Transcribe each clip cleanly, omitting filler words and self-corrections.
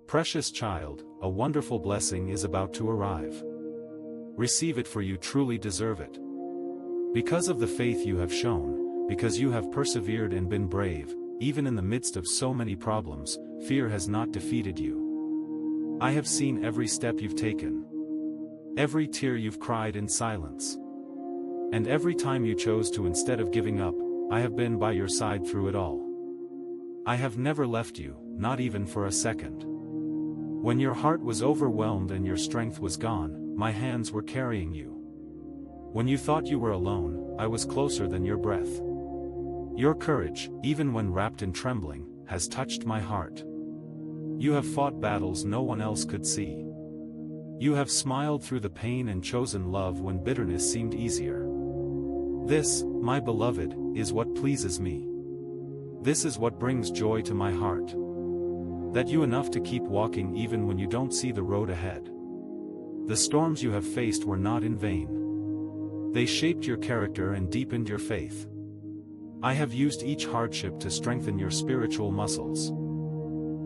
Precious child, a wonderful blessing is about to arrive. Receive it, for you truly deserve it. Because of the faith you have shown, because you have persevered and been brave, even in the midst of so many problems, fear has not defeated you. I have seen every step you've taken. Every tear you've cried in silence. And every time you chose to instead of giving up, I have been by your side through it all. I have never left you, not even for a second. When your heart was overwhelmed and your strength was gone, my hands were carrying you. When you thought you were alone, I was closer than your breath. Your courage, even when wrapped in trembling, has touched my heart. You have fought battles no one else could see. You have smiled through the pain and chosen love when bitterness seemed easier. This, my beloved, is what pleases me. This is what brings joy to my heart. That you enough to keep walking even when you don't see the road ahead. The storms you have faced were not in vain. They shaped your character and deepened your faith. I have used each hardship to strengthen your spiritual muscles.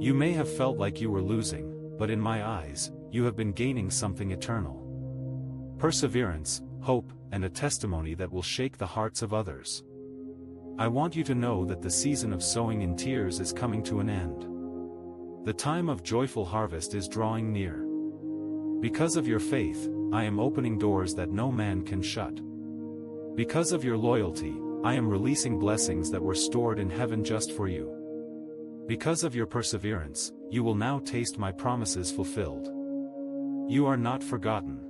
You may have felt like you were losing, but in my eyes, you have been gaining something eternal. Perseverance, hope, and a testimony that will shake the hearts of others. I want you to know that the season of sowing in tears is coming to an end. The time of joyful harvest is drawing near. Because of your faith, I am opening doors that no man can shut. Because of your loyalty, I am releasing blessings that were stored in heaven just for you. Because of your perseverance, you will now taste my promises fulfilled. You are not forgotten.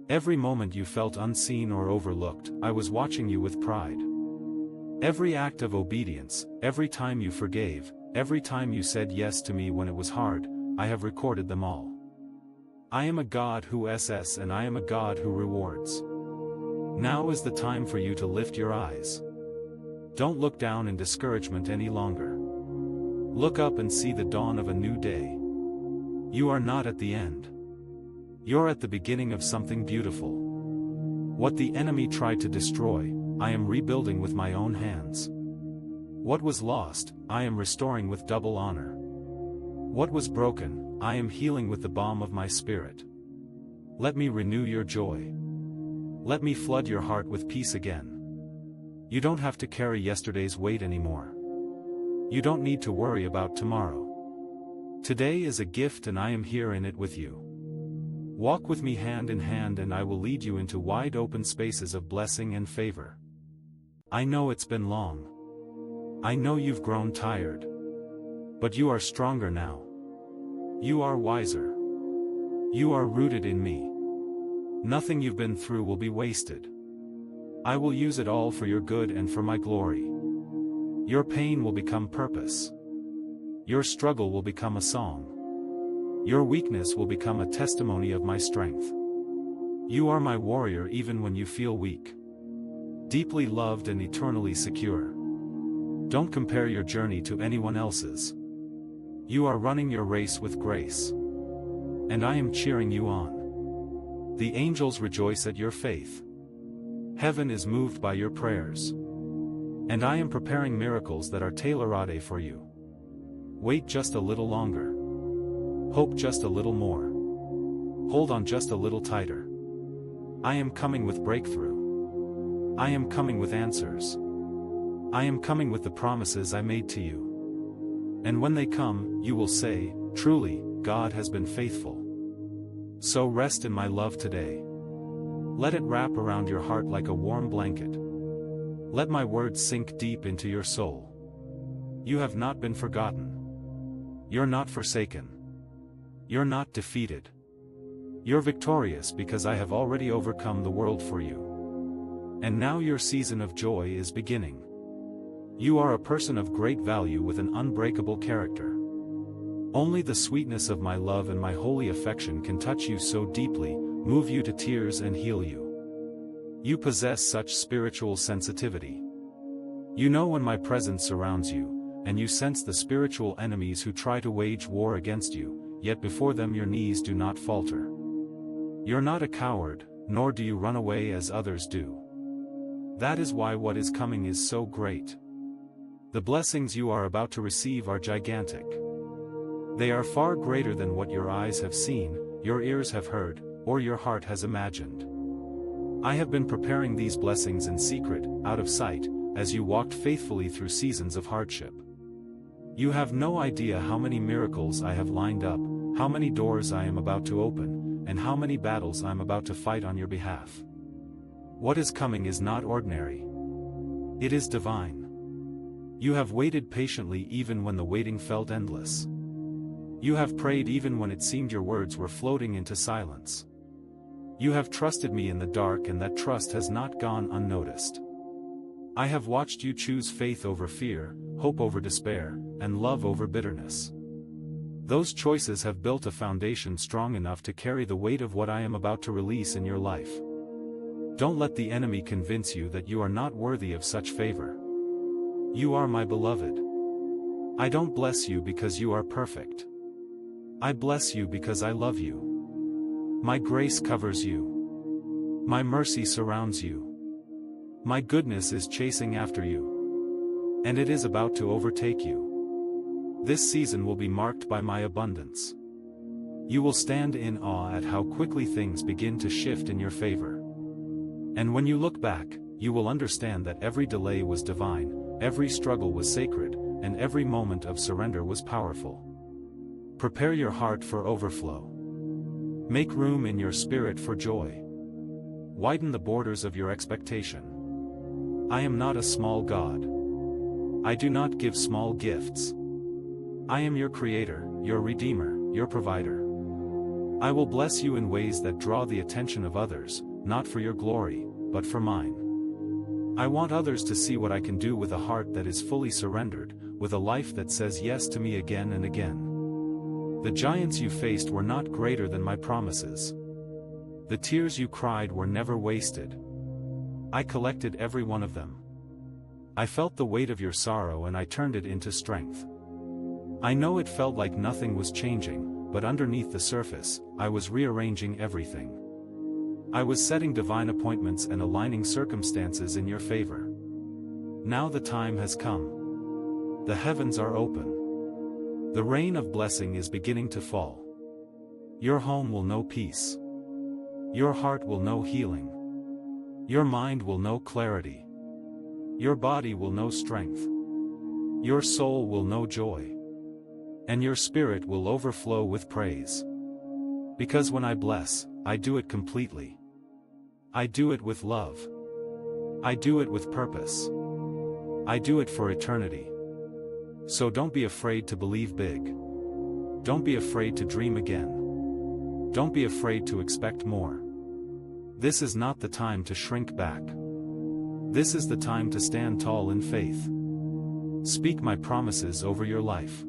Every moment you felt unseen or overlooked, I was watching you with pride. Every act of obedience, every time you forgave, every time you said yes to me when it was hard, I have recorded them all. I am a God who SS and I am a God who rewards. Now is the time for you to lift your eyes. Don't look down in discouragement any longer. Look up and see the dawn of a new day. You are not at the end. You're at the beginning of something beautiful. What the enemy tried to destroy, I am rebuilding with my own hands. What was lost, I am restoring with double honor. What was broken, I am healing with the balm of my spirit. Let me renew your joy. Let me flood your heart with peace again. You don't have to carry yesterday's weight anymore. You don't need to worry about tomorrow. Today is a gift and I am here in it with you. Walk with me hand in hand and I will lead you into wide open spaces of blessing and favor. I know it's been long. I know you've grown tired. But you are stronger now. You are wiser. You are rooted in me. Nothing you've been through will be wasted. I will use it all for your good and for my glory. Your pain will become purpose. Your struggle will become a song. Your weakness will become a testimony of my strength. You are my warrior even when you feel weak. Deeply loved and eternally secure. Don't compare your journey to anyone else's. You are running your race with grace. And I am cheering you on. The angels rejoice at your faith. Heaven is moved by your prayers. And I am preparing miracles that are tailor-made for you. Wait just a little longer. Hope just a little more. Hold on just a little tighter. I am coming with breakthrough. I am coming with answers. I am coming with the promises I made to you. And when they come, you will say, truly, God has been faithful. So rest in my love today. Let it wrap around your heart like a warm blanket. Let my words sink deep into your soul. You have not been forgotten. You're not forsaken. You're not defeated. You're victorious because I have already overcome the world for you. And now your season of joy is beginning. You are a person of great value with an unbreakable character. Only the sweetness of my love and my holy affection can touch you so deeply, move you to tears and heal you. You possess such spiritual sensitivity. You know when my presence surrounds you, and you sense the spiritual enemies who try to wage war against you, yet before them your knees do not falter. You're not a coward, nor do you run away as others do. That is why what is coming is so great. The blessings you are about to receive are gigantic. They are far greater than what your eyes have seen, your ears have heard, or your heart has imagined. I have been preparing these blessings in secret, out of sight, as you walked faithfully through seasons of hardship. You have no idea how many miracles I have lined up, how many doors I am about to open, and how many battles I am about to fight on your behalf. What is coming is not ordinary. It is divine. You have waited patiently even when the waiting felt endless. You have prayed even when it seemed your words were floating into silence. You have trusted me in the dark, and that trust has not gone unnoticed. I have watched you choose faith over fear, hope over despair, and love over bitterness. Those choices have built a foundation strong enough to carry the weight of what I am about to release in your life. Don't let the enemy convince you that you are not worthy of such favor. You are my beloved. I don't bless you because you are perfect. I bless you because I love you. My grace covers you. My mercy surrounds you. My goodness is chasing after you. And it is about to overtake you. This season will be marked by my abundance. You will stand in awe at how quickly things begin to shift in your favor. And when you look back, you will understand that every delay was divine, every struggle was sacred, and every moment of surrender was powerful. Prepare your heart for overflow. Make room in your spirit for joy. Widen the borders of your expectation. I am not a small God. I do not give small gifts. I am your creator, your redeemer, your provider. I will bless you in ways that draw the attention of others, not for your glory, but for mine. I want others to see what I can do with a heart that is fully surrendered, with a life that says yes to me again and again. The giants you faced were not greater than my promises. The tears you cried were never wasted. I collected every one of them. I felt the weight of your sorrow and I turned it into strength. I know it felt like nothing was changing, but underneath the surface, I was rearranging everything. I was setting divine appointments and aligning circumstances in your favor. Now the time has come. The heavens are open. The rain of blessing is beginning to fall. Your home will know peace. Your heart will know healing. Your mind will know clarity. Your body will know strength. Your soul will know joy. And your spirit will overflow with praise. Because when I bless, I do it completely. I do it with love. I do it with purpose. I do it for eternity. So don't be afraid to believe big. Don't be afraid to dream again. Don't be afraid to expect more. This is not the time to shrink back. This is the time to stand tall in faith. Speak my promises over your life.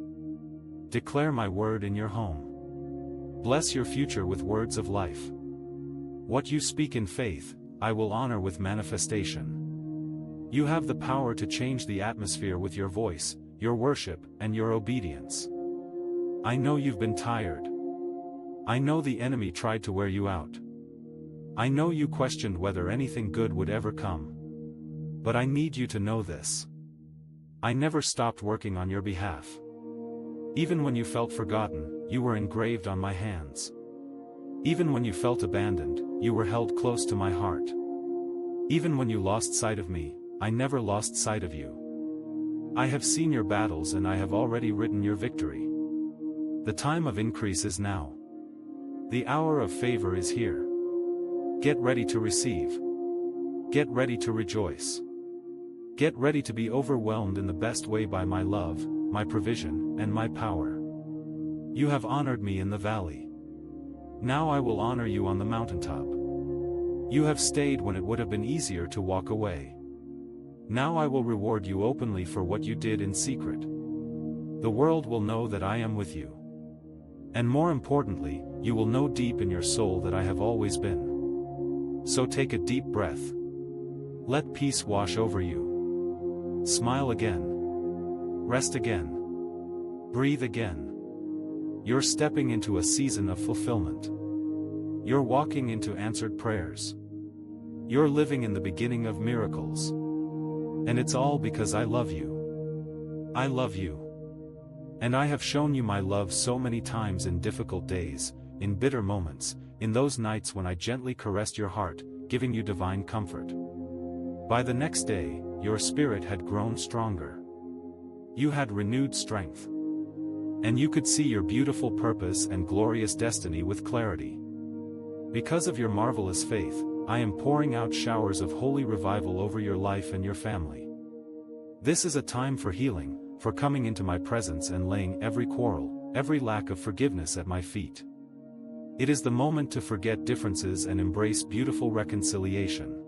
Declare my word in your home. Bless your future with words of life. What you speak in faith, I will honor with manifestation. You have the power to change the atmosphere with your voice, your worship, and your obedience. I know you've been tired. I know the enemy tried to wear you out. I know you questioned whether anything good would ever come. But I need you to know this. I never stopped working on your behalf. Even when you felt forgotten, you were engraved on my hands. Even when you felt abandoned, you were held close to my heart. Even when you lost sight of me, I never lost sight of you. I have seen your battles and I have already written your victory. The time of increase is now. The hour of favor is here. Get ready to receive. Get ready to rejoice. Get ready to be overwhelmed in the best way by my love, my provision, and my power. You have honored me in the valley. Now I will honor you on the mountaintop. You have stayed when it would have been easier to walk away. Now I will reward you openly for what you did in secret. The world will know that I am with you. And more importantly, you will know deep in your soul that I have always been. So take a deep breath. Let peace wash over you. Smile again. Rest again. Breathe again. You're stepping into a season of fulfillment. You're walking into answered prayers. You're living in the beginning of miracles. And it's all because I love you. I love you. And I have shown you my love so many times in difficult days, in bitter moments, in those nights when I gently caressed your heart, giving you divine comfort. By the next day, your spirit had grown stronger. You had renewed strength. And you could see your beautiful purpose and glorious destiny with clarity. Because of your marvelous faith, I am pouring out showers of holy revival over your life and your family. This is a time for healing, for coming into my presence and laying every quarrel, every lack of forgiveness at my feet. It is the moment to forget differences and embrace beautiful reconciliation.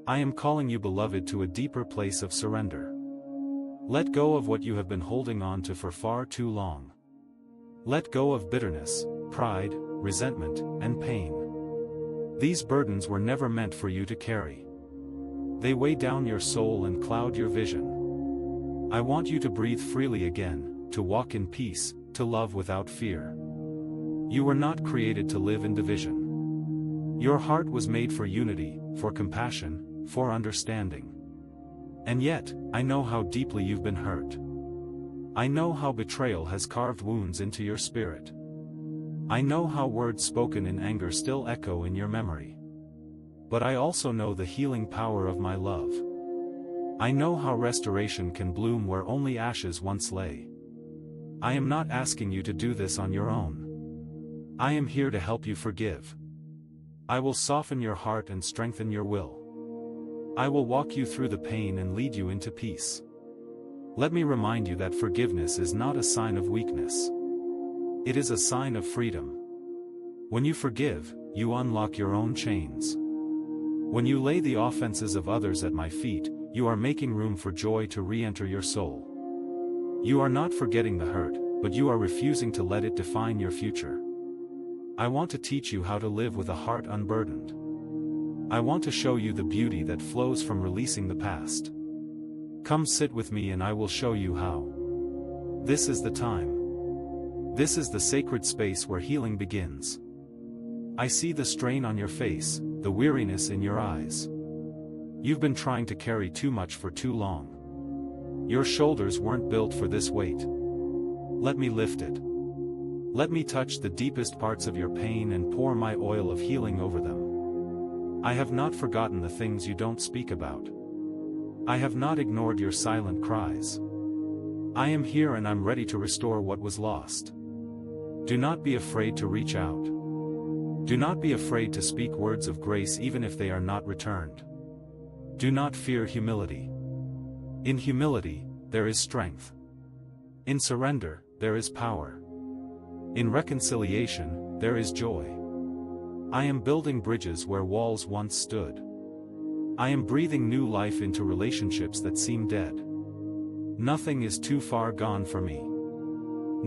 I am calling you, beloved, to a deeper place of surrender. Let go of what you have been holding on to for far too long. Let go of bitterness, pride, resentment, and pain. These burdens were never meant for you to carry. They weigh down your soul and cloud your vision. I want you to breathe freely again, to walk in peace, to love without fear. You were not created to live in division. Your heart was made for unity, for compassion, for understanding. And yet, I know how deeply you've been hurt. I know how betrayal has carved wounds into your spirit. I know how words spoken in anger still echo in your memory. But I also know the healing power of my love. I know how restoration can bloom where only ashes once lay. I am not asking you to do this on your own. I am here to help you forgive. I will soften your heart and strengthen your will. I will walk you through the pain and lead you into peace. Let me remind you that forgiveness is not a sign of weakness. It is a sign of freedom. When you forgive, you unlock your own chains. When you lay the offenses of others at my feet, you are making room for joy to re-enter your soul. You are not forgetting the hurt, but you are refusing to let it define your future. I want to teach you how to live with a heart unburdened. I want to show you the beauty that flows from releasing the past. Come sit with me and I will show you how. This is the time. This is the sacred space where healing begins. I see the strain on your face, the weariness in your eyes. You've been trying to carry too much for too long. Your shoulders weren't built for this weight. Let me lift it. Let me touch the deepest parts of your pain and pour my oil of healing over them. I have not forgotten the things you don't speak about. I have not ignored your silent cries. I am here and I'm ready to restore what was lost. Do not be afraid to reach out. Do not be afraid to speak words of grace even if they are not returned. Do not fear humility. In humility, there is strength. In surrender, there is power. In reconciliation, there is joy. I am building bridges where walls once stood. I am breathing new life into relationships that seem dead. Nothing is too far gone for me.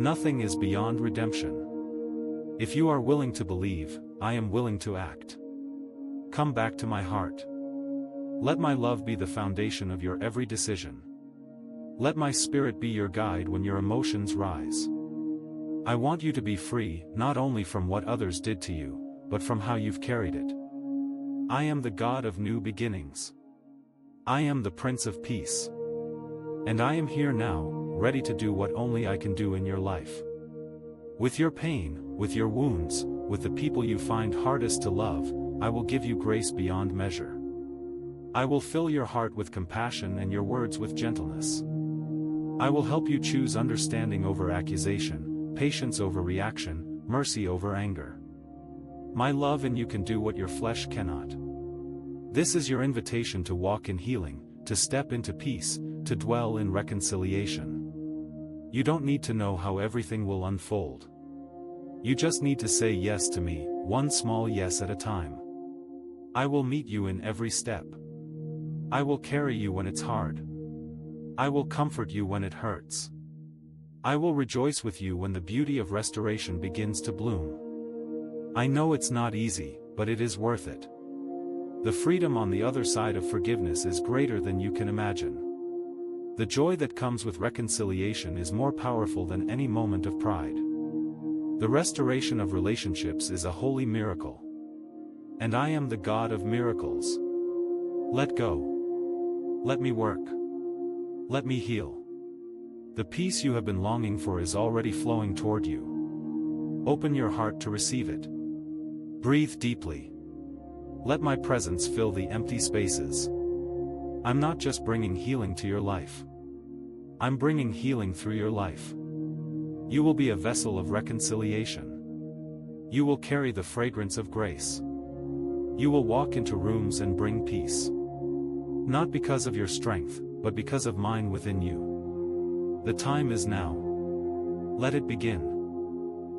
Nothing is beyond redemption. If you are willing to believe, I am willing to act. Come back to my heart. Let my love be the foundation of your every decision. Let my spirit be your guide when your emotions rise. I want you to be free, not only from what others did to you, but from how you've carried it. I am the God of new beginnings. I am the Prince of Peace. And I am here now, ready to do what only I can do in your life. With your pain, with your wounds, with the people you find hardest to love, I will give you grace beyond measure. I will fill your heart with compassion and your words with gentleness. I will help you choose understanding over accusation, patience over reaction, mercy over anger. My love in you can do what your flesh cannot. This is your invitation to walk in healing, to step into peace, to dwell in reconciliation. You don't need to know how everything will unfold. You just need to say yes to me, one small yes at a time. I will meet you in every step. I will carry you when it's hard. I will comfort you when it hurts. I will rejoice with you when the beauty of restoration begins to bloom. I know it's not easy, but it is worth it. The freedom on the other side of forgiveness is greater than you can imagine. The joy that comes with reconciliation is more powerful than any moment of pride. The restoration of relationships is a holy miracle. And I am the God of miracles. Let go. Let me work. Let me heal. The peace you have been longing for is already flowing toward you. Open your heart to receive it. Breathe deeply. Let my presence fill the empty spaces. I'm not just bringing healing to your life. I'm bringing healing through your life. You will be a vessel of reconciliation. You will carry the fragrance of grace. You will walk into rooms and bring peace. Not because of your strength, but because of mine within you. The time is now. Let it begin.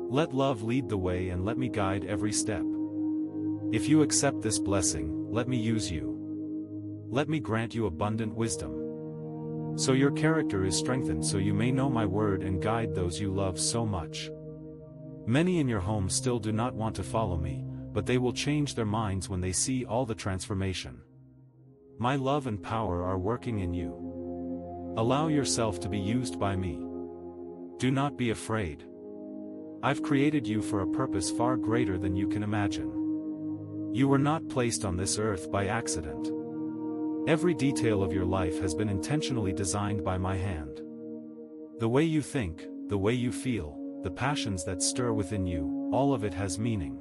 Let love lead the way and let me guide every step. If you accept this blessing, let me use you. Let me grant you abundant wisdom. So your character is strengthened, so you may know my word and guide those you love so much. Many in your home still do not want to follow me, but they will change their minds when they see all the transformation. My love and power are working in you. Allow yourself to be used by me. Do not be afraid. I've created you for a purpose far greater than you can imagine. You were not placed on this earth by accident. Every detail of your life has been intentionally designed by my hand. The way you think, the way you feel, the passions that stir within you, all of it has meaning.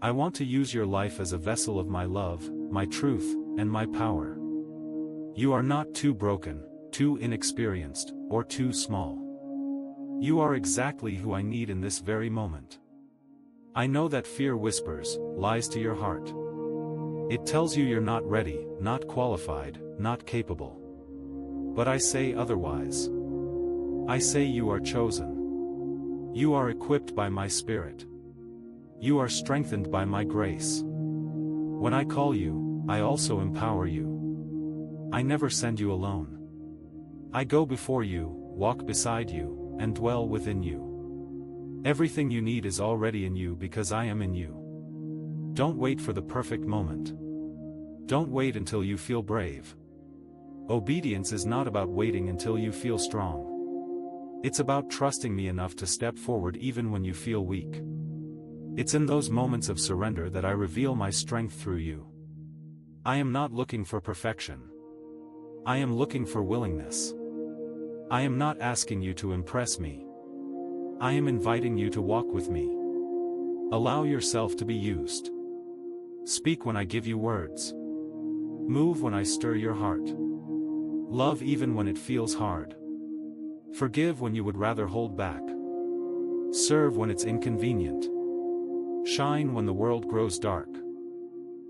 I want to use your life as a vessel of my love, my truth, and my power. You are not too broken, too inexperienced, or too small. You are exactly who I need in this very moment. I know that fear whispers, lies to your heart. It tells you you're not ready, not qualified, not capable. But I say otherwise. I say you are chosen. You are equipped by my Spirit. You are strengthened by my grace. When I call you, I also empower you. I never send you alone. I go before you, walk beside you, and dwell within you. Everything you need is already in you because I am in you. Don't wait for the perfect moment. Don't wait until you feel brave. Obedience is not about waiting until you feel strong. It's about trusting me enough to step forward even when you feel weak. It's in those moments of surrender that I reveal my strength through you. I am not looking for perfection. I am looking for willingness. I am not asking you to impress me. I am inviting you to walk with me. Allow yourself to be used. Speak when I give you words. Move when I stir your heart. Love even when it feels hard. Forgive when you would rather hold back. Serve when it's inconvenient. Shine when the world grows dark.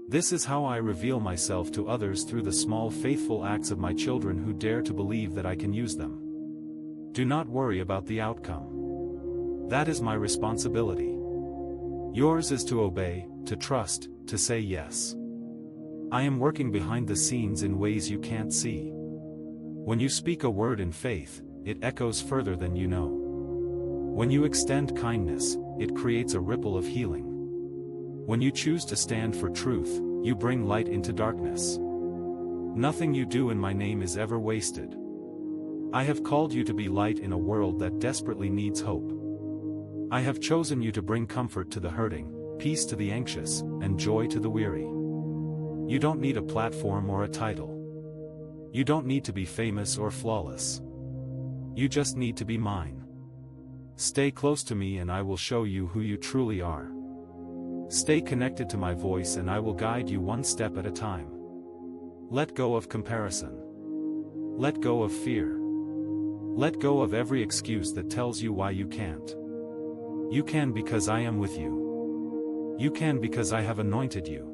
This is how I reveal myself to others, through the small faithful acts of my children who dare to believe that I can use them. Do not worry about the outcome. That is my responsibility. Yours is to obey, to trust, to say yes. I am working behind the scenes in ways you can't see. When you speak a word in faith, it echoes further than you know. When you extend kindness, it creates a ripple of healing. When you choose to stand for truth, you bring light into darkness. Nothing you do in my name is ever wasted. I have called you to be light in a world that desperately needs hope. I have chosen you to bring comfort to the hurting, peace to the anxious, and joy to the weary. You don't need a platform or a title. You don't need to be famous or flawless. You just need to be mine. Stay close to me and I will show you who you truly are. Stay connected to my voice and I will guide you one step at a time. Let go of comparison. Let go of fear. Let go of every excuse that tells you why you can't. You can because I am with you. You can because I have anointed you.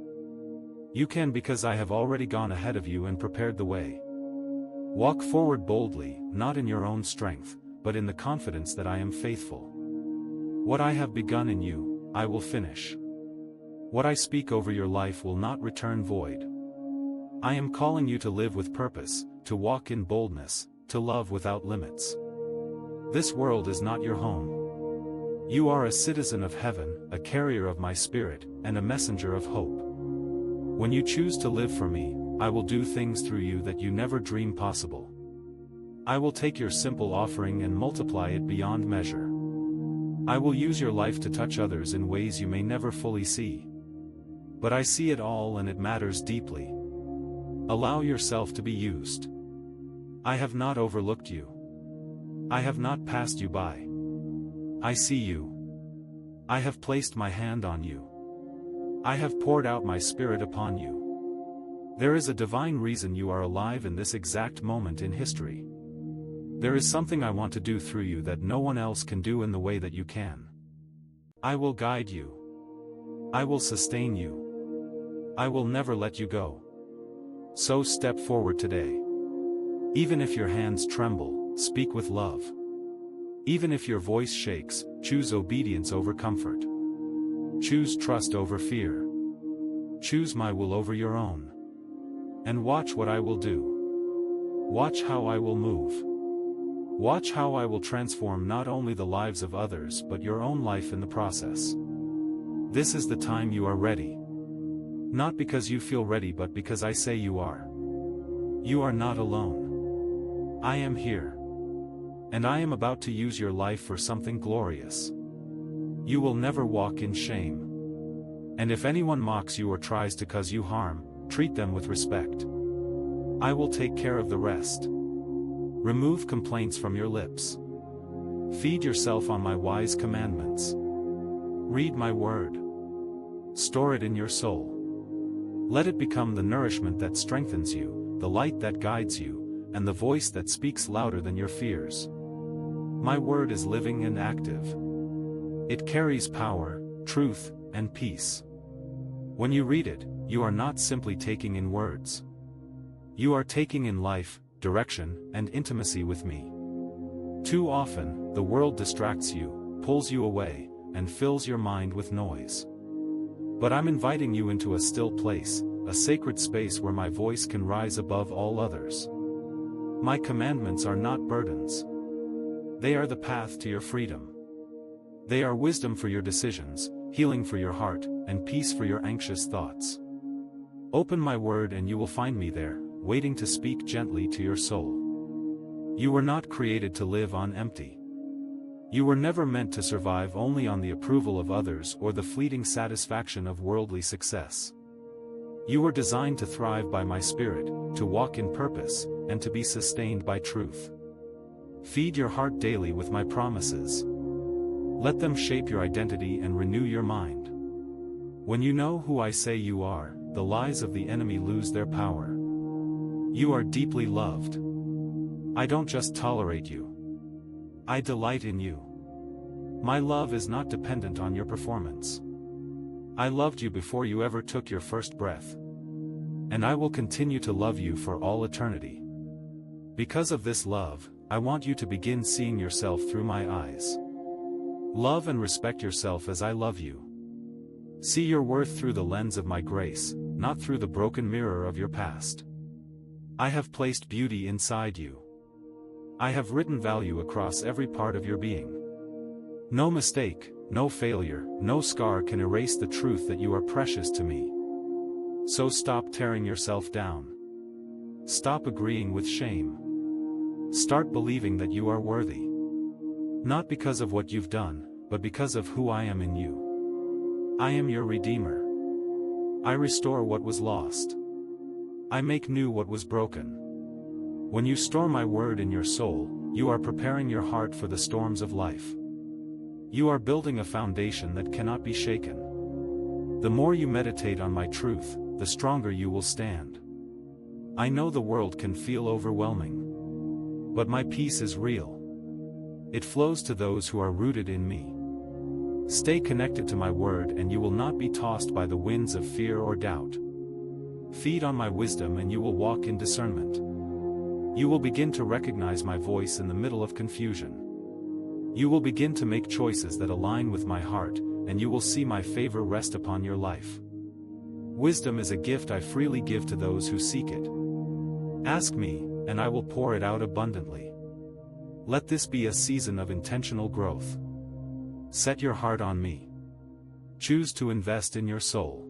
You can because I have already gone ahead of you and prepared the way. Walk forward boldly, not in your own strength, but in the confidence that I am faithful. What I have begun in you, I will finish. What I speak over your life will not return void. I am calling you to live with purpose, to walk in boldness, to love without limits. This world is not your home. You are a citizen of heaven, a carrier of my spirit, and a messenger of hope. When you choose to live for me, I will do things through you that you never dreamed possible. I will take your simple offering and multiply it beyond measure. I will use your life to touch others in ways you may never fully see. But I see it all and it matters deeply. Allow yourself to be used. I have not overlooked you. I have not passed you by. I see you. I have placed my hand on you. I have poured out my Spirit upon you. There is a divine reason you are alive in this exact moment in history. There is something I want to do through you that no one else can do in the way that you can. I will guide you. I will sustain you. I will never let you go. So step forward today. Even if your hands tremble, speak with love. Even if your voice shakes, choose obedience over comfort. Choose trust over fear. Choose my will over your own. And watch what I will do. Watch how I will move. Watch how I will transform not only the lives of others but your own life in the process. This is the time you are ready. Not because you feel ready but because I say you are. You are not alone. I am here. And I am about to use your life for something glorious. You will never walk in shame. And if anyone mocks you or tries to cause you harm, treat them with respect. I will take care of the rest. Remove complaints from your lips. Feed yourself on my wise commandments. Read my word. Store it in your soul. Let it become the nourishment that strengthens you, the light that guides you, and the voice that speaks louder than your fears. My word is living and active. It carries power, truth, and peace. When you read it, you are not simply taking in words. You are taking in life, direction, and intimacy with me. Too often, the world distracts you, pulls you away, and fills your mind with noise. But I'm inviting you into a still place, a sacred space where my voice can rise above all others. My commandments are not burdens. They are the path to your freedom. They are wisdom for your decisions, healing for your heart, and peace for your anxious thoughts. Open my word and you will find me there, waiting to speak gently to your soul. You were not created to live on empty. You were never meant to survive only on the approval of others or the fleeting satisfaction of worldly success. You were designed to thrive by my Spirit, to walk in purpose, and to be sustained by truth. Feed your heart daily with my promises. Let them shape your identity and renew your mind. When you know who I say you are, the lies of the enemy lose their power. You are deeply loved. I don't just tolerate you. I delight in you. My love is not dependent on your performance. I loved you before you ever took your first breath. And I will continue to love you for all eternity. Because of this love, I want you to begin seeing yourself through my eyes. Love and respect yourself as I love you. See your worth through the lens of my grace, not through the broken mirror of your past. I have placed beauty inside you. I have written value across every part of your being. No mistake, no failure, no scar can erase the truth that you are precious to me. So stop tearing yourself down. Stop agreeing with shame. Start believing that you are worthy. Not because of what you've done, but because of who I am in you. I am your Redeemer. I restore what was lost. I make new what was broken. When you store my word in your soul, you are preparing your heart for the storms of life. You are building a foundation that cannot be shaken. The more you meditate on my truth, the stronger you will stand. I know the world can feel overwhelming. But my peace is real. It flows to those who are rooted in me. Stay connected to my word and you will not be tossed by the winds of fear or doubt. Feed on my wisdom and you will walk in discernment. You will begin to recognize my voice in the middle of confusion. You will begin to make choices that align with my heart, and you will see my favor rest upon your life. Wisdom is a gift I freely give to those who seek it. Ask me, and I will pour it out abundantly. Let this be a season of intentional growth. Set your heart on me. Choose to invest in your soul.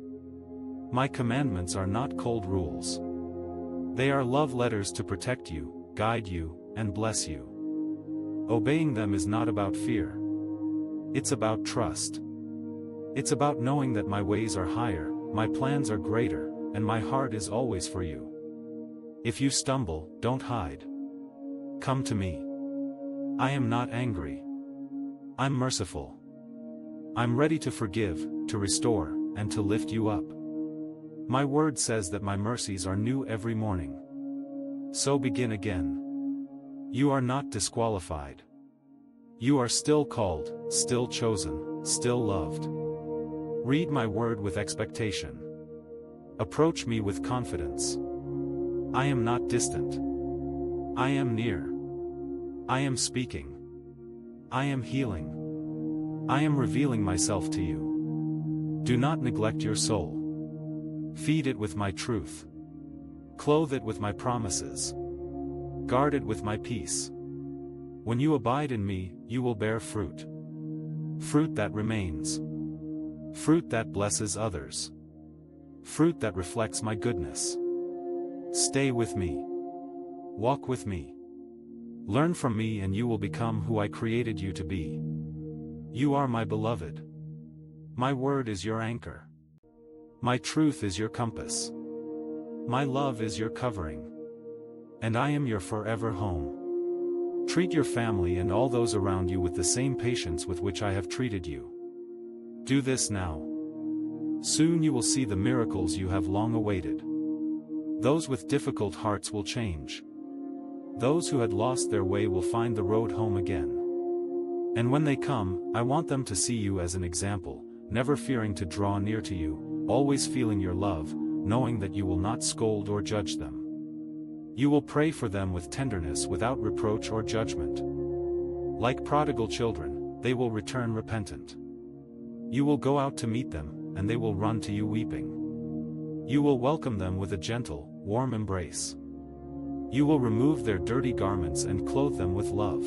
My commandments are not cold rules. They are love letters to protect you, guide you, and bless you. Obeying them is not about fear. It's about trust. It's about knowing that my ways are higher, my plans are greater, and my heart is always for you. If you stumble, don't hide. Come to me. I am not angry. I'm merciful. I'm ready to forgive, to restore, and to lift you up. My word says that my mercies are new every morning. So begin again. You are not disqualified. You are still called, still chosen, still loved. Read my word with expectation. Approach me with confidence. I am not distant. I am near. I am speaking. I am healing. I am revealing myself to you. Do not neglect your soul. Feed it with my truth. Clothe it with my promises. Guard it with my peace. When you abide in me, you will bear fruit. Fruit that remains. Fruit that blesses others. Fruit that reflects my goodness. Stay with me. Walk with me. Learn from me and you will become who I created you to be. You are my beloved. My word is your anchor. My truth is your compass. My love is your covering. And I am your forever home. Treat your family and all those around you with the same patience with which I have treated you. Do this now. Soon you will see the miracles you have long awaited. Those with difficult hearts will change. Those who had lost their way will find the road home again. And when they come, I want them to see you as an example, never fearing to draw near to you, always feeling your love, knowing that you will not scold or judge them. You will pray for them with tenderness without reproach or judgment. Like prodigal children, they will return repentant. You will go out to meet them, and they will run to you weeping. You will welcome them with a gentle, warm embrace. You will remove their dirty garments and clothe them with love.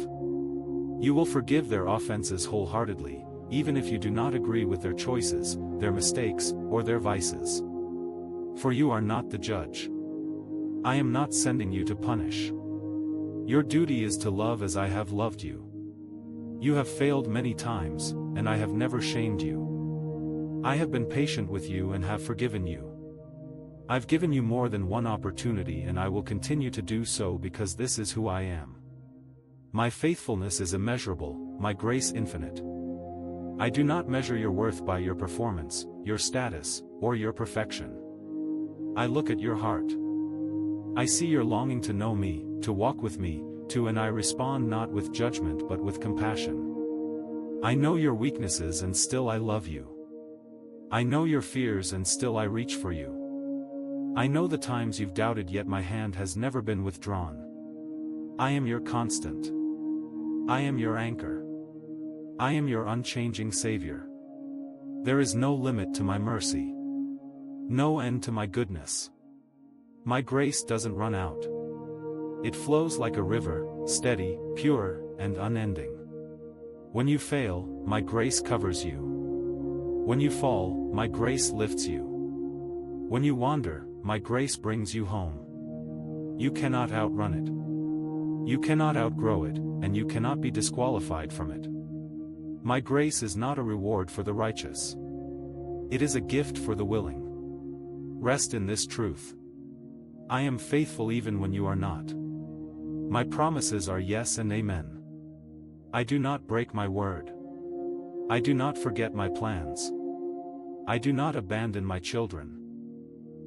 You will forgive their offenses wholeheartedly, even if you do not agree with their choices, their mistakes, or their vices. For you are not the judge. I am not sending you to punish. Your duty is to love as I have loved you. You have failed many times, and I have never shamed you. I have been patient with you and have forgiven you. I've given you more than one opportunity and I will continue to do so because this is who I am. My faithfulness is immeasurable, my grace infinite. I do not measure your worth by your performance, your status, or your perfection. I look at your heart. I see your longing to know me, to walk with me, and I respond not with judgment but with compassion. I know your weaknesses and still I love you. I know your fears and still I reach for you. I know the times you've doubted yet my hand has never been withdrawn. I am your constant. I am your anchor. I am your unchanging Savior. There is no limit to my mercy. No end to my goodness. My grace doesn't run out. It flows like a river, steady, pure, and unending. When you fail, my grace covers you. When you fall, my grace lifts you. When you wander, my grace brings you home. You cannot outrun it. You cannot outgrow it, and you cannot be disqualified from it. My grace is not a reward for the righteous. It is a gift for the willing. Rest in this truth. I am faithful even when you are not. My promises are yes and amen. I do not break my word. I do not forget my plans. I do not abandon my children.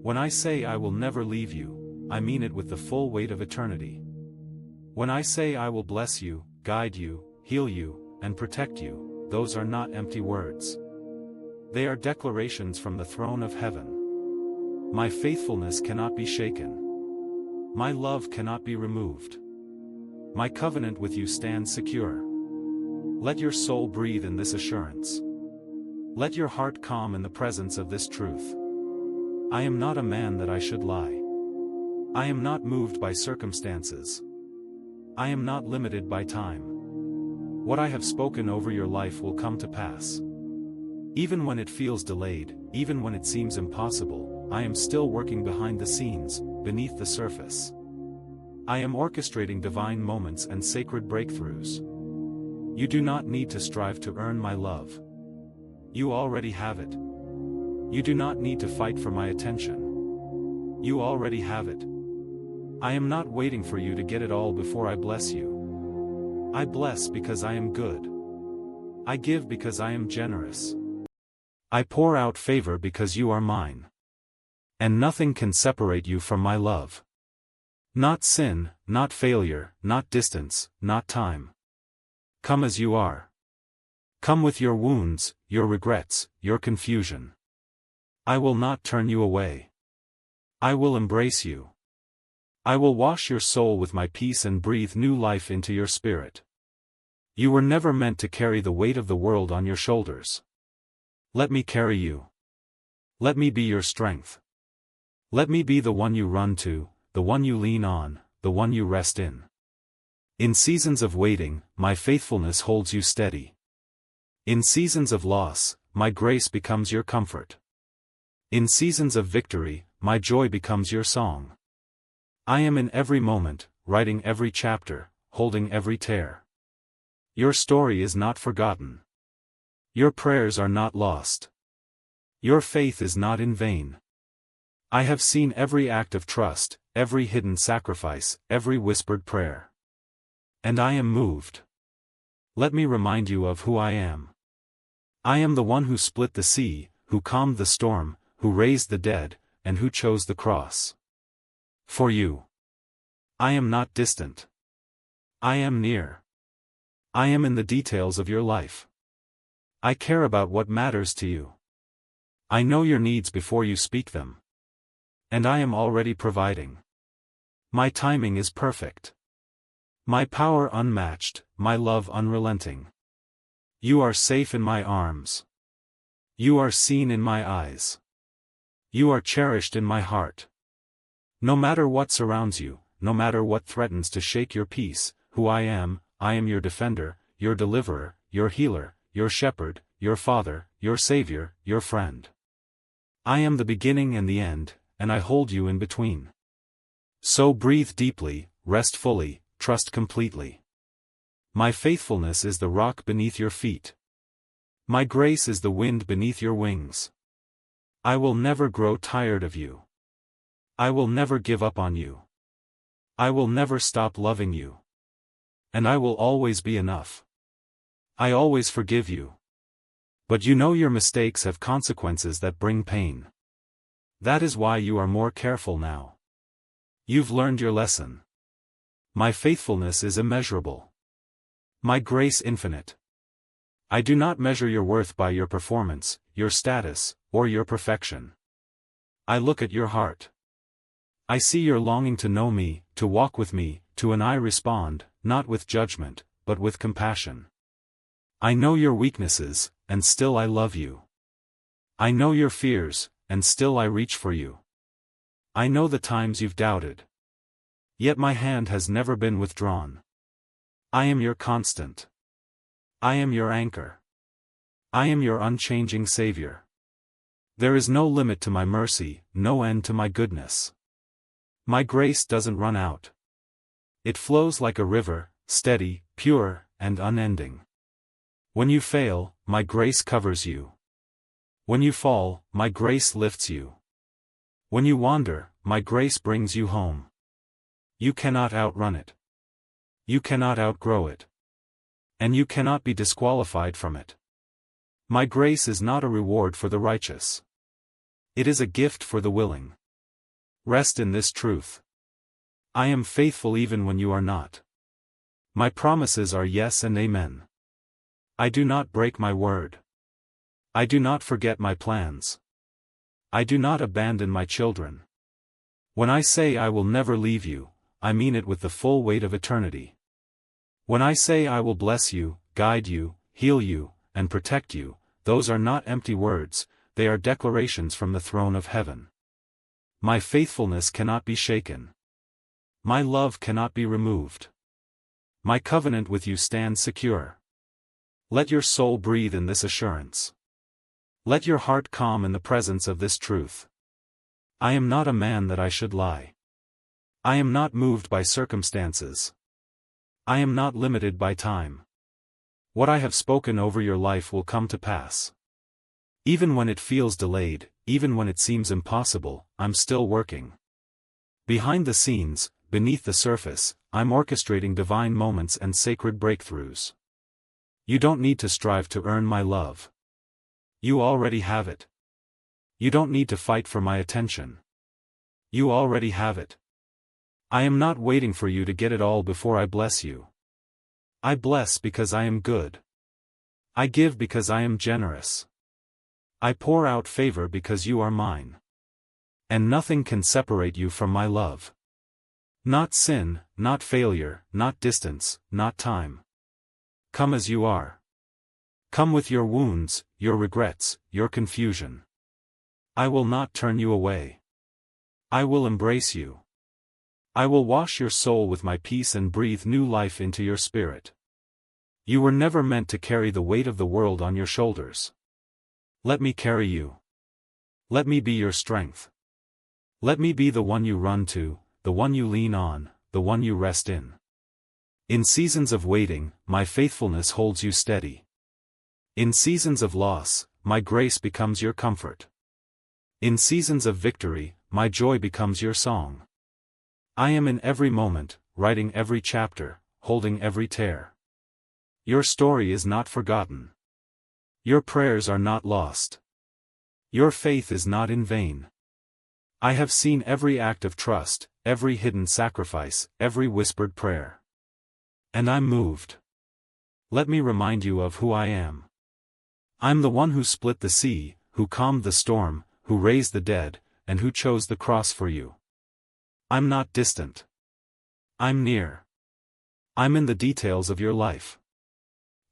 When I say I will never leave you, I mean it with the full weight of eternity. When I say I will bless you, guide you, heal you, and protect you, those are not empty words. They are declarations from the throne of heaven. My faithfulness cannot be shaken. My love cannot be removed. My covenant with you stands secure. Let your soul breathe in this assurance. Let your heart calm in the presence of this truth. I am not a man that I should lie. I am not moved by circumstances. I am not limited by time. What I have spoken over your life will come to pass. Even when it feels delayed, even when it seems impossible, I am still working behind the scenes, beneath the surface. I am orchestrating divine moments and sacred breakthroughs. You do not need to strive to earn my love. You already have it. You do not need to fight for my attention. You already have it. I am not waiting for you to get it all before I bless you. I bless because I am good. I give because I am generous. I pour out favor because you are mine. And nothing can separate you from my love. Not sin, not failure, not distance, not time. Come as you are. Come with your wounds, your regrets, your confusion. I will not turn you away. I will embrace you. I will wash your soul with my peace and breathe new life into your spirit. You were never meant to carry the weight of the world on your shoulders. Let me carry you. Let me be your strength. Let me be the one you run to, the one you lean on, the one you rest in. In seasons of waiting, my faithfulness holds you steady. In seasons of loss, my grace becomes your comfort. In seasons of victory, my joy becomes your song. I am in every moment, writing every chapter, holding every tear. Your story is not forgotten. Your prayers are not lost. Your faith is not in vain. I have seen every act of trust, every hidden sacrifice, every whispered prayer. And I am moved. Let me remind you of who I am. I am the one who split the sea, who calmed the storm, who raised the dead, and who chose the cross. For you. I am not distant. I am near. I am in the details of your life. I care about what matters to you. I know your needs before you speak them. And I am already providing. My timing is perfect. My power unmatched, my love unrelenting. You are safe in my arms. You are seen in my eyes. You are cherished in my heart. No matter what surrounds you, no matter what threatens to shake your peace, who I am your defender, your deliverer, your healer, your shepherd, your father, your savior, your friend. I am the beginning and the end, and I hold you in between. So breathe deeply, rest fully, trust completely. My faithfulness is the rock beneath your feet. My grace is the wind beneath your wings. I will never grow tired of you. I will never give up on you. I will never stop loving you. And I will always be enough. I always forgive you. But you know your mistakes have consequences that bring pain. That is why you are more careful now. You've learned your lesson. My faithfulness is immeasurable. My grace infinite. I do not measure your worth by your performance, your status, or your perfection. I look at your heart. I see your longing to know me, to walk with me, and I respond, not with judgment, but with compassion. I know your weaknesses, and still I love you. I know your fears, and still I reach for you. I know the times you've doubted. Yet my hand has never been withdrawn. I am your constant. I am your anchor. I am your unchanging Savior. There is no limit to my mercy, no end to my goodness. My grace doesn't run out. It flows like a river, steady, pure, and unending. When you fail, my grace covers you. When you fall, my grace lifts you. When you wander, my grace brings you home. You cannot outrun it. You cannot outgrow it. And you cannot be disqualified from it. My grace is not a reward for the righteous. It is a gift for the willing. Rest in this truth. I am faithful even when you are not. My promises are yes and amen. I do not break my word. I do not forget my plans. I do not abandon my children. When I say I will never leave you, I mean it with the full weight of eternity. When I say I will bless you, guide you, heal you, and protect you, those are not empty words, they are declarations from the throne of heaven. My faithfulness cannot be shaken. My love cannot be removed. My covenant with you stands secure. Let your soul breathe in this assurance. Let your heart calm in the presence of this truth. I am not a man that I should lie. I am not moved by circumstances. I am not limited by time. What I have spoken over your life will come to pass. Even when it feels delayed, even when it seems impossible, I'm still working. Behind the scenes, beneath the surface, I'm orchestrating divine moments and sacred breakthroughs. You don't need to strive to earn my love. You already have it. You don't need to fight for my attention. You already have it. I am not waiting for you to get it all before I bless you. I bless because I am good. I give because I am generous. I pour out favor because you are mine. And nothing can separate you from my love. Not sin, not failure, not distance, not time. Come as you are. Come with your wounds, your regrets, your confusion. I will not turn you away. I will embrace you. I will wash your soul with my peace and breathe new life into your spirit. You were never meant to carry the weight of the world on your shoulders. Let me carry you. Let me be your strength. Let me be the one you run to, the one you lean on, the one you rest in. In seasons of waiting, my faithfulness holds you steady. In seasons of loss, my grace becomes your comfort. In seasons of victory, my joy becomes your song. I am in every moment, writing every chapter, holding every tear. Your story is not forgotten. Your prayers are not lost. Your faith is not in vain. I have seen every act of trust, every hidden sacrifice, every whispered prayer. And I'm moved. Let me remind you of who I am. I'm the one who split the sea, who calmed the storm, who raised the dead, and who chose the cross for you. I'm not distant. I'm near. I'm in the details of your life.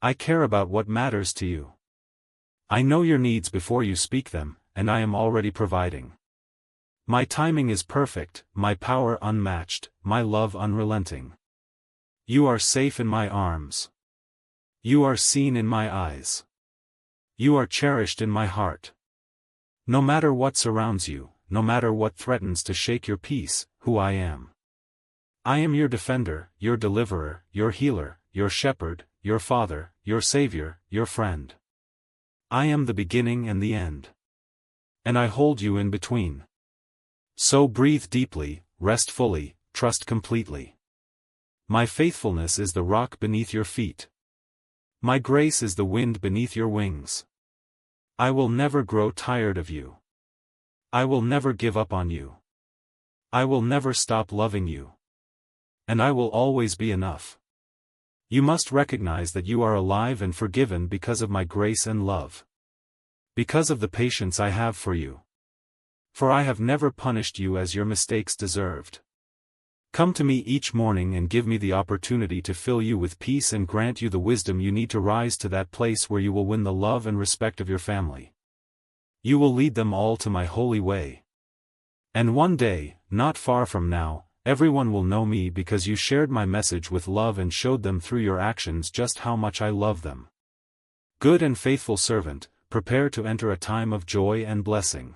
I care about what matters to you. I know your needs before you speak them, and I am already providing. My timing is perfect, my power unmatched, my love unrelenting. You are safe in my arms. You are seen in my eyes. You are cherished in my heart. No matter what surrounds you, no matter what threatens to shake your peace, who I am. I am your defender, your deliverer, your healer, your shepherd, your father, your savior, your friend. I am the beginning and the end. And I hold you in between. So breathe deeply, rest fully, trust completely. My faithfulness is the rock beneath your feet. My grace is the wind beneath your wings. I will never grow tired of you. I will never give up on you. I will never stop loving you. And I will always be enough. You must recognize that you are alive and forgiven because of my grace and love. Because of the patience I have for you. For I have never punished you as your mistakes deserved. Come to me each morning and give me the opportunity to fill you with peace and grant you the wisdom you need to rise to that place where you will win the love and respect of your family. You will lead them all to my holy way. And one day, not far from now, everyone will know me because you shared my message with love and showed them through your actions just how much I love them. Good and faithful servant, prepare to enter a time of joy and blessing.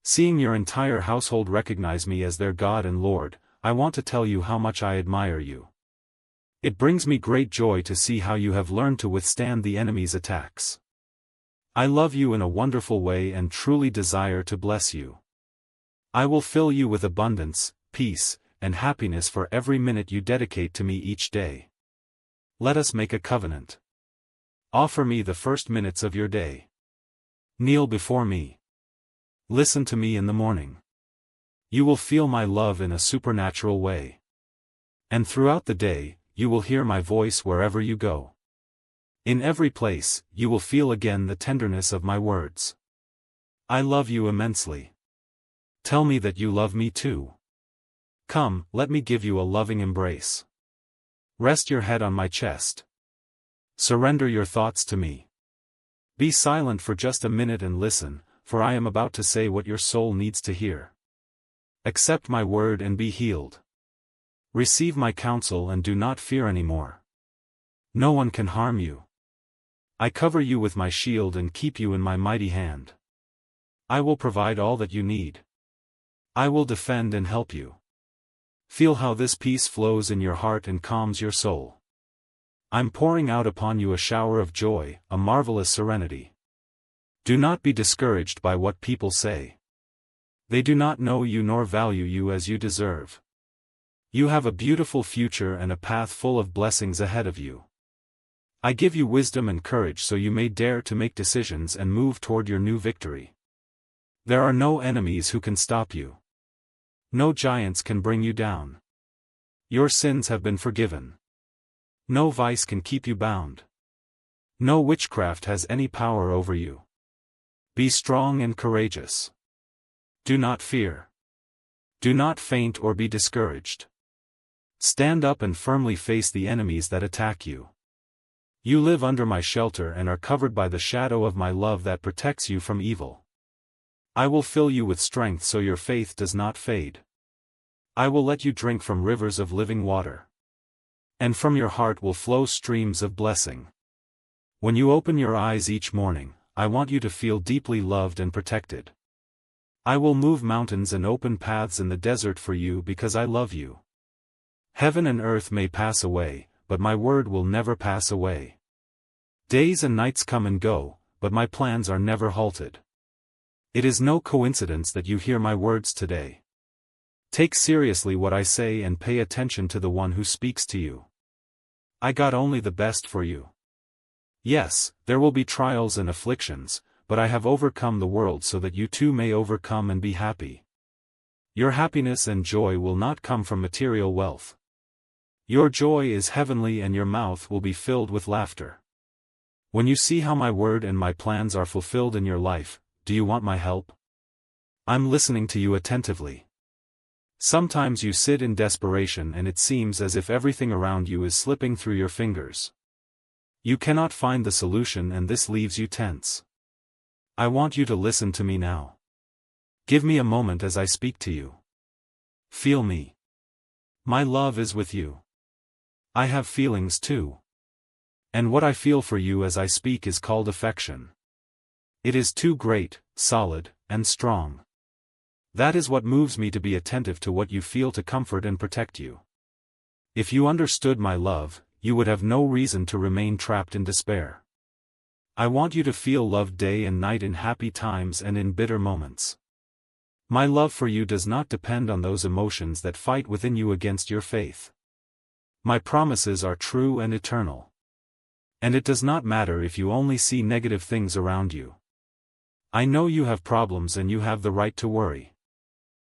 Seeing your entire household recognize me as their God and Lord, I want to tell you how much I admire you. It brings me great joy to see how you have learned to withstand the enemy's attacks. I love you in a wonderful way and truly desire to bless you. I will fill you with abundance, peace, and happiness for every minute you dedicate to me each day. Let us make a covenant. Offer me the first minutes of your day. Kneel before me. Listen to me in the morning. You will feel my love in a supernatural way. And throughout the day, you will hear my voice wherever you go. In every place, you will feel again the tenderness of my words. I love you immensely. Tell me that you love me too. Come, let me give you a loving embrace. Rest your head on my chest. Surrender your thoughts to me. Be silent for just a minute and listen, for I am about to say what your soul needs to hear. Accept my word and be healed. Receive my counsel and do not fear anymore. No one can harm you. I cover you with my shield and keep you in my mighty hand. I will provide all that you need. I will defend and help you. Feel how this peace flows in your heart and calms your soul. I'm pouring out upon you a shower of joy, a marvelous serenity. Do not be discouraged by what people say. They do not know you nor value you as you deserve. You have a beautiful future and a path full of blessings ahead of you. I give you wisdom and courage so you may dare to make decisions and move toward your new victory. There are no enemies who can stop you. No giants can bring you down. Your sins have been forgiven. No vice can keep you bound. No witchcraft has any power over you. Be strong and courageous. Do not fear. Do not faint or be discouraged. Stand up and firmly face the enemies that attack you. You live under my shelter and are covered by the shadow of my love that protects you from evil. I will fill you with strength so your faith does not fade. I will let you drink from rivers of living water. And from your heart will flow streams of blessing. When you open your eyes each morning, I want you to feel deeply loved and protected. I will move mountains and open paths in the desert for you because I love you. Heaven and earth may pass away, but my word will never pass away. Days and nights come and go, but my plans are never halted. It is no coincidence that you hear my words today. Take seriously what I say and pay attention to the one who speaks to you. I got only the best for you. Yes, there will be trials and afflictions, but I have overcome the world so that you too may overcome and be happy. Your happiness and joy will not come from material wealth. Your joy is heavenly and your mouth will be filled with laughter. When you see how my word and my plans are fulfilled in your life, do you want my help? I'm listening to you attentively. Sometimes you sit in desperation and it seems as if everything around you is slipping through your fingers. You cannot find the solution and this leaves you tense. I want you to listen to me now. Give me a moment as I speak to you. Feel me. My love is with you. I have feelings too. And what I feel for you as I speak is called affection. It is too great, solid, and strong. That is what moves me to be attentive to what you feel to comfort and protect you. If you understood my love, you would have no reason to remain trapped in despair. I want you to feel loved day and night in happy times and in bitter moments. My love for you does not depend on those emotions that fight within you against your faith. My promises are true and eternal. And it does not matter if you only see negative things around you. I know you have problems and you have the right to worry.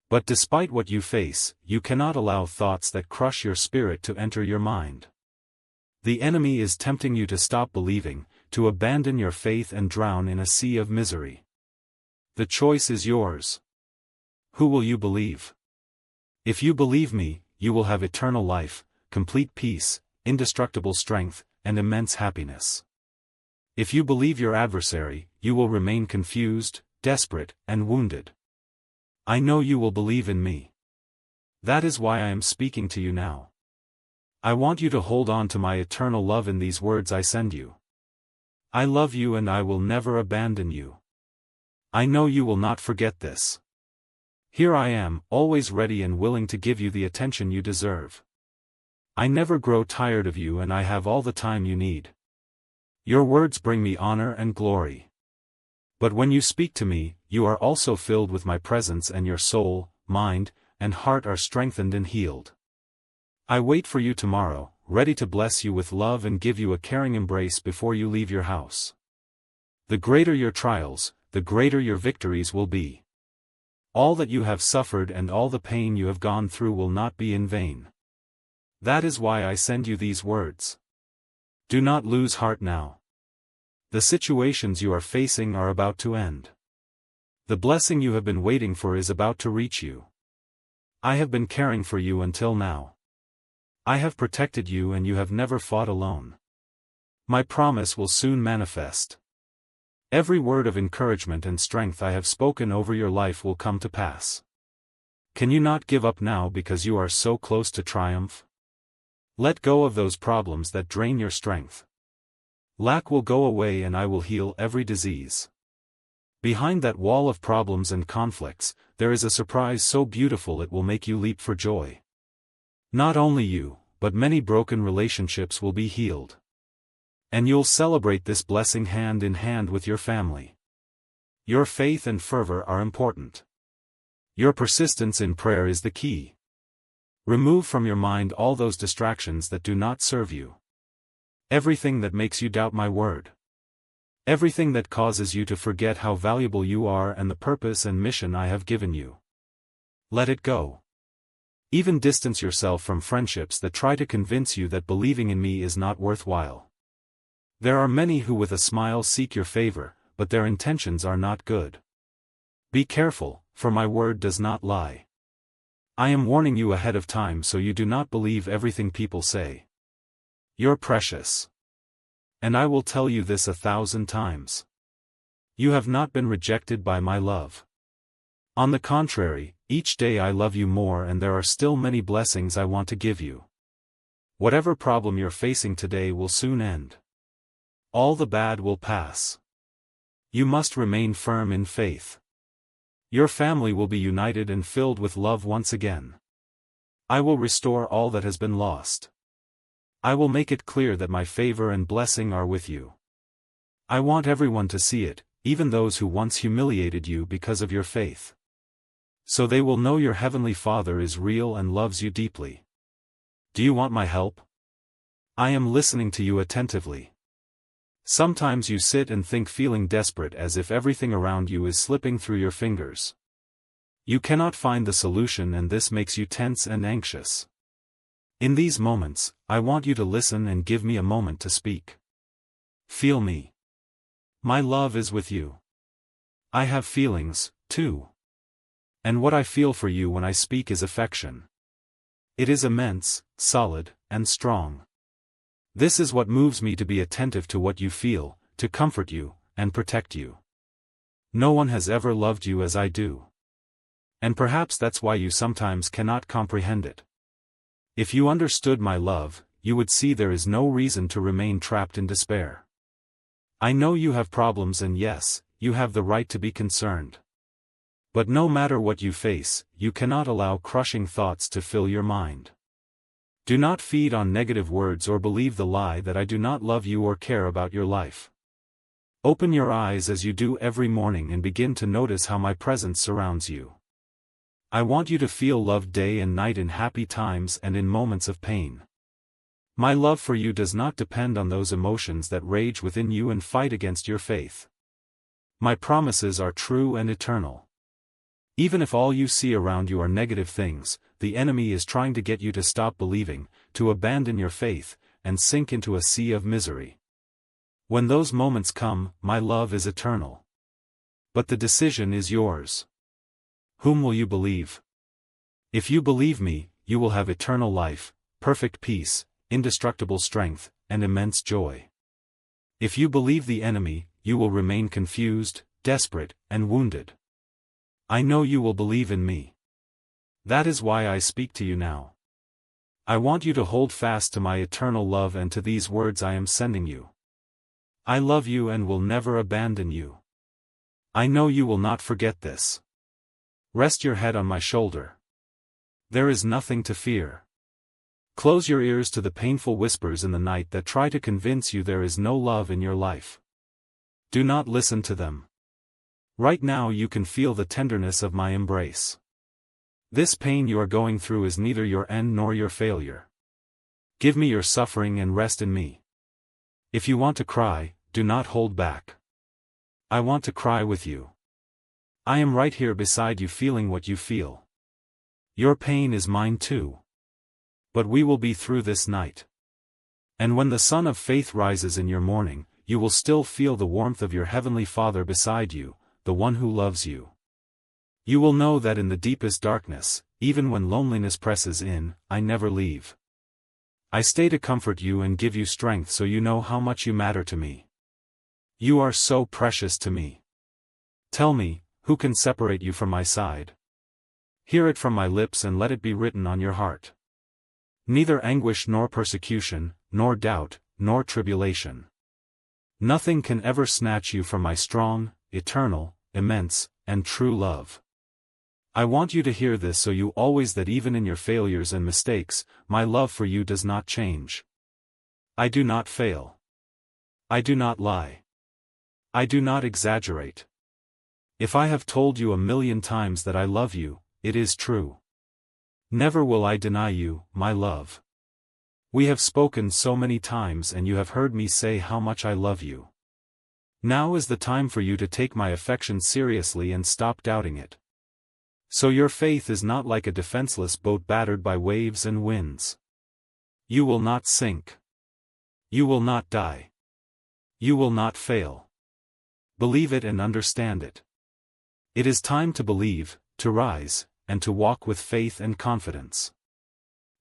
But despite what you face, you cannot allow thoughts that crush your spirit to enter your mind. The enemy is tempting you to stop believing, to abandon your faith and drown in a sea of misery. The choice is yours. Who will you believe? If you believe me, you will have eternal life, complete peace, indestructible strength, and immense happiness. If you believe your adversary, you will remain confused, desperate, and wounded. I know you will believe in me. That is why I am speaking to you now. I want you to hold on to my eternal love in these words I send you. I love you and I will never abandon you. I know you will not forget this. Here I am, always ready and willing to give you the attention you deserve. I never grow tired of you and I have all the time you need. Your words bring me honor and glory. But when you speak to me, you are also filled with my presence and your soul, mind, and heart are strengthened and healed. I wait for you tomorrow, ready to bless you with love and give you a caring embrace before you leave your house. The greater your trials, the greater your victories will be. All that you have suffered and all the pain you have gone through will not be in vain. That is why I send you these words. Do not lose heart now. The situations you are facing are about to end. The blessing you have been waiting for is about to reach you. I have been caring for you until now. I have protected you and you have never fought alone. My promise will soon manifest. Every word of encouragement and strength I have spoken over your life will come to pass. Can you not give up now because you are so close to triumph? Let go of those problems that drain your strength. Lack will go away and I will heal every disease. Behind that wall of problems and conflicts, there is a surprise so beautiful it will make you leap for joy. Not only you, but many broken relationships will be healed. And you'll celebrate this blessing hand in hand with your family. Your faith and fervor are important. Your persistence in prayer is the key. Remove from your mind all those distractions that do not serve you. Everything that makes you doubt my word. Everything that causes you to forget how valuable you are and the purpose and mission I have given you. Let it go. Even distance yourself from friendships that try to convince you that believing in me is not worthwhile. There are many who with a smile seek your favor, but their intentions are not good. Be careful, for my word does not lie. I am warning you ahead of time so you do not believe everything people say. You're precious. And I will tell you this 1,000 times. You have not been rejected by my love. On the contrary, each day I love you more and there are still many blessings I want to give you. Whatever problem you're facing today will soon end. All the bad will pass. You must remain firm in faith. Your family will be united and filled with love once again. I will restore all that has been lost. I will make it clear that my favor and blessing are with you. I want everyone to see it, even those who once humiliated you because of your faith. So they will know your heavenly Father is real and loves you deeply. Do you want my help? I am listening to you attentively. Sometimes you sit and think feeling desperate as if everything around you is slipping through your fingers. You cannot find the solution and this makes you tense and anxious. In these moments, I want you to listen and give me a moment to speak. Feel me. My love is with you. I have feelings, too. And what I feel for you when I speak is affection. It is immense, solid, and strong. This is what moves me to be attentive to what you feel, to comfort you, and protect you. No one has ever loved you as I do. And perhaps that's why you sometimes cannot comprehend it. If you understood my love, you would see there is no reason to remain trapped in despair. I know you have problems and yes, you have the right to be concerned. But no matter what you face, you cannot allow crushing thoughts to fill your mind. Do not feed on negative words or believe the lie that I do not love you or care about your life. Open your eyes as you do every morning and begin to notice how my presence surrounds you. I want you to feel loved day and night in happy times and in moments of pain. My love for you does not depend on those emotions that rage within you and fight against your faith. My promises are true and eternal. Even if all you see around you are negative things, the enemy is trying to get you to stop believing, to abandon your faith, and sink into a sea of misery. When those moments come, my love is eternal. But the decision is yours. Whom will you believe? If you believe me, you will have eternal life, perfect peace, indestructible strength, and immense joy. If you believe the enemy, you will remain confused, desperate, and wounded. I know you will believe in me. That is why I speak to you now. I want you to hold fast to my eternal love and to these words I am sending you. I love you and will never abandon you. I know you will not forget this. Rest your head on my shoulder. There is nothing to fear. Close your ears to the painful whispers in the night that try to convince you there is no love in your life. Do not listen to them. Right now you can feel the tenderness of my embrace. This pain you are going through is neither your end nor your failure. Give me your suffering and rest in me. If you want to cry, do not hold back. I want to cry with you. I am right here beside you feeling what you feel. Your pain is mine too. But we will be through this night. And when the sun of faith rises in your morning, you will still feel the warmth of your heavenly Father beside you, the one who loves you. You will know that in the deepest darkness, even when loneliness presses in, I never leave. I stay to comfort you and give you strength so you know how much you matter to me. You are so precious to me. Tell me, who can separate you from my side? Hear it from my lips and let it be written on your heart. Neither anguish nor persecution, nor doubt, nor tribulation. Nothing can ever snatch you from my strong, eternal, immense, and true love. I want you to hear this so you always that even in your failures and mistakes, my love for you does not change. I do not fail. I do not lie. I do not exaggerate. If I have told you 1,000,000 times that I love you, it is true. Never will I deny you, my love. We have spoken so many times and you have heard me say how much I love you. Now is the time for you to take my affection seriously and stop doubting it. So your faith is not like a defenseless boat battered by waves and winds. You will not sink. You will not die. You will not fail. Believe it and understand it. It is time to believe, to rise, and to walk with faith and confidence.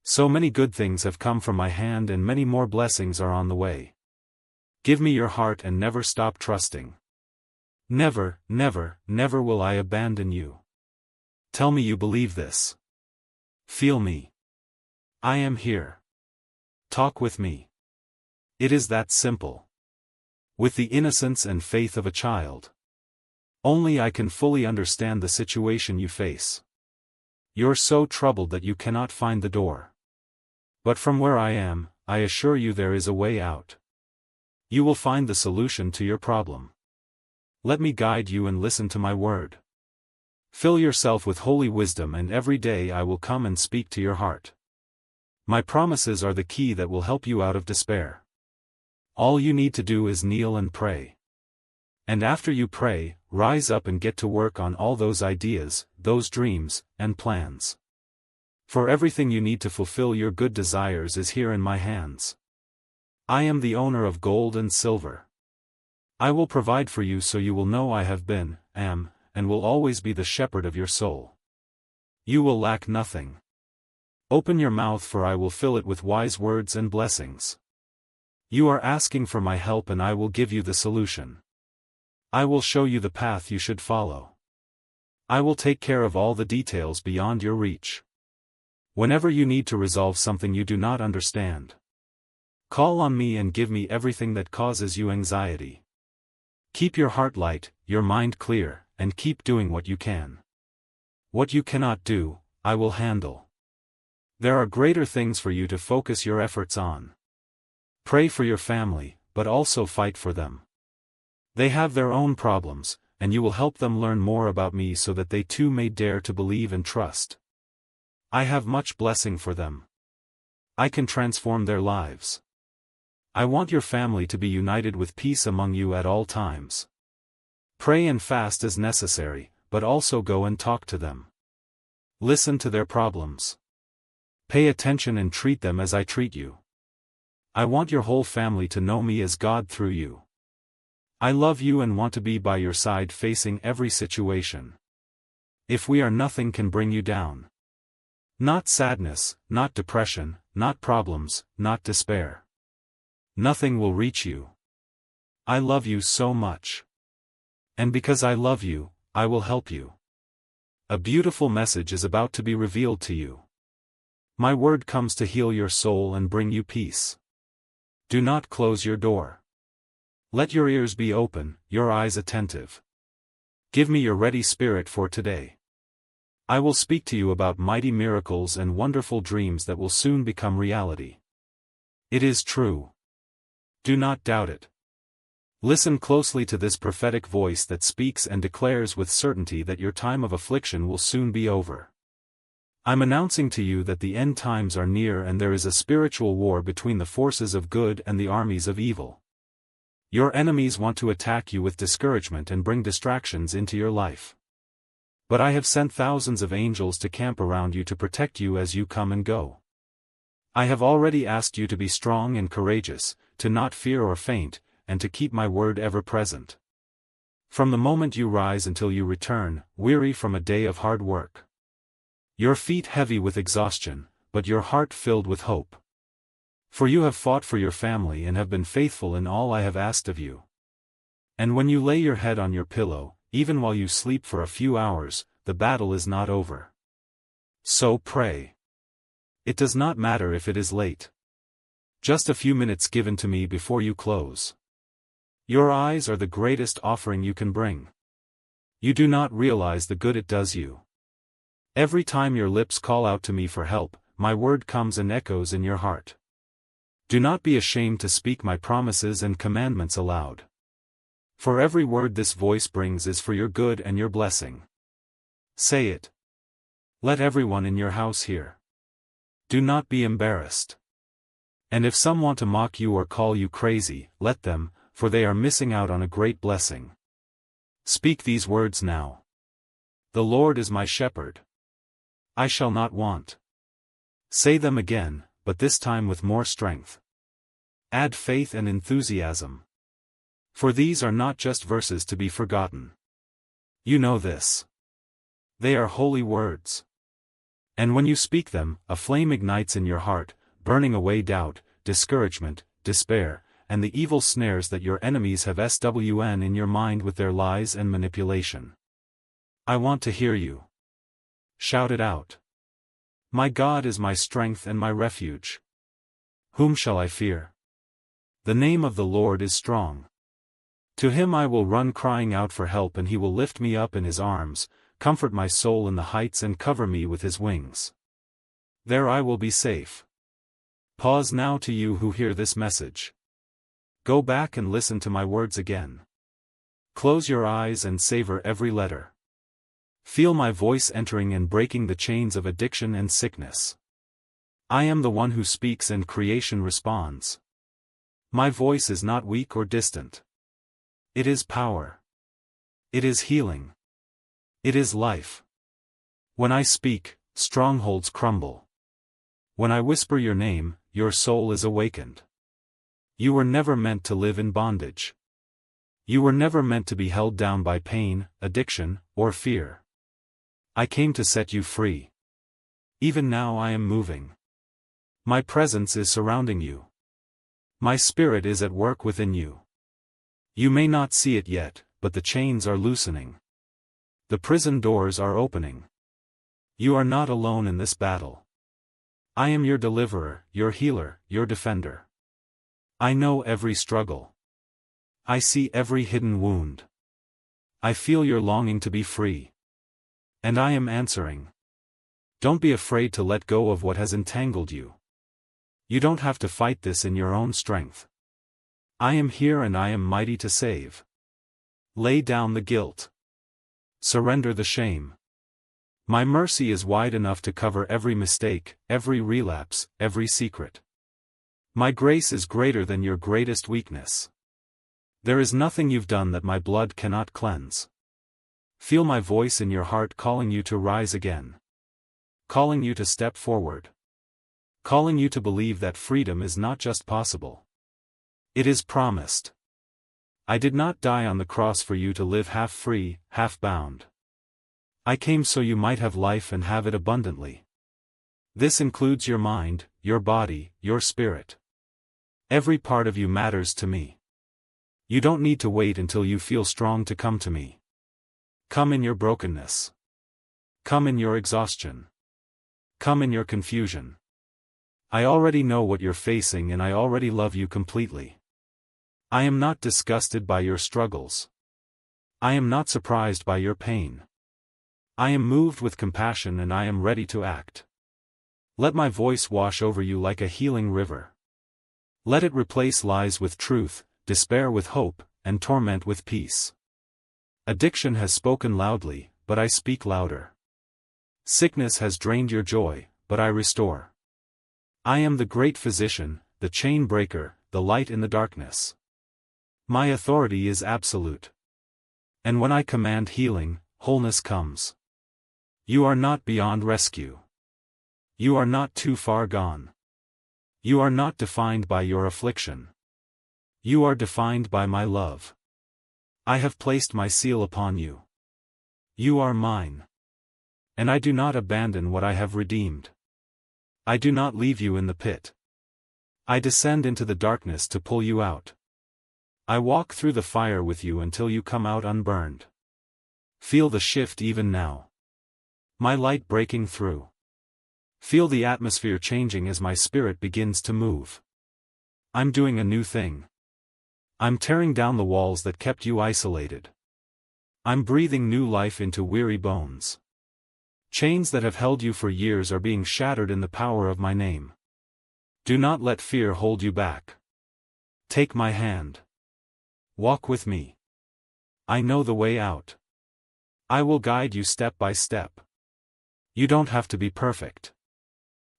So many good things have come from my hand and many more blessings are on the way. Give me your heart and never stop trusting. Never, never, never will I abandon you. Tell me you believe this. Feel me. I am here. Talk with me. It is that simple. With the innocence and faith of a child. Only I can fully understand the situation you face. You're so troubled that you cannot find the door. But from where I am, I assure you there is a way out. You will find the solution to your problem. Let me guide you and listen to my word. Fill yourself with holy wisdom and every day I will come and speak to your heart. My promises are the key that will help you out of despair. All you need to do is kneel and pray. And after you pray, rise up and get to work on all those ideas, those dreams, and plans. For everything you need to fulfill your good desires is here in my hands. I am the owner of gold and silver. I will provide for you so you will know I have been, am, and will always be the shepherd of your soul. You will lack nothing. Open your mouth for I will fill it with wise words and blessings. You are asking for my help and I will give you the solution. I will show you the path you should follow. I will take care of all the details beyond your reach. Whenever you need to resolve something you do not understand, call on me and give me everything that causes you anxiety. Keep your heart light, your mind clear, and keep doing what you can. What you cannot do, I will handle. There are greater things for you to focus your efforts on. Pray for your family, but also fight for them. They have their own problems, and you will help them learn more about me so that they too may dare to believe and trust. I have much blessing for them. I can transform their lives. I want your family to be united with peace among you at all times. Pray and fast as necessary, but also go and talk to them. Listen to their problems. Pay attention and treat them as I treat you. I want your whole family to know me as God through you. I love you and want to be by your side facing every situation. If we are nothing can bring you down. Not sadness, not depression, not problems, not despair. Nothing will reach you. I love you so much. And because I love you, I will help you. A beautiful message is about to be revealed to you. My word comes to heal your soul and bring you peace. Do not close your door. Let your ears be open, your eyes attentive. Give me your ready spirit for today. I will speak to you about mighty miracles and wonderful dreams that will soon become reality. It is true. Do not doubt it. Listen closely to this prophetic voice that speaks and declares with certainty that your time of affliction will soon be over. I'm announcing to you that the end times are near and there is a spiritual war between the forces of good and the armies of evil. Your enemies want to attack you with discouragement and bring distractions into your life. But I have sent thousands of angels to camp around you to protect you as you come and go. I have already asked you to be strong and courageous, to not fear or faint, and to keep my word ever present. From the moment you rise until you return, weary from a day of hard work. Your feet heavy with exhaustion, but your heart filled with hope. For you have fought for your family and have been faithful in all I have asked of you. And when you lay your head on your pillow, even while you sleep for a few hours, the battle is not over. So pray. It does not matter if it is late. Just a few minutes given to me before you close. Your eyes are the greatest offering you can bring. You do not realize the good it does you. Every time your lips call out to me for help, my word comes and echoes in your heart. Do not be ashamed to speak my promises and commandments aloud. For every word this voice brings is for your good and your blessing. Say it. Let everyone in your house hear. Do not be embarrassed. And if some want to mock you or call you crazy, let them, for they are missing out on a great blessing. Speak these words now. The Lord is my shepherd. I shall not want. Say them again, but this time with more strength. Add faith and enthusiasm. For these are not just verses to be forgotten. You know this. They are holy words. And when you speak them, a flame ignites in your heart, burning away doubt, discouragement, despair, and the evil snares that your enemies have swn in your mind with their lies and manipulation. I want to hear you. Shout it out. My God is my strength and my refuge. Whom shall I fear? The name of the Lord is strong. To him I will run crying out for help, and he will lift me up in his arms, comfort my soul in the heights and cover me with his wings. There I will be safe. Pause now to you who hear this message. Go back and listen to my words again. Close your eyes and savor every letter. Feel my voice entering and breaking the chains of addiction and sickness. I am the one who speaks and creation responds. My voice is not weak or distant. It is power. It is healing. It is life. When I speak, strongholds crumble. When I whisper your name, your soul is awakened. You were never meant to live in bondage. You were never meant to be held down by pain, addiction, or fear. I came to set you free. Even now I am moving. My presence is surrounding you. My spirit is at work within you. You may not see it yet, but the chains are loosening. The prison doors are opening. You are not alone in this battle. I am your deliverer, your healer, your defender. I know every struggle. I see every hidden wound. I feel your longing to be free. And I am answering. Don't be afraid to let go of what has entangled you. You don't have to fight this in your own strength. I am here and I am mighty to save. Lay down the guilt. Surrender the shame. My mercy is wide enough to cover every mistake, every relapse, every secret. My grace is greater than your greatest weakness. There is nothing you've done that my blood cannot cleanse. Feel my voice in your heart calling you to rise again. Calling you to step forward. Calling you to believe that freedom is not just possible. It is promised. I did not die on the cross for you to live half free, half bound. I came so you might have life and have it abundantly. This includes your mind, your body, your spirit. Every part of you matters to me. You don't need to wait until you feel strong to come to me. Come in your brokenness. Come in your exhaustion. Come in your confusion. I already know what you're facing and I already love you completely. I am not disgusted by your struggles. I am not surprised by your pain. I am moved with compassion and I am ready to act. Let my voice wash over you like a healing river. Let it replace lies with truth, despair with hope, and torment with peace. Addiction has spoken loudly, but I speak louder. Sickness has drained your joy, but I restore. I am the great physician, the chain breaker, the light in the darkness. My authority is absolute. And when I command healing, wholeness comes. You are not beyond rescue. You are not too far gone. You are not defined by your affliction. You are defined by my love. I have placed my seal upon you. You are mine. And I do not abandon what I have redeemed. I do not leave you in the pit. I descend into the darkness to pull you out. I walk through the fire with you until you come out unburned. Feel the shift even now. My light breaking through. Feel the atmosphere changing as my spirit begins to move. I'm doing a new thing. I'm tearing down the walls that kept you isolated. I'm breathing new life into weary bones. Chains that have held you for years are being shattered in the power of my name. Do not let fear hold you back. Take my hand. Walk with me. I know the way out. I will guide you step by step. You don't have to be perfect.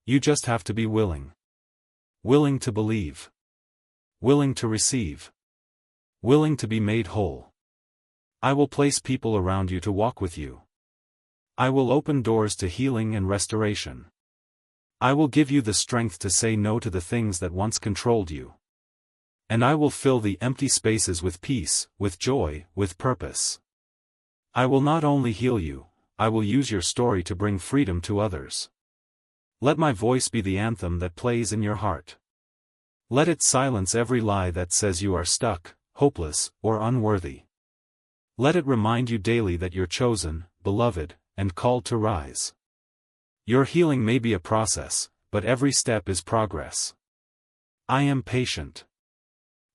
You just have to be willing. Willing to believe. Willing to receive. Willing to be made whole. I will place people around you to walk with you. I will open doors to healing and restoration. I will give you the strength to say no to the things that once controlled you. And I will fill the empty spaces with peace, with joy, with purpose. I will not only heal you, I will use your story to bring freedom to others. Let my voice be the anthem that plays in your heart. Let it silence every lie that says you are stuck, hopeless, or unworthy. Let it remind you daily that you're chosen, beloved, and called to rise. Your healing may be a process, but every step is progress. I am patient.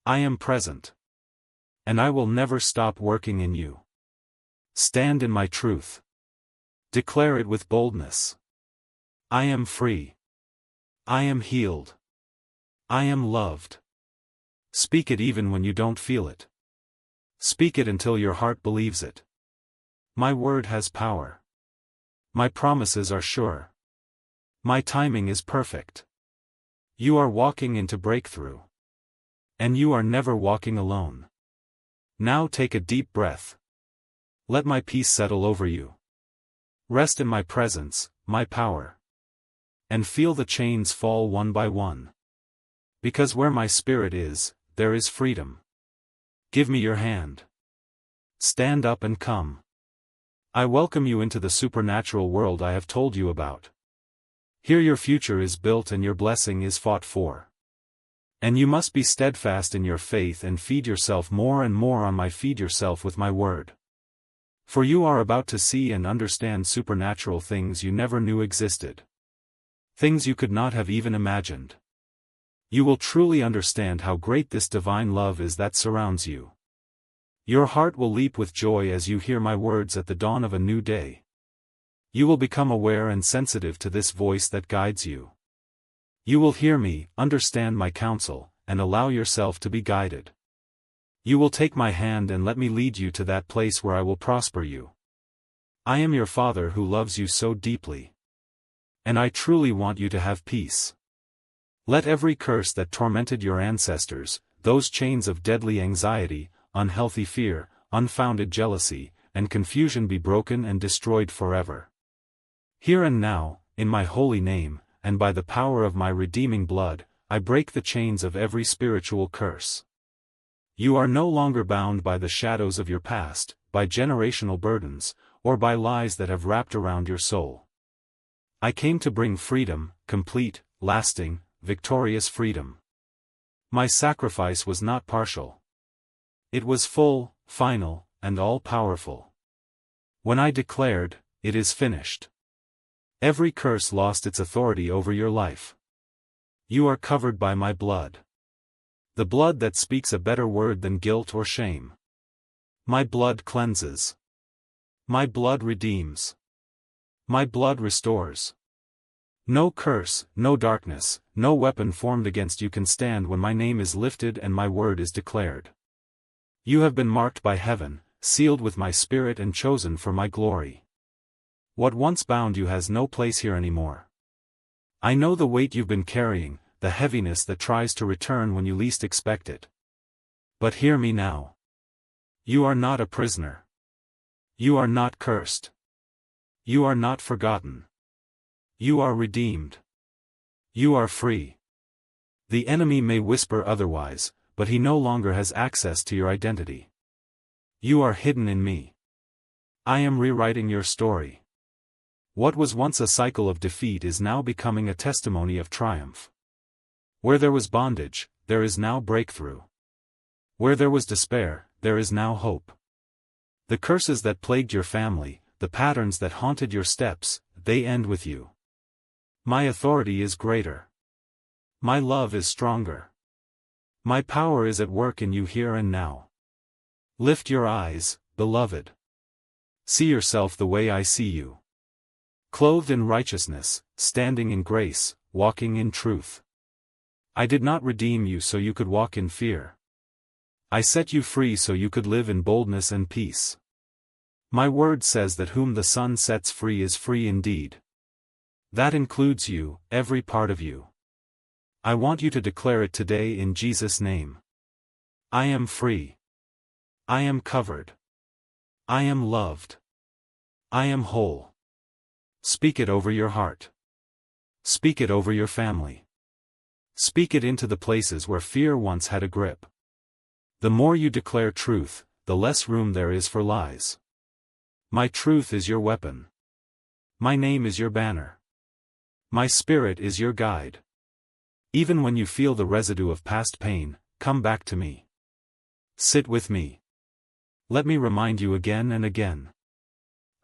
I am present. And I will never stop working in you. Stand in my truth. Declare it with boldness. I am free. I am healed. I am loved. Speak it even when you don't feel it. Speak it until your heart believes it. My word has power. My promises are sure. My timing is perfect. You are walking into breakthrough. And you are never walking alone. Now take a deep breath. Let my peace settle over you. Rest in my presence, my power. And feel the chains fall one by one. Because where my spirit is, there is freedom. Give me your hand. Stand up and come. I welcome you into the supernatural world I have told you about. Here your future is built and your blessing is fought for. And you must be steadfast in your faith and feed yourself more and more on my feed yourself with my word. For you are about to see and understand supernatural things you never knew existed. Things you could not have even imagined. You will truly understand how great this divine love is that surrounds you. Your heart will leap with joy as you hear my words at the dawn of a new day. You will become aware and sensitive to this voice that guides you. You will hear me, understand my counsel, and allow yourself to be guided. You will take my hand and let me lead you to that place where I will prosper you. I am your Father who loves you so deeply. And I truly want you to have peace. Let every curse that tormented your ancestors, those chains of deadly anxiety, unhealthy fear, unfounded jealousy, and confusion be broken and destroyed forever. Here and now, in my holy name, and by the power of my redeeming blood, I break the chains of every spiritual curse. You are no longer bound by the shadows of your past, by generational burdens, or by lies that have wrapped around your soul. I came to bring freedom, complete, lasting, victorious freedom. My sacrifice was not partial. It was full, final, and all-powerful. When I declared, "It is finished," every curse lost its authority over your life. You are covered by my blood. The blood that speaks a better word than guilt or shame. My blood cleanses. My blood redeems. My blood restores. No curse, no darkness, no weapon formed against you can stand when my name is lifted and my word is declared. You have been marked by heaven, sealed with my spirit and chosen for my glory. What once bound you has no place here anymore. I know the weight you've been carrying, the heaviness that tries to return when you least expect it. But hear me now. You are not a prisoner. You are not cursed. You are not forgotten. You are redeemed. You are free. The enemy may whisper otherwise, but he no longer has access to your identity. You are hidden in me. I am rewriting your story. What was once a cycle of defeat is now becoming a testimony of triumph. Where there was bondage, there is now breakthrough. Where there was despair, there is now hope. The curses that plagued your family, the patterns that haunted your steps, they end with you. My authority is greater. My love is stronger. My power is at work in you here and now. Lift your eyes, beloved. See yourself the way I see you. Clothed in righteousness, standing in grace, walking in truth. I did not redeem you so you could walk in fear. I set you free so you could live in boldness and peace. My word says that whom the Son sets free is free indeed. That includes you, every part of you. I want you to declare it today in Jesus' name. I am free. I am covered. I am loved. I am whole. Speak it over your heart. Speak it over your family. Speak it into the places where fear once had a grip. The more you declare truth, the less room there is for lies. My truth is your weapon. My name is your banner. My spirit is your guide. Even when you feel the residue of past pain, come back to me. Sit with me. Let me remind you again and again.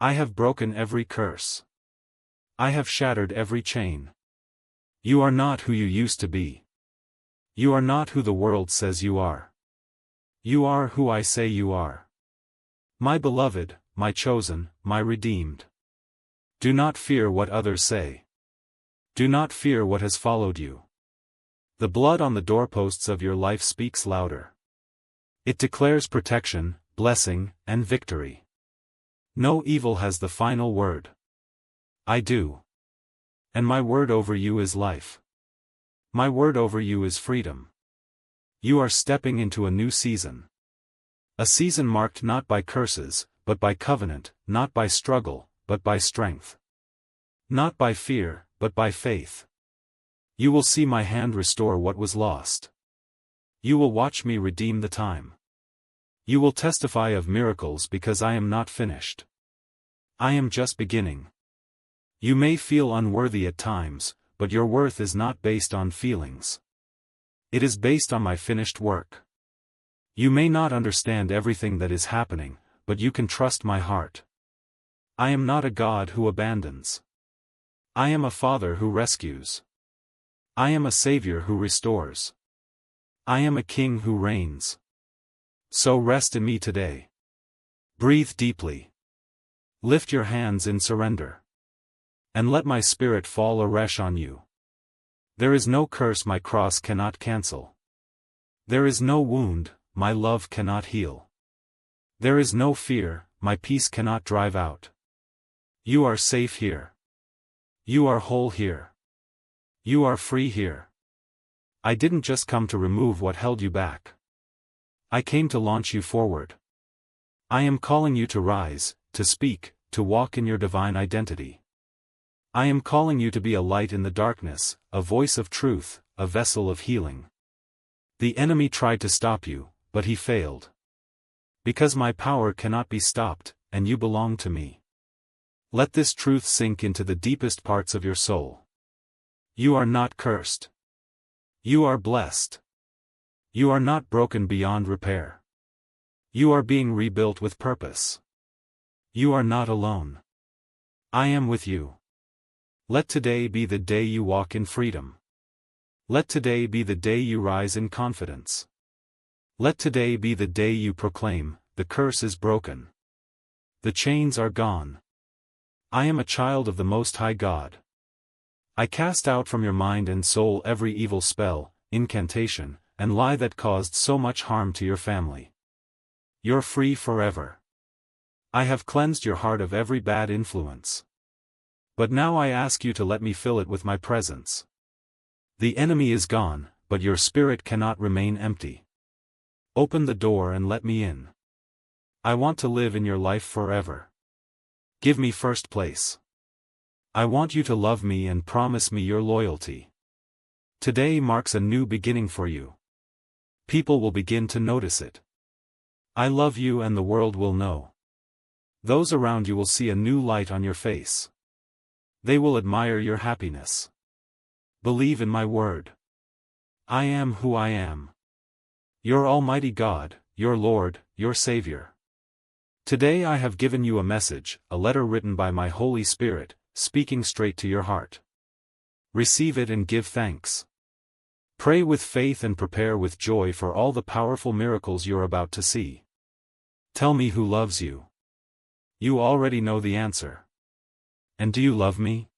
I have broken every curse. I have shattered every chain. You are not who you used to be. You are not who the world says you are. You are who I say you are. My beloved, my chosen, my redeemed. Do not fear what others say. Do not fear what has followed you. The blood on the doorposts of your life speaks louder. It declares protection, blessing, and victory. No evil has the final word. I do. And my word over you is life. My word over you is freedom. You are stepping into a new season. A season marked not by curses, but by covenant, not by struggle, but by strength. Not by fear, but by faith. You will see my hand restore what was lost. You will watch me redeem the time. You will testify of miracles because I am not finished. I am just beginning. You may feel unworthy at times, but your worth is not based on feelings. It is based on my finished work. You may not understand everything that is happening, but you can trust my heart. I am not a God who abandons. I am a Father who rescues. I am a Savior who restores. I am a King who reigns. So rest in me today. Breathe deeply. Lift your hands in surrender. And let my spirit fall afresh on you. There is no curse my cross cannot cancel. There is no wound my love cannot heal. There is no fear my peace cannot drive out. You are safe here. You are whole here. You are free here. I didn't just come to remove what held you back. I came to launch you forward. I am calling you to rise, to speak, to walk in your divine identity. I am calling you to be a light in the darkness, a voice of truth, a vessel of healing. The enemy tried to stop you, but he failed. Because my power cannot be stopped, and you belong to me. Let this truth sink into the deepest parts of your soul. You are not cursed. You are blessed. You are not broken beyond repair. You are being rebuilt with purpose. You are not alone. I am with you. Let today be the day you walk in freedom. Let today be the day you rise in confidence. Let today be the day you proclaim, the curse is broken. The chains are gone. I am a child of the Most High God. I cast out from your mind and soul every evil spell, incantation, and lie that caused so much harm to your family. You're free forever. I have cleansed your heart of every bad influence. But now I ask you to let me fill it with my presence. The enemy is gone, but your spirit cannot remain empty. Open the door and let me in. I want to live in your life forever. Give me first place. I want you to love me and promise me your loyalty. Today marks a new beginning for you. People will begin to notice it. I love you and the world will know. Those around you will see a new light on your face. They will admire your happiness. Believe in my word. I am who I am. Your Almighty God, your Lord, your Savior. Today I have given you a message, a letter written by my Holy Spirit, speaking straight to your heart. Receive it and give thanks. Pray with faith and prepare with joy for all the powerful miracles you're about to see. Tell me who loves you. You already know the answer. And do you love me?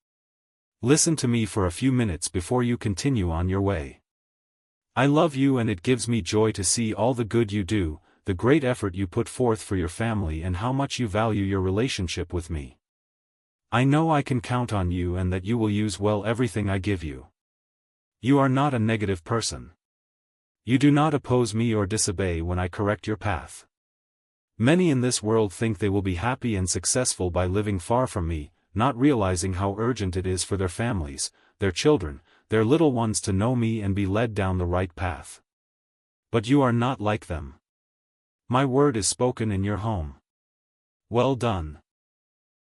Listen to me for a few minutes before you continue on your way. I love you and it gives me joy to see all the good you do, the great effort you put forth for your family and how much you value your relationship with me. I know I can count on you and that you will use well everything I give you. You are not a negative person. You do not oppose me or disobey when I correct your path. Many in this world think they will be happy and successful by living far from me, not realizing how urgent it is for their families, their children, their little ones to know me and be led down the right path. But you are not like them. My word is spoken in your home. Well done.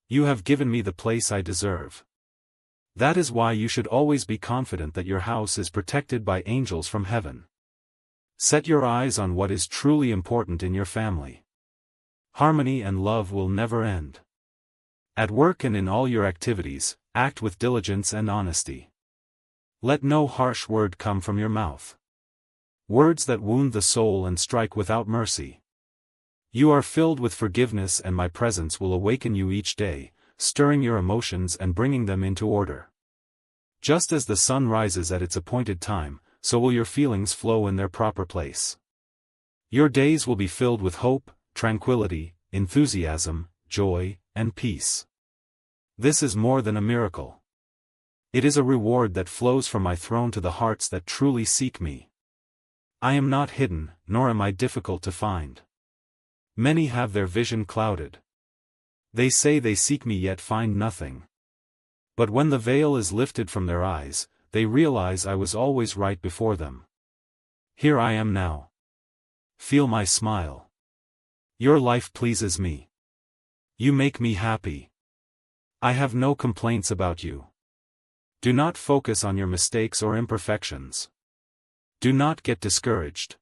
You have given me the place I deserve. That is why you should always be confident that your house is protected by angels from heaven. Set your eyes on what is truly important in your family. Harmony and love will never end. At work and in all your activities, act with diligence and honesty. Let no harsh word come from your mouth. Words that wound the soul and strike without mercy. You are filled with forgiveness and my presence will awaken you each day, stirring your emotions and bringing them into order. Just as the sun rises at its appointed time, so will your feelings flow in their proper place. Your days will be filled with hope, tranquility, enthusiasm, joy, and peace. This is more than a miracle. It is a reward that flows from my throne to the hearts that truly seek me. I am not hidden, nor am I difficult to find. Many have their vision clouded. They say they seek me yet find nothing. But when the veil is lifted from their eyes, they realize I was always right before them. Here I am now. Feel my smile. Your life pleases me. You make me happy. I have no complaints about you. Do not focus on your mistakes or imperfections. Do not get discouraged.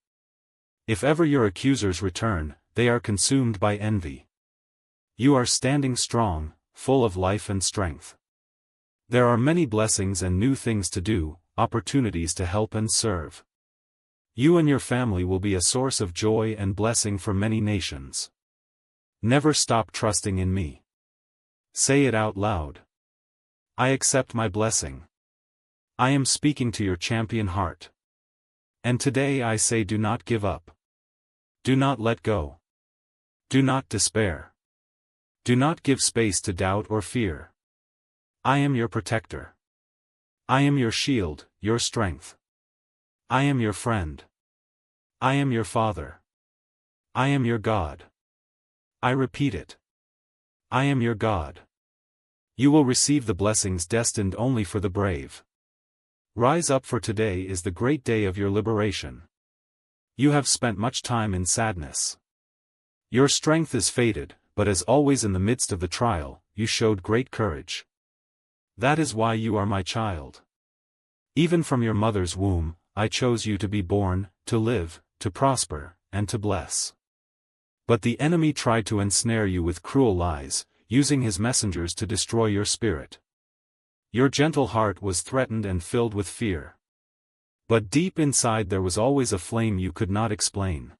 If ever your accusers return, they are consumed by envy. You are standing strong, full of life and strength. There are many blessings and new things to do, opportunities to help and serve. You and your family will be a source of joy and blessing for many nations. Never stop trusting in me. Say it out loud. I accept my blessing. I am speaking to your champion heart. And today I say do not give up. Do not let go. Do not despair. Do not give space to doubt or fear. I am your protector. I am your shield, your strength. I am your friend. I am your Father. I am your God. I repeat it. I am your God. You will receive the blessings destined only for the brave. Rise up, for today is the great day of your liberation. You have spent much time in sadness. Your strength is faded, but as always in the midst of the trial, you showed great courage. That is why you are my child. Even from your mother's womb, I chose you to be born, to live, to prosper, and to bless. But the enemy tried to ensnare you with cruel lies, using his messengers to destroy your spirit. Your gentle heart was threatened and filled with fear. But deep inside there was always a flame you could not explain.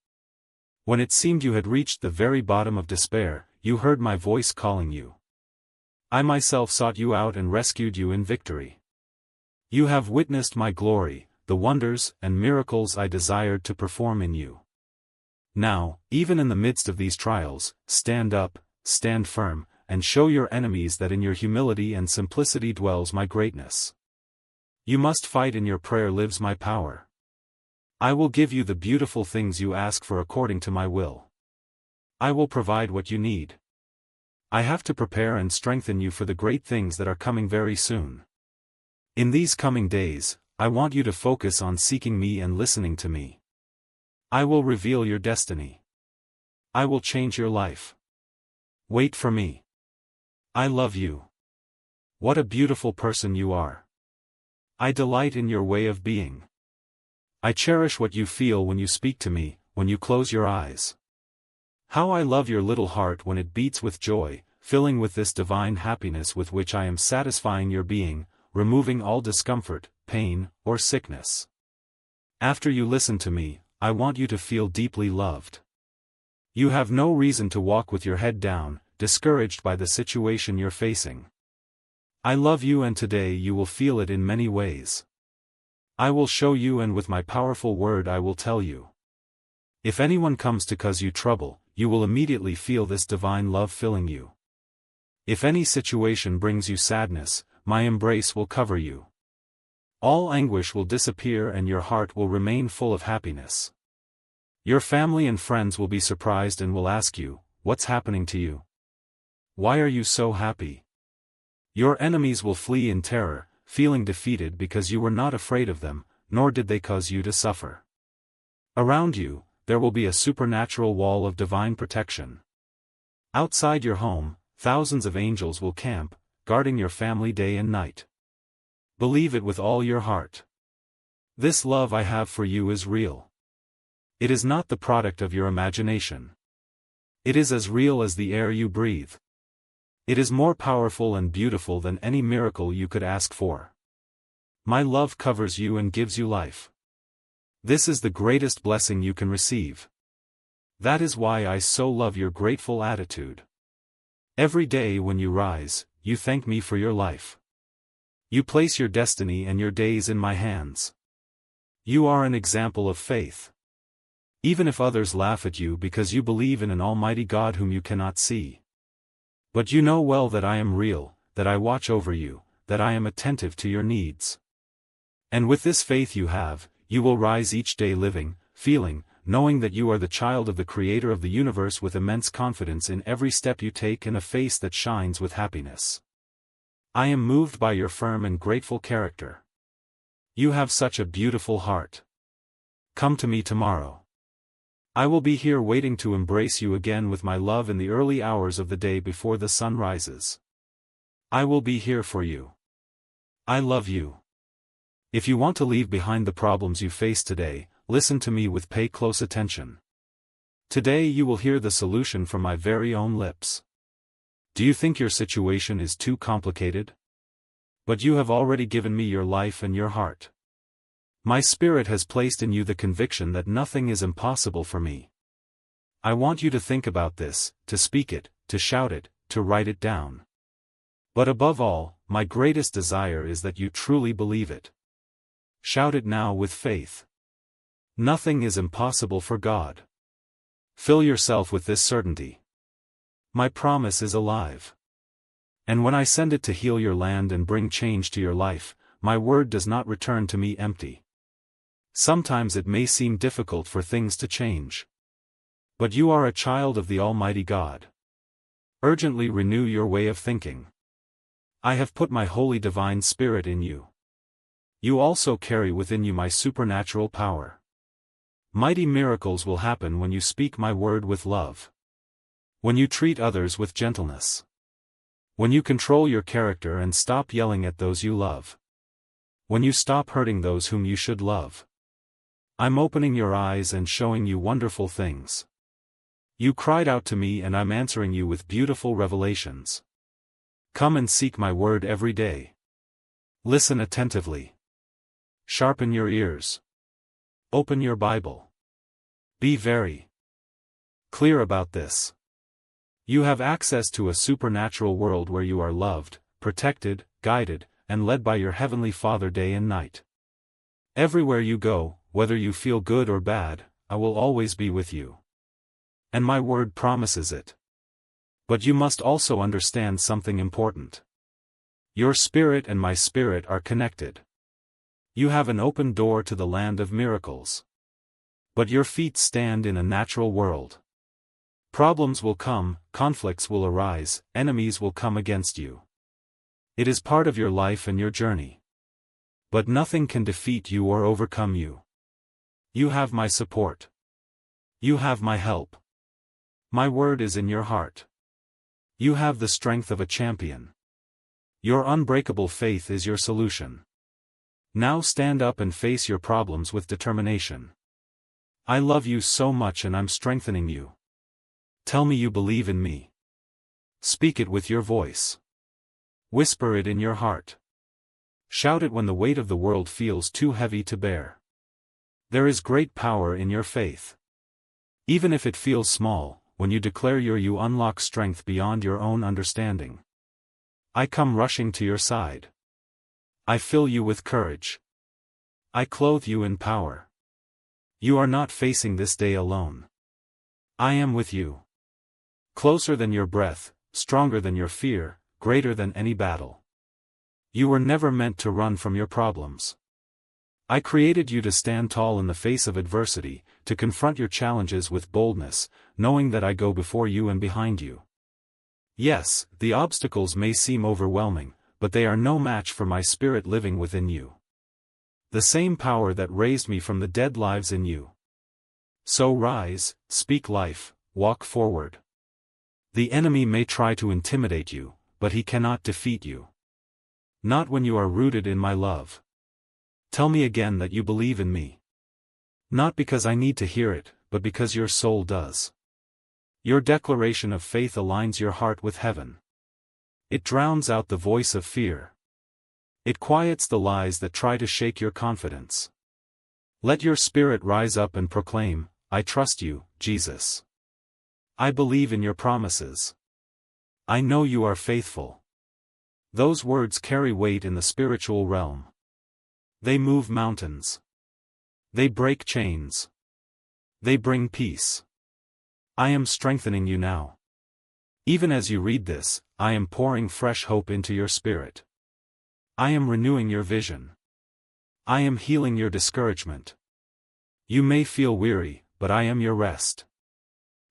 When it seemed you had reached the very bottom of despair, you heard my voice calling you. I myself sought you out and rescued you in victory. You have witnessed my glory, the wonders and miracles I desired to perform in you. Now, even in the midst of these trials, stand up, stand firm, and show your enemies that in your humility and simplicity dwells my greatness. You must fight, in your prayer lives my power. I will give you the beautiful things you ask for according to my will. I will provide what you need. I have to prepare and strengthen you for the great things that are coming very soon. In these coming days, I want you to focus on seeking me and listening to me. I will reveal your destiny. I will change your life. Wait for me. I love you. What a beautiful person you are. I delight in your way of being. I cherish what you feel when you speak to me, when you close your eyes. How I love your little heart when it beats with joy, filling with this divine happiness with which I am satisfying your being, removing all discomfort, pain, or sickness. After you listen to me, I want you to feel deeply loved. You have no reason to walk with your head down, discouraged by the situation you're facing. I love you, and today you will feel it in many ways. I will show you, and with my powerful word I will tell you. If anyone comes to cause you trouble, you will immediately feel this divine love filling you. If any situation brings you sadness, my embrace will cover you. All anguish will disappear and your heart will remain full of happiness. Your family and friends will be surprised and will ask you, "What's happening to you? Why are you so happy?" Your enemies will flee in terror, feeling defeated because you were not afraid of them, nor did they cause you to suffer. Around you, there will be a supernatural wall of divine protection. Outside your home, thousands of angels will camp, guarding your family day and night. Believe it with all your heart. This love I have for you is real. It is not the product of your imagination. It is as real as the air you breathe. It is more powerful and beautiful than any miracle you could ask for. My love covers you and gives you life. This is the greatest blessing you can receive. That is why I so love your grateful attitude. Every day when you rise, you thank me for your life. You place your destiny and your days in my hands. You are an example of faith. Even if others laugh at you because you believe in an almighty God whom you cannot see. But you know well that I am real, that I watch over you, that I am attentive to your needs. And with this faith you have, you will rise each day living, feeling, knowing that you are the child of the Creator of the universe with immense confidence in every step you take and a face that shines with happiness. I am moved by your firm and grateful character. You have such a beautiful heart. Come to me tomorrow. I will be here waiting to embrace you again with my love in the early hours of the day before the sun rises. I will be here for you. I love you. If you want to leave behind the problems you face today, listen to me with pay close attention. Today you will hear the solution from my very own lips. Do you think your situation is too complicated? But you have already given me your life and your heart. My spirit has placed in you the conviction that nothing is impossible for me. I want you to think about this, to speak it, to shout it, to write it down. But above all, my greatest desire is that you truly believe it. Shout it now with faith. Nothing is impossible for God. Fill yourself with this certainty. My promise is alive. And when I send it to heal your land and bring change to your life, my word does not return to me empty. Sometimes it may seem difficult for things to change. But you are a child of the Almighty God. Urgently renew your way of thinking. I have put my holy divine spirit in you. You also carry within you my supernatural power. Mighty miracles will happen when you speak my word with love. When you treat others with gentleness. When you control your character and stop yelling at those you love. When you stop hurting those whom you should love. I'm opening your eyes and showing you wonderful things. You cried out to me and I'm answering you with beautiful revelations. Come and seek my word every day. Listen attentively. Sharpen your ears. Open your Bible. Be very clear about this. You have access to a supernatural world where you are loved, protected, guided, and led by your Heavenly Father day and night. Everywhere you go, whether you feel good or bad, I will always be with you. And my word promises it. But you must also understand something important. Your spirit and my spirit are connected. You have an open door to the land of miracles. But your feet stand in a natural world. Problems will come, conflicts will arise, enemies will come against you. It is part of your life and your journey. But nothing can defeat you or overcome you. You have my support. You have my help. My word is in your heart. You have the strength of a champion. Your unbreakable faith is your solution. Now stand up and face your problems with determination. I love you so much and I'm strengthening you. Tell me you believe in me. Speak it with your voice. Whisper it in your heart. Shout it when the weight of the world feels too heavy to bear. There is great power in your faith. Even if it feels small, when you declare you unlock strength beyond your own understanding. I come rushing to your side. I fill you with courage. I clothe you in power. You are not facing this day alone. I am with you. Closer than your breath, stronger than your fear, greater than any battle. You were never meant to run from your problems. I created you to stand tall in the face of adversity, to confront your challenges with boldness, knowing that I go before you and behind you. Yes, the obstacles may seem overwhelming, but they are no match for my spirit living within you. The same power that raised me from the dead lives in you. So rise, speak life, walk forward. The enemy may try to intimidate you, but he cannot defeat you. Not when you are rooted in my love. Tell me again that you believe in me. Not because I need to hear it, but because your soul does. Your declaration of faith aligns your heart with heaven. It drowns out the voice of fear. It quiets the lies that try to shake your confidence. Let your spirit rise up and proclaim, I trust you, Jesus. I believe in your promises. I know you are faithful. Those words carry weight in the spiritual realm. They move mountains. They break chains. They bring peace. I am strengthening you now. Even as you read this, I am pouring fresh hope into your spirit. I am renewing your vision. I am healing your discouragement. You may feel weary, but I am your rest.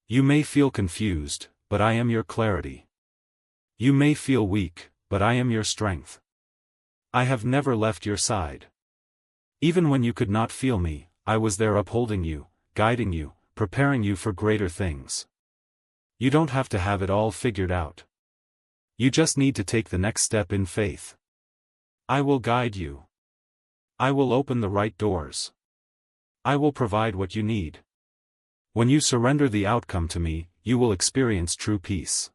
You may feel confused, but I am your clarity. You may feel weak, but I am your strength. I have never left your side. Even when you could not feel me, I was there upholding you, guiding you, preparing you for greater things. You don't have to have it all figured out. You just need to take the next step in faith. I will guide you. I will open the right doors. I will provide what you need. When you surrender the outcome to me, you will experience true peace.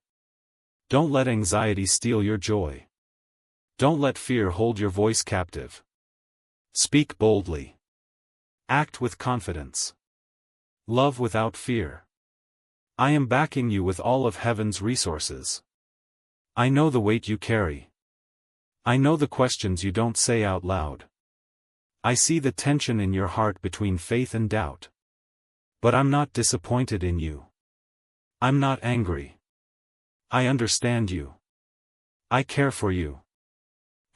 Don't let anxiety steal your joy. Don't let fear hold your voice captive. Speak boldly. Act with confidence. Love without fear. I am backing you with all of heaven's resources. I know the weight you carry. I know the questions you don't say out loud. I see the tension in your heart between faith and doubt. But I'm not disappointed in you. I'm not angry. I understand you. I care for you.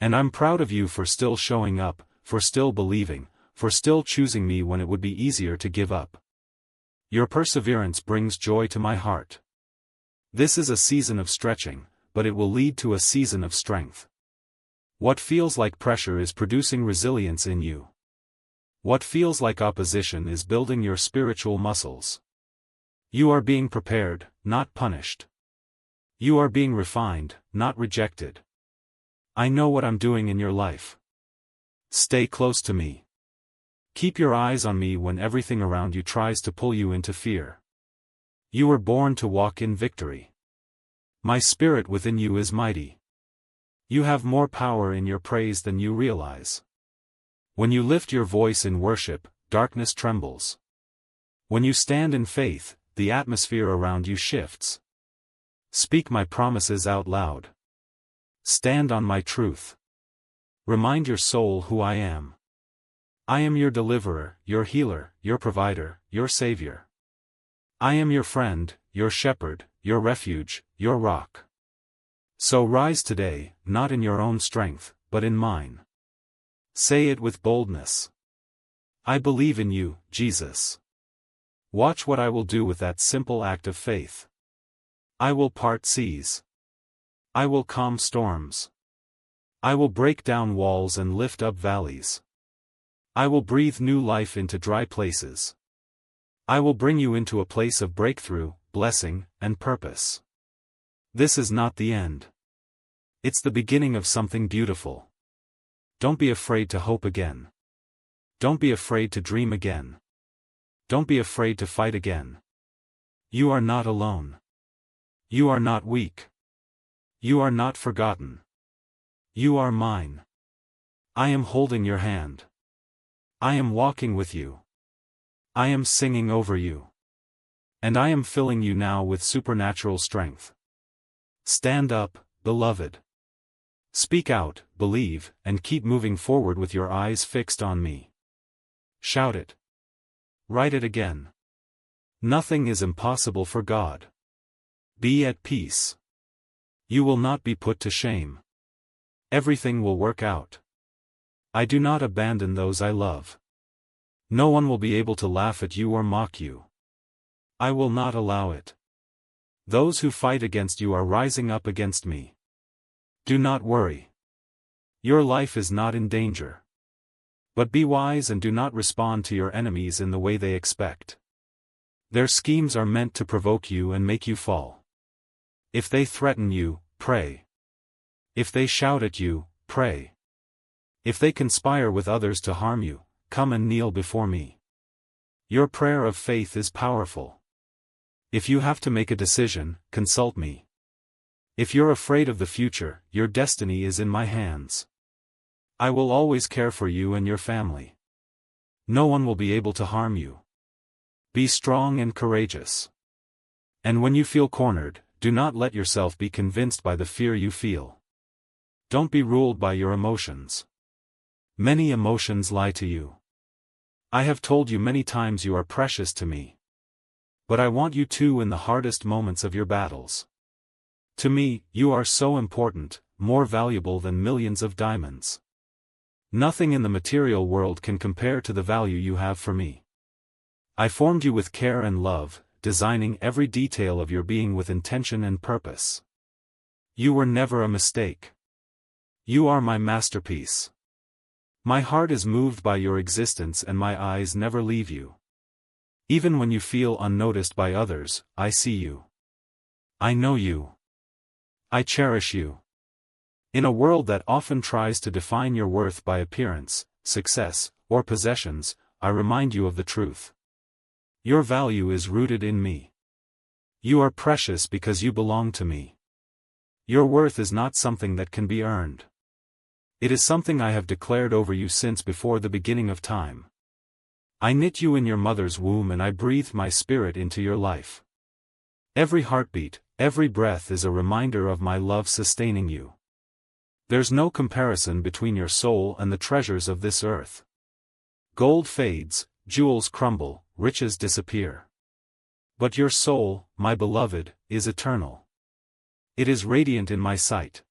And I'm proud of you for still showing up, for still believing, for still choosing me when it would be easier to give up. Your perseverance brings joy to my heart. This is a season of stretching, but it will lead to a season of strength. What feels like pressure is producing resilience in you. What feels like opposition is building your spiritual muscles. You are being prepared, not punished. You are being refined, not rejected. I know what I'm doing in your life. Stay close to me. Keep your eyes on me when everything around you tries to pull you into fear. You were born to walk in victory. My spirit within you is mighty. You have more power in your praise than you realize. When you lift your voice in worship, darkness trembles. When you stand in faith, the atmosphere around you shifts. Speak my promises out loud. Stand on my truth. Remind your soul who I am. I am your deliverer, your healer, your provider, your savior. I am your friend, your shepherd, your refuge, your rock. So rise today, not in your own strength, but in mine. Say it with boldness. I believe in you, Jesus. Watch what I will do with that simple act of faith. I will part seas. I will calm storms. I will break down walls and lift up valleys. I will breathe new life into dry places. I will bring you into a place of breakthrough, blessing, and purpose. This is not the end. It's the beginning of something beautiful. Don't be afraid to hope again. Don't be afraid to dream again. Don't be afraid to fight again. You are not alone. You are not weak. You are not forgotten. You are mine. I am holding your hand. I am walking with you. I am singing over you. And I am filling you now with supernatural strength. Stand up, beloved. Speak out, believe, and keep moving forward with your eyes fixed on me. Shout it. Write it again. Nothing is impossible for God. Be at peace. You will not be put to shame. Everything will work out. I do not abandon those I love. No one will be able to laugh at you or mock you. I will not allow it. Those who fight against you are rising up against me. Do not worry. Your life is not in danger. But be wise and do not respond to your enemies in the way they expect. Their schemes are meant to provoke you and make you fall. If they threaten you, pray. If they shout at you, pray. If they conspire with others to harm you, come and kneel before me. Your prayer of faith is powerful. If you have to make a decision, consult me. If you're afraid of the future, your destiny is in my hands. I will always care for you and your family. No one will be able to harm you. Be strong and courageous. And when you feel cornered, do not let yourself be convinced by the fear you feel. Don't be ruled by your emotions. Many emotions lie to you. I have told you many times you are precious to me. But I want you too in the hardest moments of your battles. To me, you are so important, more valuable than millions of diamonds. Nothing in the material world can compare to the value you have for me. I formed you with care and love, designing every detail of your being with intention and purpose. You were never a mistake. You are my masterpiece. My heart is moved by your existence and my eyes never leave you. Even when you feel unnoticed by others, I see you. I know you. I cherish you. In a world that often tries to define your worth by appearance, success, or possessions, I remind you of the truth. Your value is rooted in me. You are precious because you belong to me. Your worth is not something that can be earned. It is something I have declared over you since before the beginning of time. I knit you in your mother's womb and I breathed my spirit into your life. Every heartbeat, every breath is a reminder of my love sustaining you. There's no comparison between your soul and the treasures of this earth. Gold fades, jewels crumble, riches disappear. But your soul, my beloved, is eternal. It is radiant in my sight.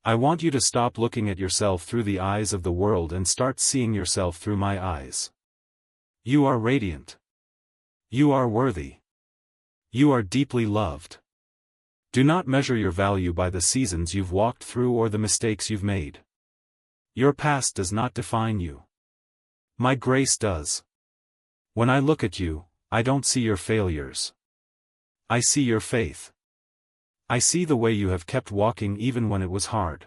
I want you to stop looking at yourself through the eyes of the world and start seeing yourself through my eyes. You are radiant. You are worthy. You are deeply loved. Do not measure your value by the seasons you've walked through or the mistakes you've made. Your past does not define you. My grace does. When I look at you, I don't see your failures. I see your faith. I see the way you have kept walking even when it was hard.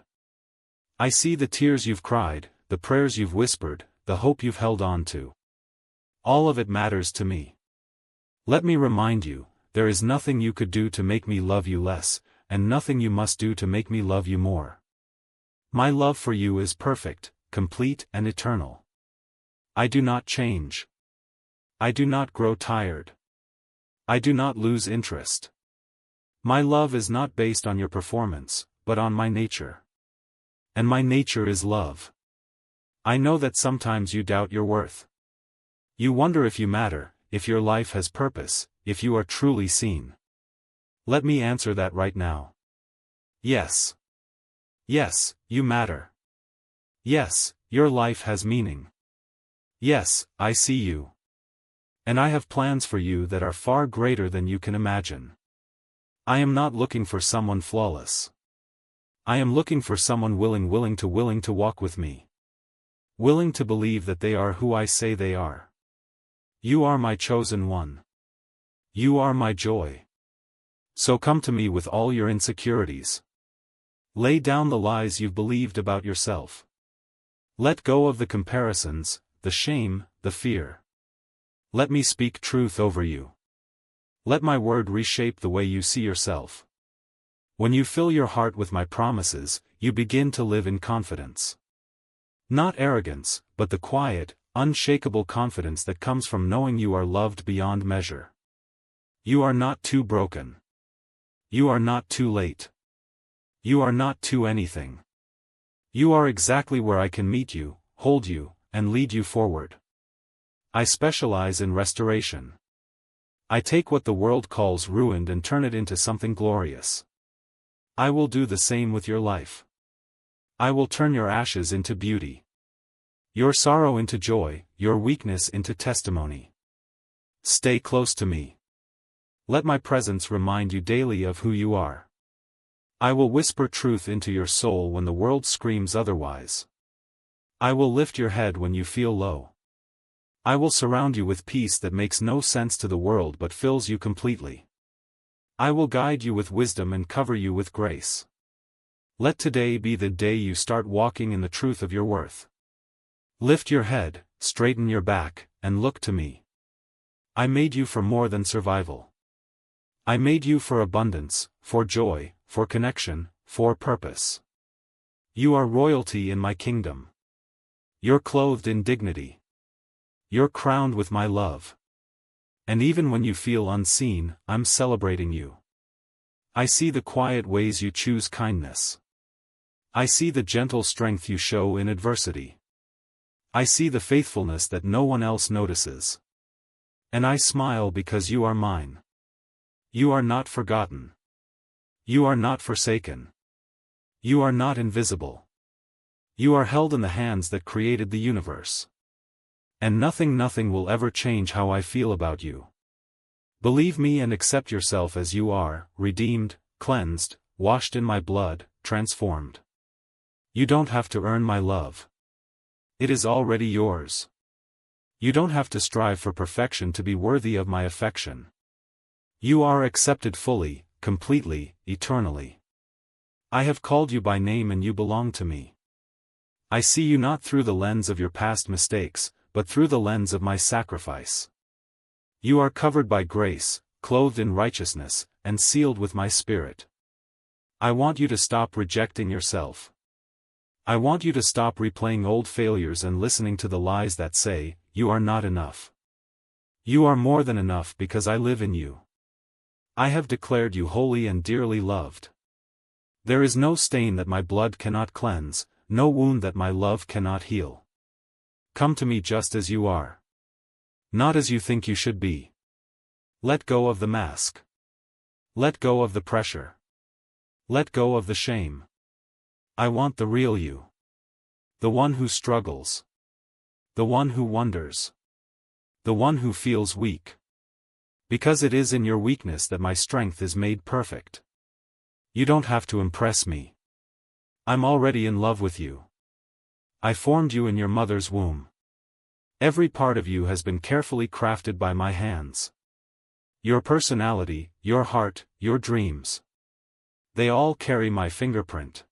I see the tears you've cried, the prayers you've whispered, the hope you've held on to. All of it matters to me. Let me remind you, there is nothing you could do to make me love you less, and nothing you must do to make me love you more. My love for you is perfect, complete and eternal. I do not change. I do not grow tired. I do not lose interest. My love is not based on your performance, but on my nature. And my nature is love. I know that sometimes you doubt your worth. You wonder if you matter, if your life has purpose, if you are truly seen. Let me answer that right now. Yes. Yes, you matter. Yes, your life has meaning. Yes, I see you. And I have plans for you that are far greater than you can imagine. I am not looking for someone flawless. I am looking for someone willing to walk with me. Willing to believe that they are who I say they are. You are my chosen one. You are my joy. So come to me with all your insecurities. Lay down the lies you've believed about yourself. Let go of the comparisons, the shame, the fear. Let me speak truth over you. Let my word reshape the way you see yourself. When you fill your heart with my promises, you begin to live in confidence. Not arrogance, but the quiet, unshakable confidence that comes from knowing you are loved beyond measure. You are not too broken. You are not too late. You are not too anything. You are exactly where I can meet you, hold you, and lead you forward. I specialize in restoration. I take what the world calls ruined and turn it into something glorious. I will do the same with your life. I will turn your ashes into beauty. Your sorrow into joy, your weakness into testimony. Stay close to me. Let my presence remind you daily of who you are. I will whisper truth into your soul when the world screams otherwise. I will lift your head when you feel low. I will surround you with peace that makes no sense to the world but fills you completely. I will guide you with wisdom and cover you with grace. Let today be the day you start walking in the truth of your worth. Lift your head, straighten your back, and look to me. I made you for more than survival. I made you for abundance, for joy, for connection, for purpose. You are royalty in my kingdom. You're clothed in dignity. You're crowned with my love. And even when you feel unseen, I'm celebrating you. I see the quiet ways you choose kindness. I see the gentle strength you show in adversity. I see the faithfulness that no one else notices. And I smile because you are mine. You are not forgotten. You are not forsaken. You are not invisible. You are held in the hands that created the universe. And nothing will ever change how I feel about you. Believe me and accept yourself as you are, redeemed, cleansed, washed in my blood, transformed. You don't have to earn my love. It is already yours. You don't have to strive for perfection to be worthy of my affection. You are accepted fully, completely, eternally. I have called you by name and you belong to me. I see you not through the lens of your past mistakes, but through the lens of my sacrifice. You are covered by grace, clothed in righteousness, and sealed with my spirit. I want you to stop rejecting yourself. I want you to stop replaying old failures and listening to the lies that say, you are not enough. You are more than enough because I live in you. I have declared you holy and dearly loved. There is no stain that my blood cannot cleanse, no wound that my love cannot heal. Come to me just as you are. Not as you think you should be. Let go of the mask. Let go of the pressure. Let go of the shame. I want the real you. The one who struggles. The one who wonders. The one who feels weak. Because it is in your weakness that my strength is made perfect. You don't have to impress me. I'm already in love with you. I formed you in your mother's womb. Every part of you has been carefully crafted by my hands. Your personality, your heart, your dreams. They all carry my fingerprint.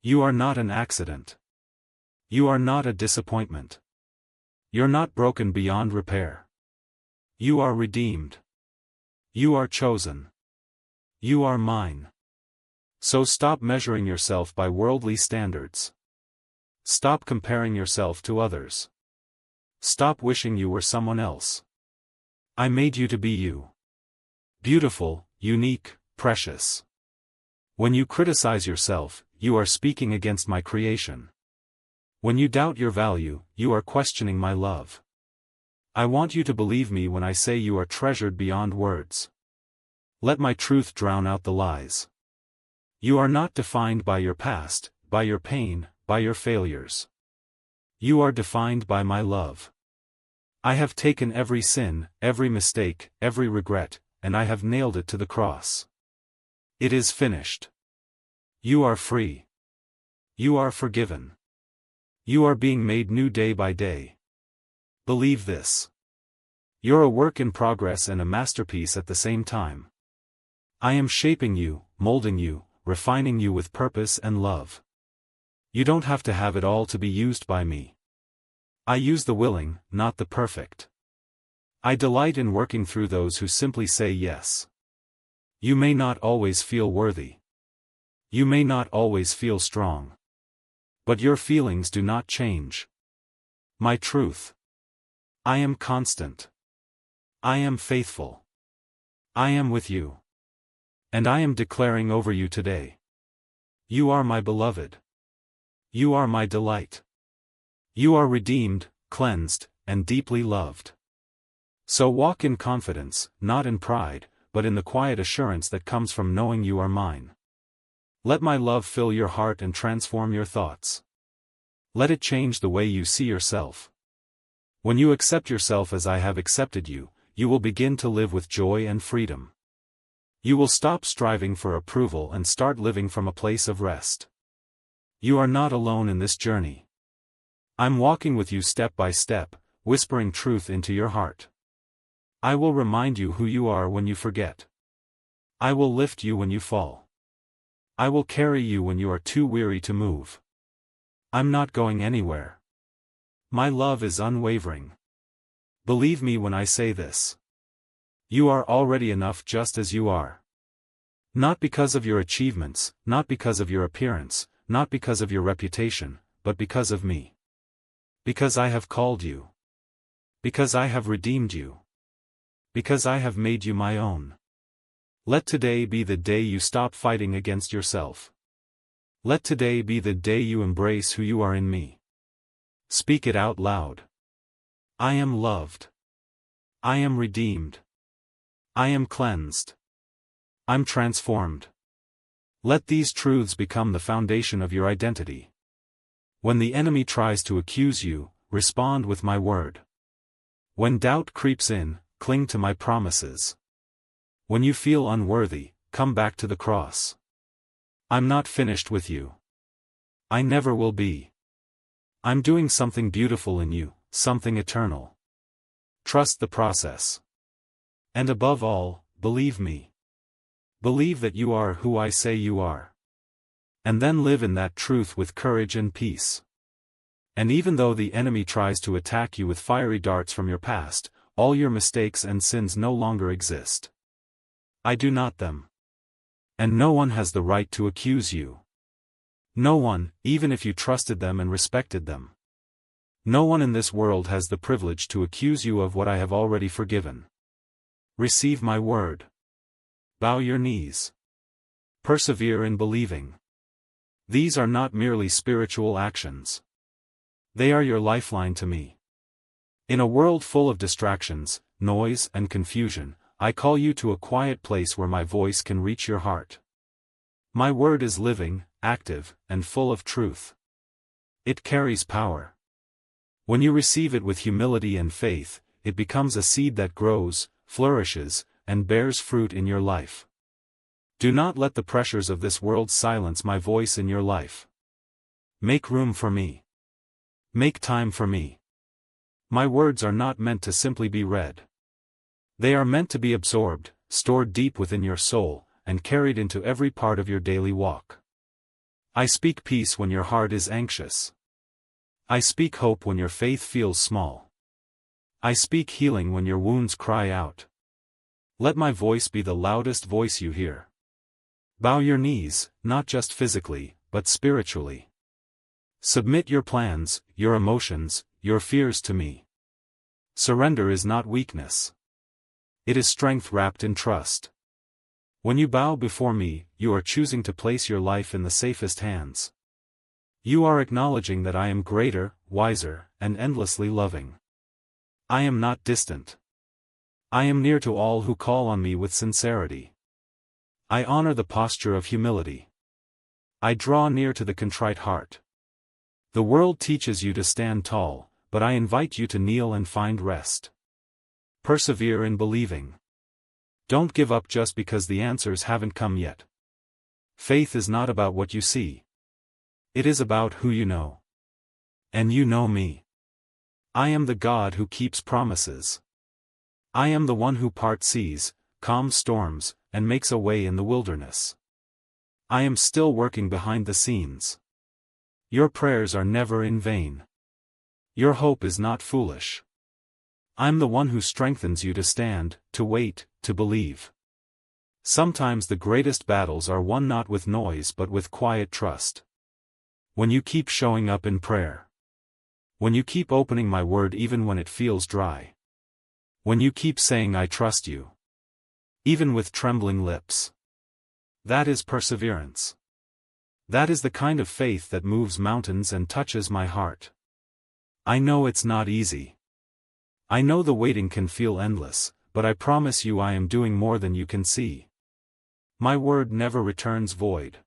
You are not an accident. You are not a disappointment. You're not broken beyond repair. You are redeemed. You are chosen. You are mine. So stop measuring yourself by worldly standards. Stop comparing yourself to others. Stop wishing you were someone else. I made you to be you. Beautiful, unique, precious. When you criticize yourself, you are speaking against my creation. When you doubt your value, you are questioning my love. I want you to believe me when I say you are treasured beyond words. Let my truth drown out the lies. You are not defined by your past, by your pain, by your failures. You are defined by my love. I have taken every sin, every mistake, every regret, and I have nailed it to the cross. It is finished. You are free. You are forgiven. You are being made new day by day. Believe this. You're a work in progress and a masterpiece at the same time. I am shaping you, molding you, refining you with purpose and love. You don't have to have it all to be used by me. I use the willing, not the perfect. I delight in working through those who simply say yes. You may not always feel worthy. You may not always feel strong. But your feelings do not change. My truth. I am constant. I am faithful. I am with you. And I am declaring over you today. You are my beloved. You are my delight. You are redeemed, cleansed, and deeply loved. So walk in confidence, not in pride, but in the quiet assurance that comes from knowing you are mine. Let my love fill your heart and transform your thoughts. Let it change the way you see yourself. When you accept yourself as I have accepted you, you will begin to live with joy and freedom. You will stop striving for approval and start living from a place of rest. You are not alone in this journey. I'm walking with you step by step, whispering truth into your heart. I will remind you who you are when you forget. I will lift you when you fall. I will carry you when you are too weary to move. I'm not going anywhere. My love is unwavering. Believe me when I say this. You are already enough just as you are. Not because of your achievements, not because of your appearance, not because of your reputation, but because of me. Because I have called you. Because I have redeemed you. Because I have made you my own. Let today be the day you stop fighting against yourself. Let today be the day you embrace who you are in me. Speak it out loud. I am loved. I am redeemed. I am cleansed. I'm transformed. Let these truths become the foundation of your identity. When the enemy tries to accuse you, respond with my word. When doubt creeps in, cling to my promises. When you feel unworthy, come back to the cross. I'm not finished with you. I never will be. I'm doing something beautiful in you, something eternal. Trust the process. And above all, believe me. Believe that you are who I say you are. And then live in that truth with courage and peace. And even though the enemy tries to attack you with fiery darts from your past, all your mistakes and sins no longer exist. I do not them. And no one has the right to accuse you. No one, even if you trusted them and respected them. No one in this world has the privilege to accuse you of what I have already forgiven. Receive my word. Bow your knees. Persevere in believing. These are not merely spiritual actions. They are your lifeline to me. In a world full of distractions, noise, and confusion, I call you to a quiet place where my voice can reach your heart. My word is living, active, and full of truth. It carries power. When you receive it with humility and faith, it becomes a seed that grows, flourishes, and bears fruit in your life. Do not let the pressures of this world silence my voice in your life. Make room for me. Make time for me. My words are not meant to simply be read. They are meant to be absorbed, stored deep within your soul, and carried into every part of your daily walk. I speak peace when your heart is anxious. I speak hope when your faith feels small. I speak healing when your wounds cry out. Let my voice be the loudest voice you hear. Bow your knees, not just physically, but spiritually. Submit your plans, your emotions, your fears to me. Surrender is not weakness. It is strength wrapped in trust. When you bow before me, you are choosing to place your life in the safest hands. You are acknowledging that I am greater, wiser, and endlessly loving. I am not distant. I am near to all who call on me with sincerity. I honor the posture of humility. I draw near to the contrite heart. The world teaches you to stand tall, but I invite you to kneel and find rest. Persevere in believing. Don't give up just because the answers haven't come yet. Faith is not about what you see. It is about who you know. And you know me. I am the God who keeps promises. I am the one who parts seas, calms storms, and makes a way in the wilderness. I am still working behind the scenes. Your prayers are never in vain. Your hope is not foolish. I'm the one who strengthens you to stand, to wait, to believe. Sometimes the greatest battles are won not with noise but with quiet trust. When you keep showing up in prayer. When you keep opening my word even when it feels dry. When you keep saying I trust you. Even with trembling lips. That is perseverance. That is the kind of faith that moves mountains and touches my heart. I know it's not easy. I know the waiting can feel endless, but I promise you I am doing more than you can see. My word never returns void.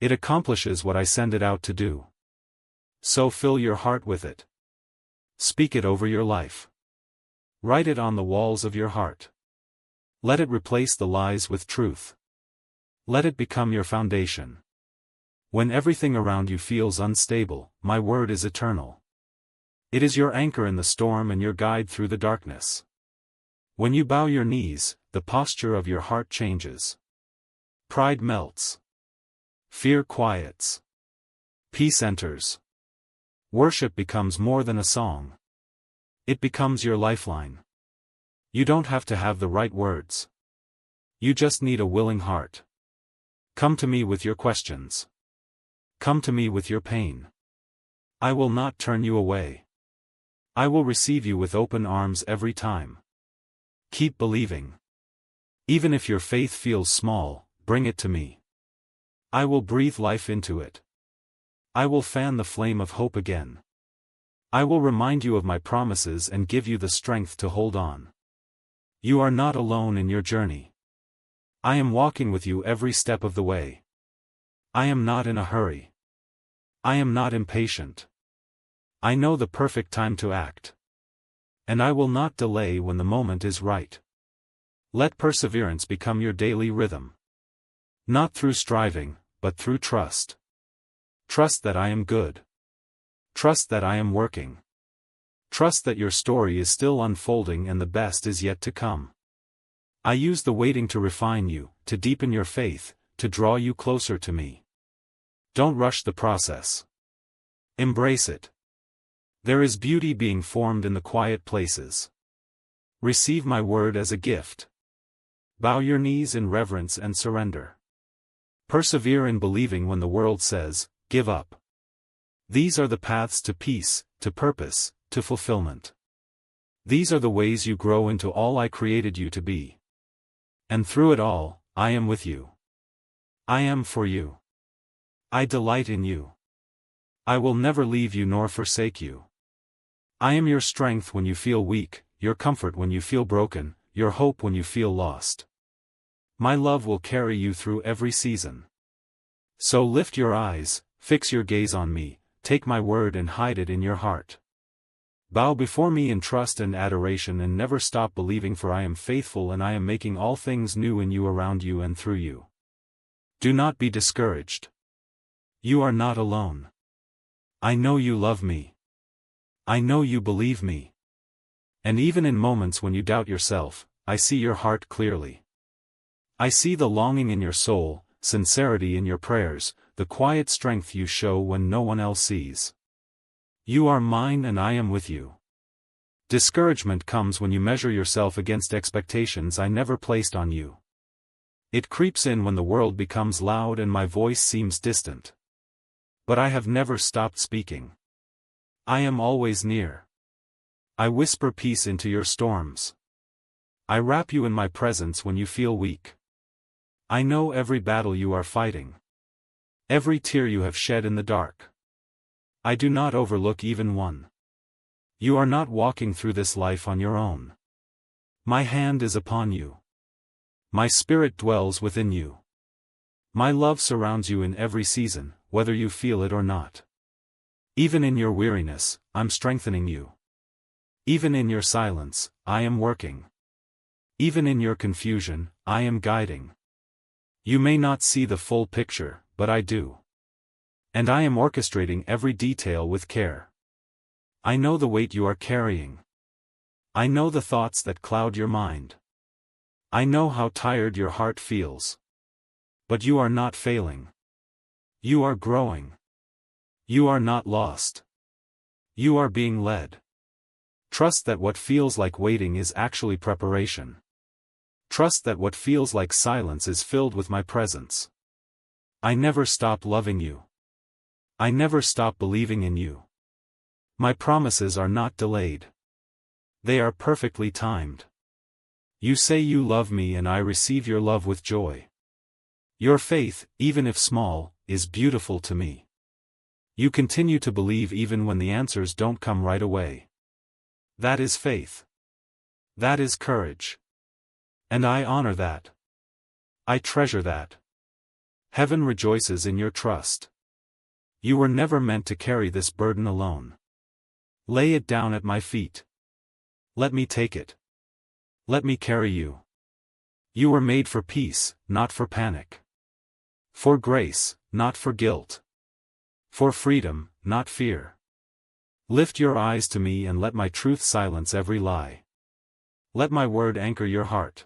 It accomplishes what I send it out to do. So fill your heart with it. Speak it over your life. Write it on the walls of your heart. Let it replace the lies with truth. Let it become your foundation. When everything around you feels unstable, my word is eternal. It is your anchor in the storm and your guide through the darkness. When you bow your knees, the posture of your heart changes. Pride melts. Fear quiets. Peace enters. Worship becomes more than a song. It becomes your lifeline. You don't have to have the right words. You just need a willing heart. Come to me with your questions. Come to me with your pain. I will not turn you away. I will receive you with open arms every time. Keep believing. Even if your faith feels small, bring it to me. I will breathe life into it. I will fan the flame of hope again. I will remind you of my promises and give you the strength to hold on. You are not alone in your journey. I am walking with you every step of the way. I am not in a hurry. I am not impatient. I know the perfect time to act. And I will not delay when the moment is right. Let perseverance become your daily rhythm. Not through striving, but through trust. Trust that I am good. Trust that I am working. Trust that your story is still unfolding and the best is yet to come. I use the waiting to refine you, to deepen your faith, to draw you closer to me. Don't rush the process. Embrace it. There is beauty being formed in the quiet places. Receive my word as a gift. Bow your knees in reverence and surrender. Persevere in believing when the world says, give up. These are the paths to peace, to purpose, to fulfillment. These are the ways you grow into all I created you to be. And through it all, I am with you. I am for you. I delight in you. I will never leave you nor forsake you. I am your strength when you feel weak, your comfort when you feel broken, your hope when you feel lost. My love will carry you through every season. So lift your eyes, fix your gaze on me, take my word and hide it in your heart. Bow before me in trust and adoration and never stop believing, for I am faithful and I am making all things new in you, around you and through you. Do not be discouraged. You are not alone. I know you love me. I know you believe me. And even in moments when you doubt yourself, I see your heart clearly. I see the longing in your soul, sincerity in your prayers, the quiet strength you show when no one else sees. You are mine and I am with you. Discouragement comes when you measure yourself against expectations I never placed on you. It creeps in when the world becomes loud and my voice seems distant. But I have never stopped speaking. I am always near. I whisper peace into your storms. I wrap you in my presence when you feel weak. I know every battle you are fighting. Every tear you have shed in the dark. I do not overlook even one. You are not walking through this life on your own. My hand is upon you. My spirit dwells within you. My love surrounds you in every season, whether you feel it or not. Even in your weariness, I'm strengthening you. Even in your silence, I am working. Even in your confusion, I am guiding. You may not see the full picture, but I do. And I am orchestrating every detail with care. I know the weight you are carrying. I know the thoughts that cloud your mind. I know how tired your heart feels. But you are not failing. You are growing. You are not lost. You are being led. Trust that what feels like waiting is actually preparation. Trust that what feels like silence is filled with my presence. I never stop loving you. I never stop believing in you. My promises are not delayed. They are perfectly timed. You say you love me and I receive your love with joy. Your faith, even if small, is beautiful to me. You continue to believe even when the answers don't come right away. That is faith. That is courage. And I honor that. I treasure that. Heaven rejoices in your trust. You were never meant to carry this burden alone. Lay it down at my feet. Let me take it. Let me carry you. You were made for peace, not for panic. For grace, not for guilt. For freedom, not fear. Lift your eyes to me and let my truth silence every lie. Let my word anchor your heart.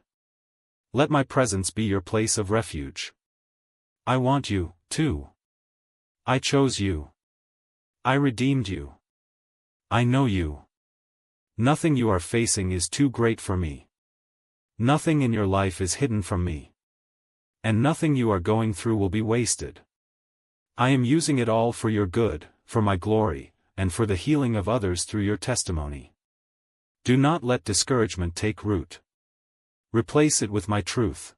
Let my presence be your place of refuge. I want you, too. I chose you. I redeemed you. I know you. Nothing you are facing is too great for me. Nothing in your life is hidden from me. And nothing you are going through will be wasted. I am using it all for your good, for my glory, and for the healing of others through your testimony. Do not let discouragement take root. Replace it with my truth.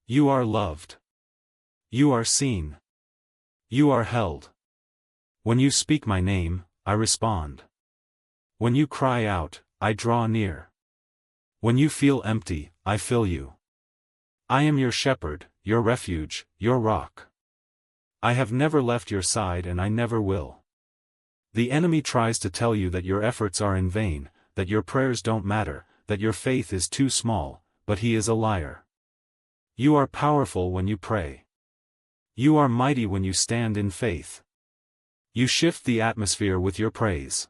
You are loved. You are seen. You are held. When you speak my name, I respond. When you cry out, I draw near. When you feel empty, I fill you. I am your shepherd, your refuge, your rock. I have never left your side and I never will. The enemy tries to tell you that your efforts are in vain, that your prayers don't matter, that your faith is too small, but he is a liar. You are powerful when you pray. You are mighty when you stand in faith. You shift the atmosphere with your praise.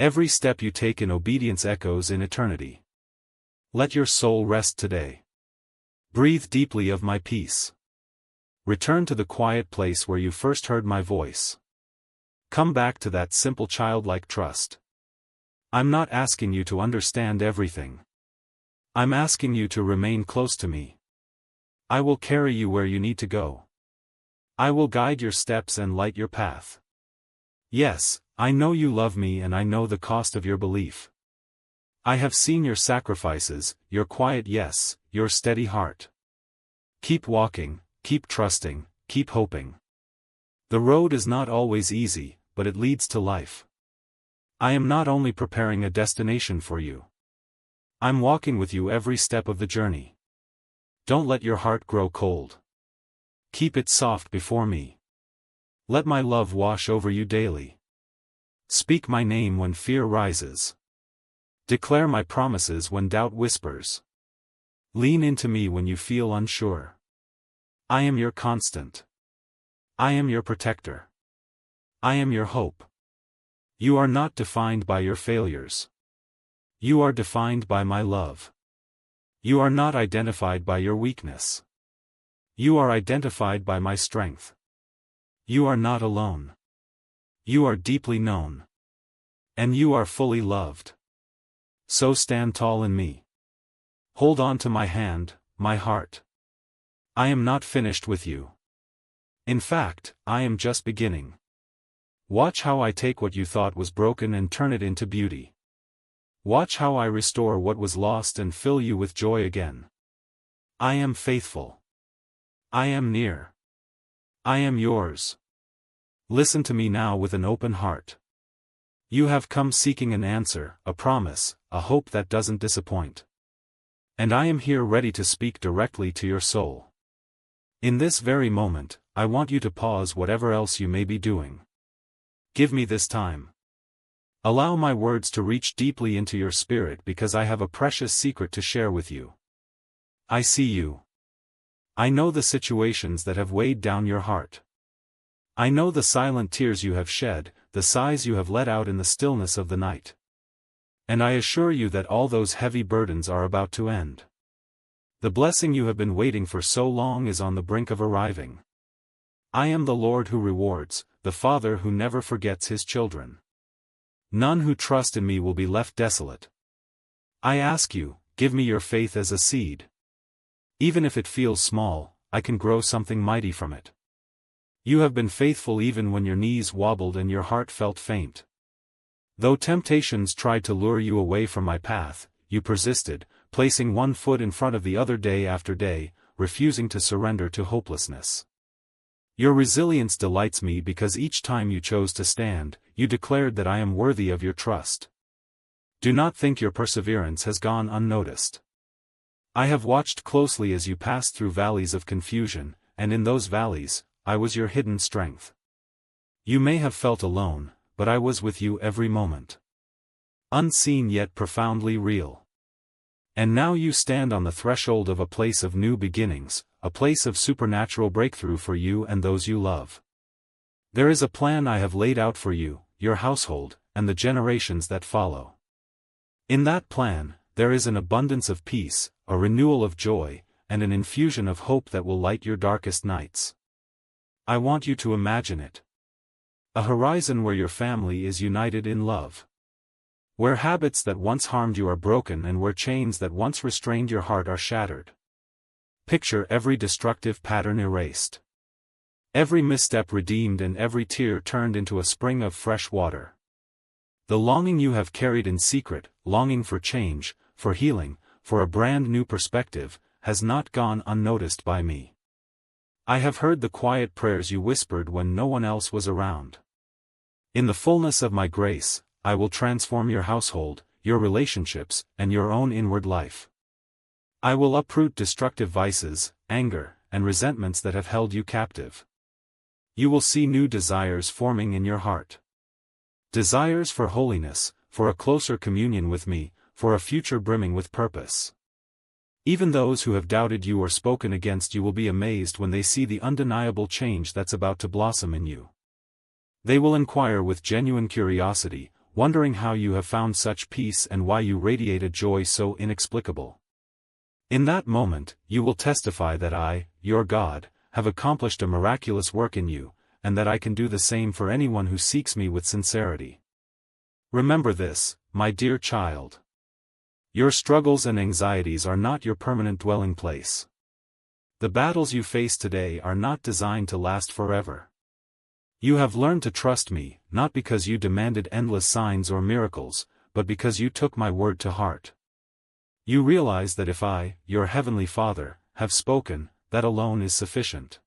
Every step you take in obedience echoes in eternity. Let your soul rest today. Breathe deeply of my peace. Return to the quiet place where you first heard my voice. Come back to that simple childlike trust. I'm not asking you to understand everything. I'm asking you to remain close to me. I will carry you where you need to go. I will guide your steps and light your path. Yes, I know you love me and I know the cost of your belief. I have seen your sacrifices, your quiet yes, your steady heart. Keep walking, keep trusting, keep hoping. The road is not always easy, but it leads to life. I am not only preparing a destination for you. I'm walking with you every step of the journey. Don't let your heart grow cold. Keep it soft before me. Let my love wash over you daily. Speak my name when fear rises. Declare my promises when doubt whispers. Lean into me when you feel unsure. I am your constant. I am your protector. I am your hope. You are not defined by your failures. You are defined by my love. You are not identified by your weakness. You are identified by my strength. You are not alone. You are deeply known. And you are fully loved. So stand tall in me. Hold on to my hand, my heart. I am not finished with you. In fact, I am just beginning. Watch how I take what you thought was broken and turn it into beauty. Watch how I restore what was lost and fill you with joy again. I am faithful. I am near. I am yours. Listen to me now with an open heart. You have come seeking an answer, a promise, a hope that doesn't disappoint. And I am here ready to speak directly to your soul. In this very moment, I want you to pause whatever else you may be doing. Give me this time. Allow my words to reach deeply into your spirit because I have a precious secret to share with you. I see you. I know the situations that have weighed down your heart. I know the silent tears you have shed, the sighs you have let out in the stillness of the night. And I assure you that all those heavy burdens are about to end. The blessing you have been waiting for so long is on the brink of arriving. I am the Lord who rewards, the Father who never forgets his children. None who trust in me will be left desolate. I ask you, give me your faith as a seed. Even if it feels small, I can grow something mighty from it. You have been faithful even when your knees wobbled and your heart felt faint. Though temptations tried to lure you away from my path, you persisted, placing one foot in front of the other day after day, refusing to surrender to hopelessness. Your resilience delights me because each time you chose to stand, you declared that I am worthy of your trust. Do not think your perseverance has gone unnoticed. I have watched closely as you passed through valleys of confusion, and in those valleys, I was your hidden strength. You may have felt alone, but I was with you every moment. Unseen yet profoundly real. And now you stand on the threshold of a place of new beginnings, a place of supernatural breakthrough for you and those you love. There is a plan I have laid out for you, your household, and the generations that follow. In that plan, there is an abundance of peace, a renewal of joy, and an infusion of hope that will light your darkest nights. I want you to imagine it. A horizon where your family is united in love. Where habits that once harmed you are broken and where chains that once restrained your heart are shattered. Picture every destructive pattern erased. Every misstep redeemed and every tear turned into a spring of fresh water. The longing you have carried in secret, longing for change, for healing, for a brand new perspective, has not gone unnoticed by me. I have heard the quiet prayers you whispered when no one else was around. In the fullness of my grace, I will transform your household, your relationships, and your own inward life. I will uproot destructive vices, anger, and resentments that have held you captive. You will see new desires forming in your heart. Desires for holiness, for a closer communion with me, for a future brimming with purpose. Even those who have doubted you or spoken against you will be amazed when they see the undeniable change that's about to blossom in you. They will inquire with genuine curiosity, wondering how you have found such peace and why you radiate a joy so inexplicable. In that moment, you will testify that I, your God, have accomplished a miraculous work in you, and that I can do the same for anyone who seeks me with sincerity. Remember this, my dear child. Your struggles and anxieties are not your permanent dwelling place. The battles you face today are not designed to last forever. You have learned to trust me, not because you demanded endless signs or miracles, but because you took my word to heart. You realize that if I, your heavenly Father, have spoken, that alone is sufficient.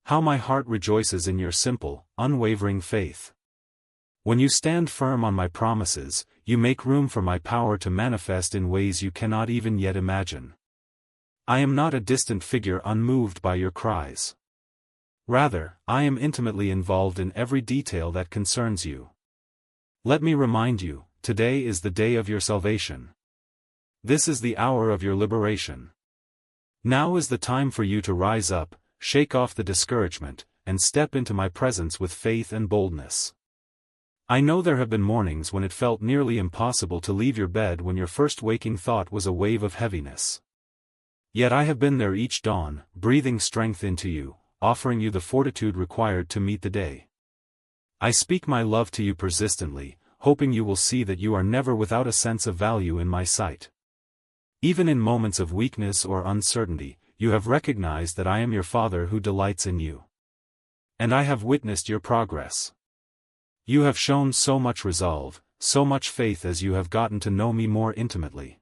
How my heart rejoices in your simple, unwavering faith. When you stand firm on my promises, you make room for my power to manifest in ways you cannot even yet imagine. I am not a distant figure unmoved by your cries. Rather, I am intimately involved in every detail that concerns you. Let me remind you, today is the day of your salvation. This is the hour of your liberation. Now is the time for you to rise up, shake off the discouragement, and step into my presence with faith and boldness. I know there have been mornings when it felt nearly impossible to leave your bed when your first waking thought was a wave of heaviness. Yet I have been there each dawn, breathing strength into you, offering you the fortitude required to meet the day. I speak my love to you persistently, hoping you will see that you are never without a sense of value in my sight. Even in moments of weakness or uncertainty, you have recognized that I am your Father who delights in you. And I have witnessed your progress. You have shown so much resolve, so much faith as you have gotten to know me more intimately.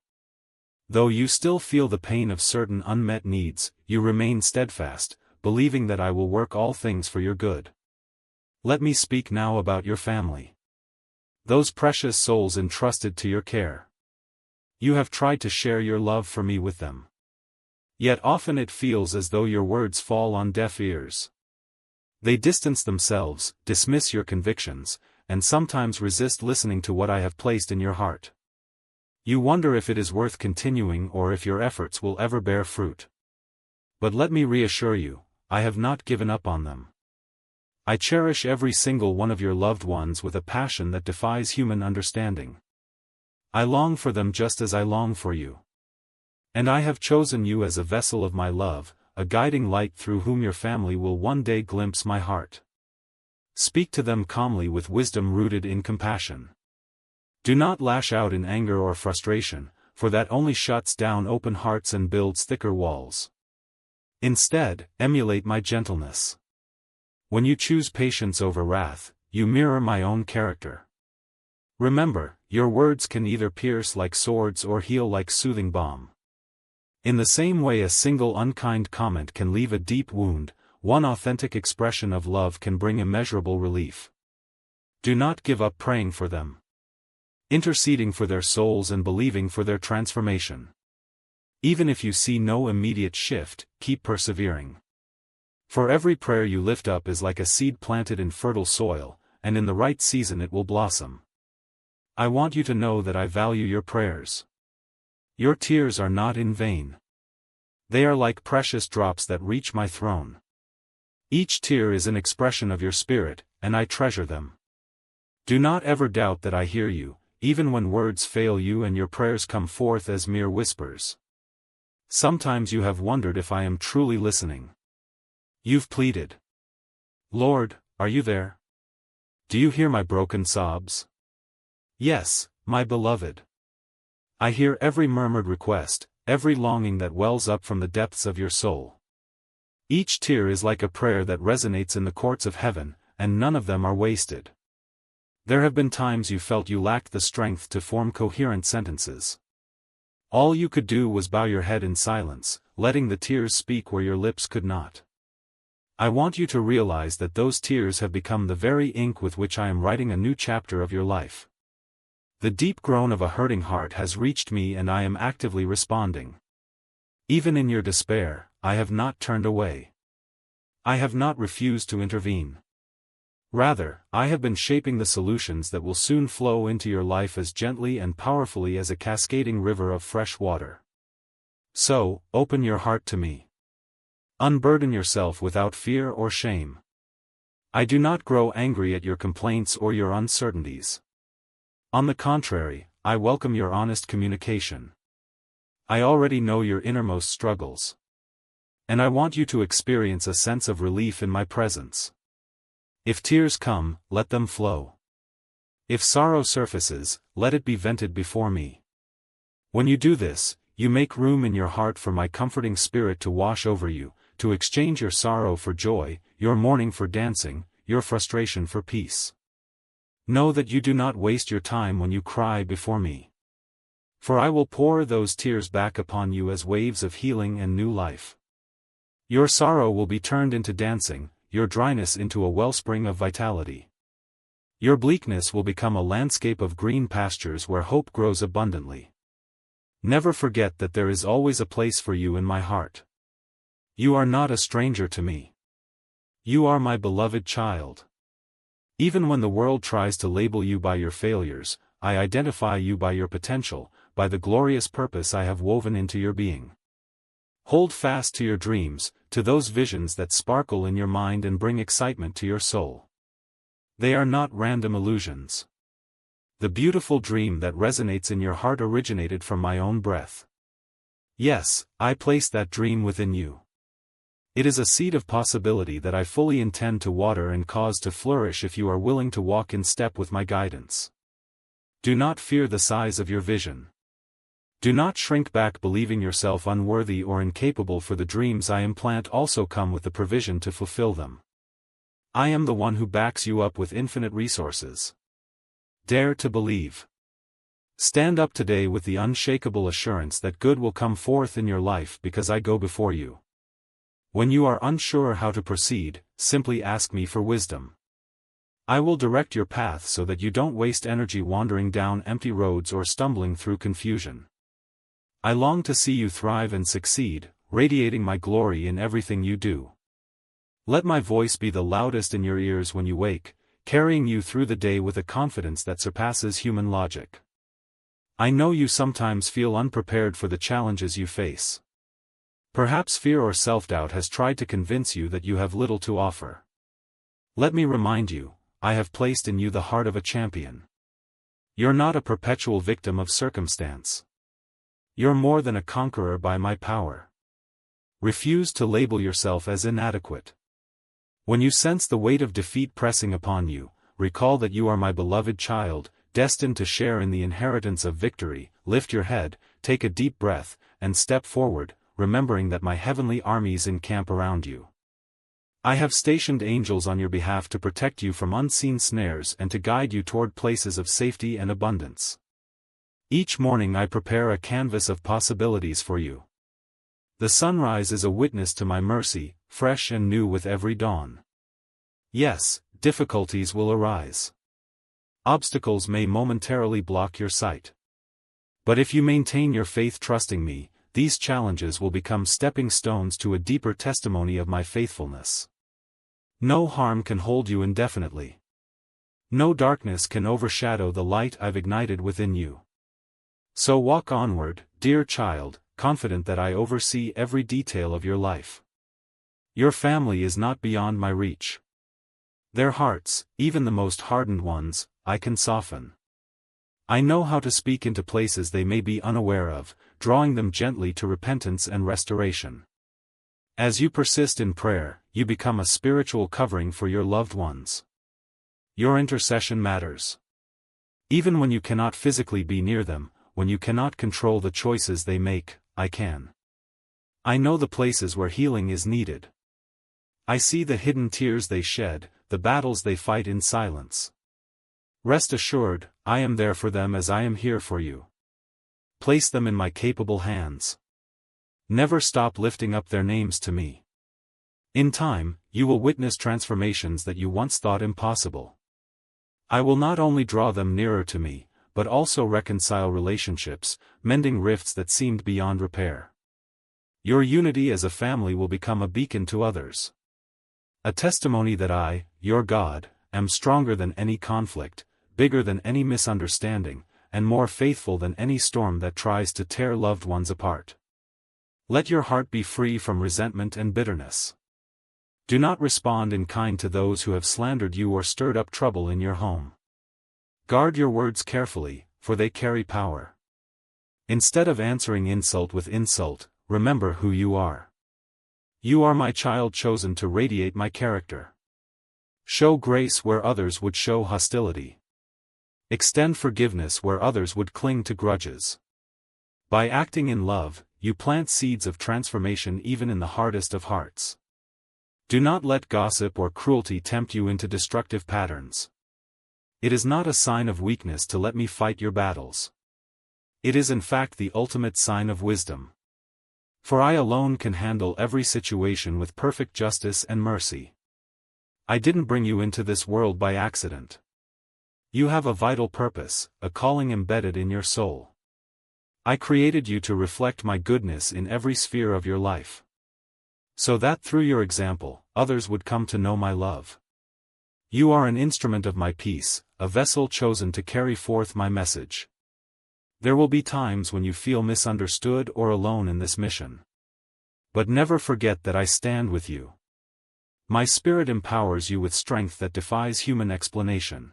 Though you still feel the pain of certain unmet needs, you remain steadfast, believing that I will work all things for your good. Let me speak now about your family. Those precious souls entrusted to your care. You have tried to share your love for me with them. Yet often it feels as though your words fall on deaf ears. They distance themselves, dismiss your convictions, and sometimes resist listening to what I have placed in your heart. You wonder if it is worth continuing or if your efforts will ever bear fruit. But let me reassure you, I have not given up on them. I cherish every single one of your loved ones with a passion that defies human understanding. I long for them just as I long for you. And I have chosen you as a vessel of my love, a guiding light through whom your family will one day glimpse my heart. Speak to them calmly with wisdom rooted in compassion. Do not lash out in anger or frustration, for that only shuts down open hearts and builds thicker walls. Instead, emulate my gentleness. When you choose patience over wrath, you mirror my own character. Remember, your words can either pierce like swords or heal like soothing balm. In the same way a single unkind comment can leave a deep wound, one authentic expression of love can bring immeasurable relief. Do not give up praying for them. Interceding for their souls and believing for their transformation. Even if you see no immediate shift, keep persevering. For every prayer you lift up is like a seed planted in fertile soil, and in the right season it will blossom. I want you to know that I value your prayers. Your tears are not in vain. They are like precious drops that reach my throne. Each tear is an expression of your spirit, and I treasure them. Do not ever doubt that I hear you, even when words fail you and your prayers come forth as mere whispers. Sometimes you have wondered if I am truly listening. You've pleaded, "Lord, are you there? Do you hear my broken sobs?" Yes, my beloved. I hear every murmured request, every longing that wells up from the depths of your soul. Each tear is like a prayer that resonates in the courts of heaven, and none of them are wasted. There have been times you felt you lacked the strength to form coherent sentences. All you could do was bow your head in silence, letting the tears speak where your lips could not. I want you to realize that those tears have become the very ink with which I am writing a new chapter of your life. The deep groan of a hurting heart has reached me and I am actively responding. Even in your despair, I have not turned away. I have not refused to intervene. Rather, I have been shaping the solutions that will soon flow into your life as gently and powerfully as a cascading river of fresh water. So, open your heart to me. Unburden yourself without fear or shame. I do not grow angry at your complaints or your uncertainties. On the contrary, I welcome your honest communication. I already know your innermost struggles. And I want you to experience a sense of relief in my presence. If tears come, let them flow. If sorrow surfaces, let it be vented before me. When you do this, you make room in your heart for my comforting spirit to wash over you, to exchange your sorrow for joy, your mourning for dancing, your frustration for peace. Know that you do not waste your time when you cry before me. For I will pour those tears back upon you as waves of healing and new life. Your sorrow will be turned into dancing, your dryness into a wellspring of vitality. Your bleakness will become a landscape of green pastures where hope grows abundantly. Never forget that there is always a place for you in my heart. You are not a stranger to me. You are my beloved child. Even when the world tries to label you by your failures, I identify you by your potential, by the glorious purpose I have woven into your being. Hold fast to your dreams, to those visions that sparkle in your mind and bring excitement to your soul. They are not random illusions. The beautiful dream that resonates in your heart originated from my own breath. Yes, I placed that dream within you. It is a seed of possibility that I fully intend to water and cause to flourish if you are willing to walk in step with my guidance. Do not fear the size of your vision. Do not shrink back believing yourself unworthy or incapable, for the dreams I implant also come with the provision to fulfill them. I am the one who backs you up with infinite resources. Dare to believe. Stand up today with the unshakable assurance that good will come forth in your life because I go before you. When you are unsure how to proceed, simply ask me for wisdom. I will direct your path so that you don't waste energy wandering down empty roads or stumbling through confusion. I long to see you thrive and succeed, radiating my glory in everything you do. Let my voice be the loudest in your ears when you wake, carrying you through the day with a confidence that surpasses human logic. I know you sometimes feel unprepared for the challenges you face. Perhaps fear or self-doubt has tried to convince you that you have little to offer. Let me remind you, I have placed in you the heart of a champion. You're not a perpetual victim of circumstance. You're more than a conqueror by my power. Refuse to label yourself as inadequate. When you sense the weight of defeat pressing upon you, recall that you are my beloved child, destined to share in the inheritance of victory. Lift your head, take a deep breath, and step forward, remembering that my heavenly armies encamp around you. I have stationed angels on your behalf to protect you from unseen snares and to guide you toward places of safety and abundance. Each morning I prepare a canvas of possibilities for you. The sunrise is a witness to my mercy, fresh and new with every dawn. Yes, difficulties will arise. Obstacles may momentarily block your sight. But if you maintain your faith trusting me, these challenges will become stepping stones to a deeper testimony of my faithfulness. No harm can hold you indefinitely. No darkness can overshadow the light I've ignited within you. So walk onward, dear child, confident that I oversee every detail of your life. Your family is not beyond my reach. Their hearts, even the most hardened ones, I can soften. I know how to speak into places they may be unaware of, drawing them gently to repentance and restoration. As you persist in prayer, you become a spiritual covering for your loved ones. Your intercession matters. Even when you cannot physically be near them, when you cannot control the choices they make, I can. I know the places where healing is needed. I see the hidden tears they shed, the battles they fight in silence. Rest assured, I am there for them as I am here for you. Place them in my capable hands. Never stop lifting up their names to me. In time, you will witness transformations that you once thought impossible. I will not only draw them nearer to me, but also reconcile relationships, mending rifts that seemed beyond repair. Your unity as a family will become a beacon to others. A testimony that I, your God, am stronger than any conflict, bigger than any misunderstanding, and more faithful than any storm that tries to tear loved ones apart. Let your heart be free from resentment and bitterness. Do not respond in kind to those who have slandered you or stirred up trouble in your home. Guard your words carefully, for they carry power. Instead of answering insult with insult, remember who you are. You are my child chosen to radiate my character. Show grace where others would show hostility. Extend forgiveness where others would cling to grudges. By acting in love, you plant seeds of transformation even in the hardest of hearts. Do not let gossip or cruelty tempt you into destructive patterns. It is not a sign of weakness to let me fight your battles. It is in fact the ultimate sign of wisdom. For I alone can handle every situation with perfect justice and mercy. I didn't bring you into this world by accident. You have a vital purpose, a calling embedded in your soul. I created you to reflect my goodness in every sphere of your life. So that through your example, others would come to know my love. You are an instrument of my peace, a vessel chosen to carry forth my message. There will be times when you feel misunderstood or alone in this mission. But never forget that I stand with you. My spirit empowers you with strength that defies human explanation.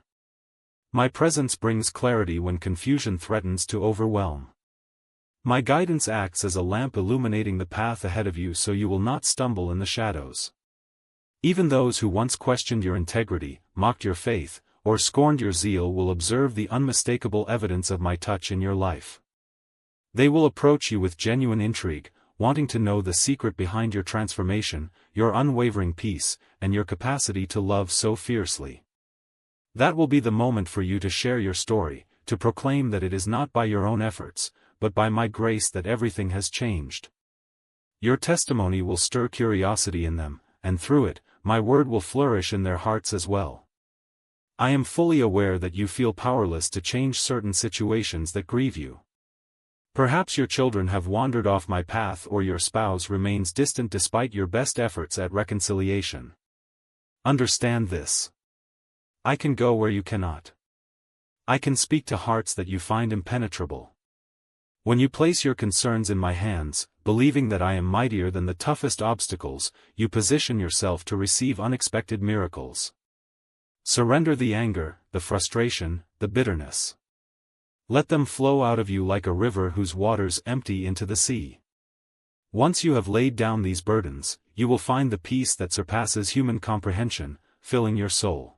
My presence brings clarity when confusion threatens to overwhelm. My guidance acts as a lamp illuminating the path ahead of you so you will not stumble in the shadows. Even those who once questioned your integrity, mocked your faith, or scorned your zeal will observe the unmistakable evidence of my touch in your life. They will approach you with genuine intrigue, wanting to know the secret behind your transformation, your unwavering peace, and your capacity to love so fiercely. That will be the moment for you to share your story, to proclaim that it is not by your own efforts, but by my grace that everything has changed. Your testimony will stir curiosity in them, and through it, my word will flourish in their hearts as well. I am fully aware that you feel powerless to change certain situations that grieve you. Perhaps your children have wandered off my path or your spouse remains distant despite your best efforts at reconciliation. Understand this. I can go where you cannot. I can speak to hearts that you find impenetrable. When you place your concerns in my hands, believing that I am mightier than the toughest obstacles, you position yourself to receive unexpected miracles. Surrender the anger, the frustration, the bitterness. Let them flow out of you like a river whose waters empty into the sea. Once you have laid down these burdens, you will find the peace that surpasses human comprehension, filling your soul.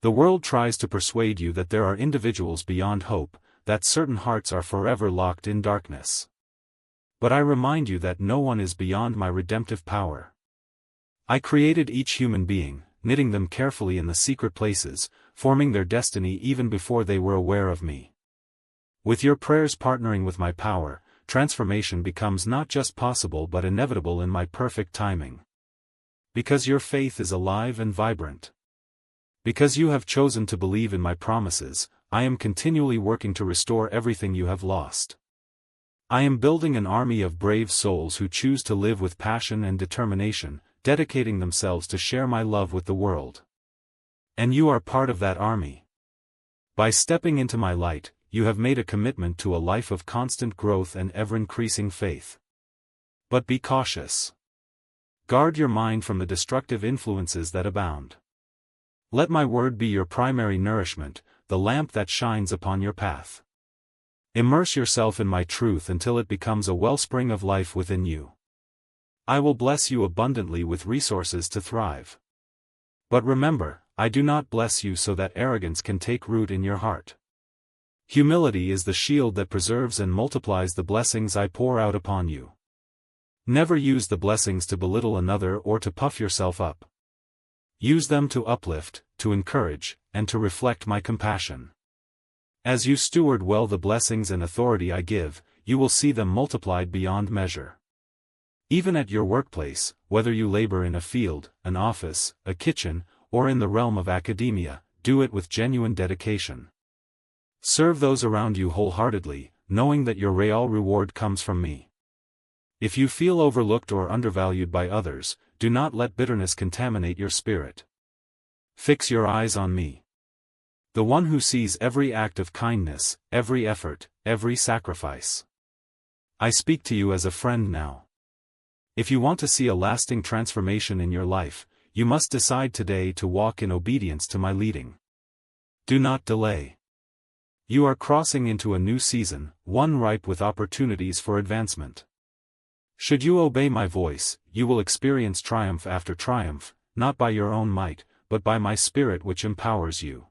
The world tries to persuade you that there are individuals beyond hope, that certain hearts are forever locked in darkness. But I remind you that no one is beyond my redemptive power. I created each human being, knitting them carefully in the secret places, forming their destiny even before they were aware of me. With your prayers partnering with my power, transformation becomes not just possible but inevitable in my perfect timing. Because your faith is alive and vibrant. Because you have chosen to believe in my promises, I am continually working to restore everything you have lost. I am building an army of brave souls who choose to live with passion and determination, dedicating themselves to share my love with the world. And you are part of that army. By stepping into my light, you have made a commitment to a life of constant growth and ever-increasing faith. But be cautious. Guard your mind from the destructive influences that abound. Let my word be your primary nourishment, the lamp that shines upon your path. Immerse yourself in my truth until it becomes a wellspring of life within you. I will bless you abundantly with resources to thrive. But remember, I do not bless you so that arrogance can take root in your heart. Humility is the shield that preserves and multiplies the blessings I pour out upon you. Never use the blessings to belittle another or to puff yourself up. Use them to uplift, to encourage, and to reflect my compassion. As you steward well the blessings and authority I give, you will see them multiplied beyond measure. Even at your workplace, whether you labor in a field, an office, a kitchen, or in the realm of academia, do it with genuine dedication. Serve those around you wholeheartedly, knowing that your real reward comes from me. If you feel overlooked or undervalued by others, do not let bitterness contaminate your spirit. Fix your eyes on me. The one who sees every act of kindness, every effort, every sacrifice. I speak to you as a friend now. If you want to see a lasting transformation in your life, you must decide today to walk in obedience to my leading. Do not delay. You are crossing into a new season, one ripe with opportunities for advancement. Should you obey my voice, you will experience triumph after triumph, not by your own might, but by my Spirit which empowers you.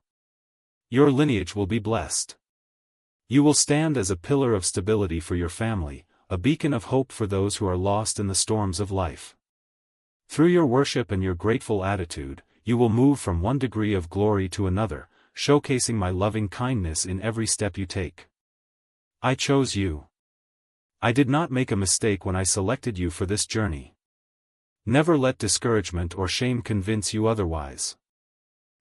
Your lineage will be blessed. You will stand as a pillar of stability for your family, a beacon of hope for those who are lost in the storms of life. Through your worship and your grateful attitude, you will move from one degree of glory to another, showcasing my loving kindness in every step you take. I chose you. I did not make a mistake when I selected you for this journey. Never let discouragement or shame convince you otherwise.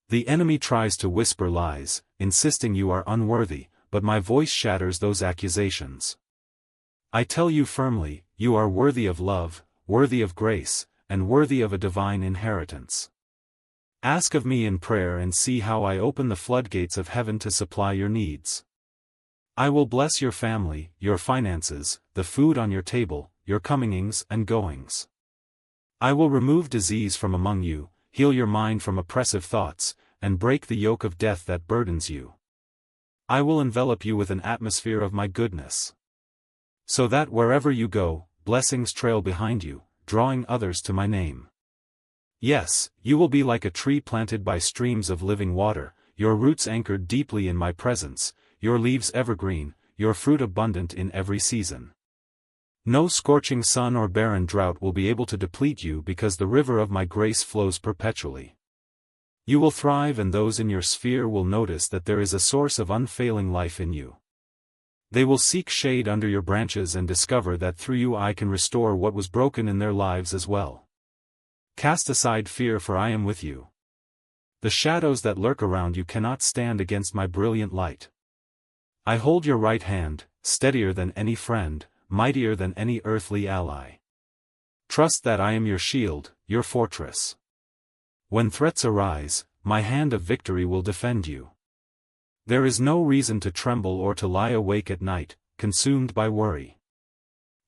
The enemy tries to whisper lies, insisting you are unworthy, but my voice shatters those accusations. I tell you firmly, you are worthy of love, worthy of grace, and worthy of a divine inheritance. Ask of me in prayer and see how I open the floodgates of heaven to supply your needs. I will bless your family, your finances, the food on your table, your comings and goings. I will remove disease from among you, heal your mind from oppressive thoughts, and break the yoke of death that burdens you. I will envelop you with an atmosphere of my goodness. So that wherever you go, blessings trail behind you, drawing others to my name. Yes, you will be like a tree planted by streams of living water, your roots anchored deeply in my presence, your leaves evergreen, your fruit abundant in every season. No scorching sun or barren drought will be able to deplete you because the river of my grace flows perpetually. You will thrive and those in your sphere will notice that there is a source of unfailing life in you. They will seek shade under your branches and discover that through you I can restore what was broken in their lives as well. Cast aside fear, for I am with you. The shadows that lurk around you cannot stand against my brilliant light. I hold your right hand, steadier than any friend, mightier than any earthly ally. Trust that I am your shield, your fortress. When threats arise, my hand of victory will defend you. There is no reason to tremble or to lie awake at night, consumed by worry.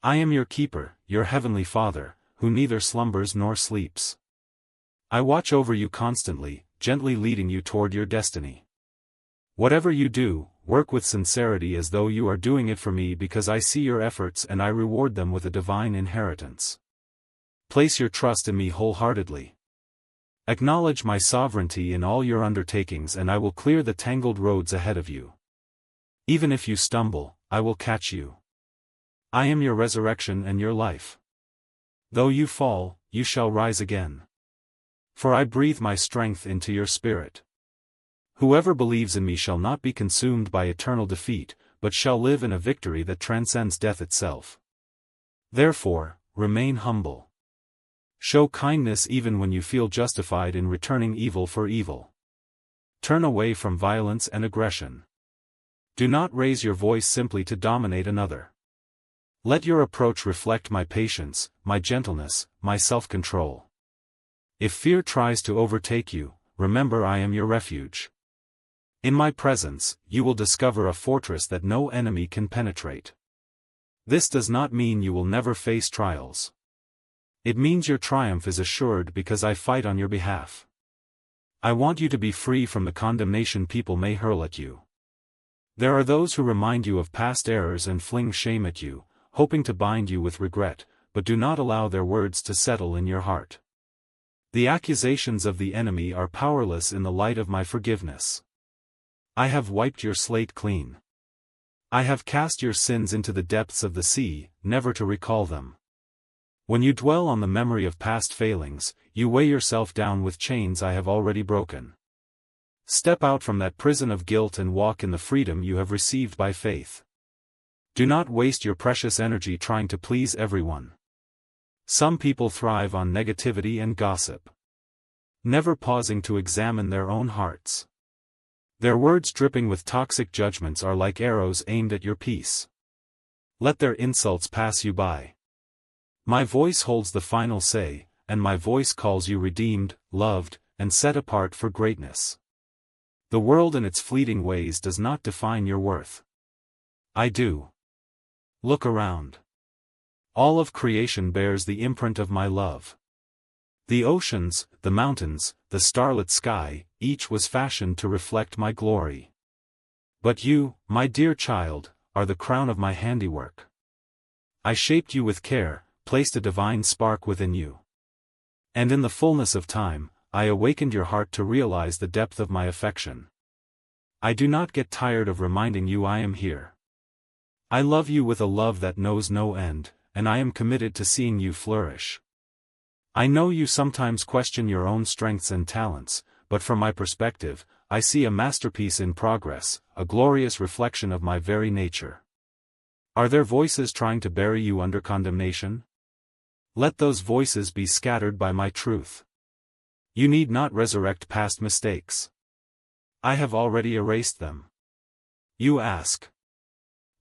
I am your keeper, your heavenly Father, who neither slumbers nor sleeps. I watch over you constantly, gently leading you toward your destiny. Whatever you do, work with sincerity as though you are doing it for me, because I see your efforts and I reward them with a divine inheritance. Place your trust in me wholeheartedly. Acknowledge my sovereignty in all your undertakings and I will clear the tangled roads ahead of you. Even if you stumble, I will catch you. I am your resurrection and your life. Though you fall, you shall rise again. For I breathe my strength into your spirit. Whoever believes in me shall not be consumed by eternal defeat, but shall live in a victory that transcends death itself. Therefore, remain humble. Show kindness even when you feel justified in returning evil for evil. Turn away from violence and aggression. Do not raise your voice simply to dominate another. Let your approach reflect my patience, my gentleness, my self-control. If fear tries to overtake you, remember I am your refuge. In my presence, you will discover a fortress that no enemy can penetrate. This does not mean you will never face trials. It means your triumph is assured because I fight on your behalf. I want you to be free from the condemnation people may hurl at you. There are those who remind you of past errors and fling shame at you, hoping to bind you with regret, but do not allow their words to settle in your heart. The accusations of the enemy are powerless in the light of my forgiveness. I have wiped your slate clean. I have cast your sins into the depths of the sea, never to recall them. When you dwell on the memory of past failings, you weigh yourself down with chains I have already broken. Step out from that prison of guilt and walk in the freedom you have received by faith. Do not waste your precious energy trying to please everyone. Some people thrive on negativity and gossip, never pausing to examine their own hearts. Their words dripping with toxic judgments are like arrows aimed at your peace. Let their insults pass you by. My voice holds the final say, and my voice calls you redeemed, loved, and set apart for greatness. The world and its fleeting ways does not define your worth. I do. Look around. All of creation bears the imprint of my love. The oceans, the mountains, the starlit sky, each was fashioned to reflect my glory. But you, my dear child, are the crown of my handiwork. I shaped you with care, placed a divine spark within you. And in the fullness of time, I awakened your heart to realize the depth of my affection. I do not get tired of reminding you I am here. I love you with a love that knows no end, and I am committed to seeing you flourish. I know you sometimes question your own strengths and talents, but from my perspective, I see a masterpiece in progress, a glorious reflection of my very nature. Are there voices trying to bury you under condemnation? Let those voices be scattered by my truth. You need not resurrect past mistakes. I have already erased them. You ask.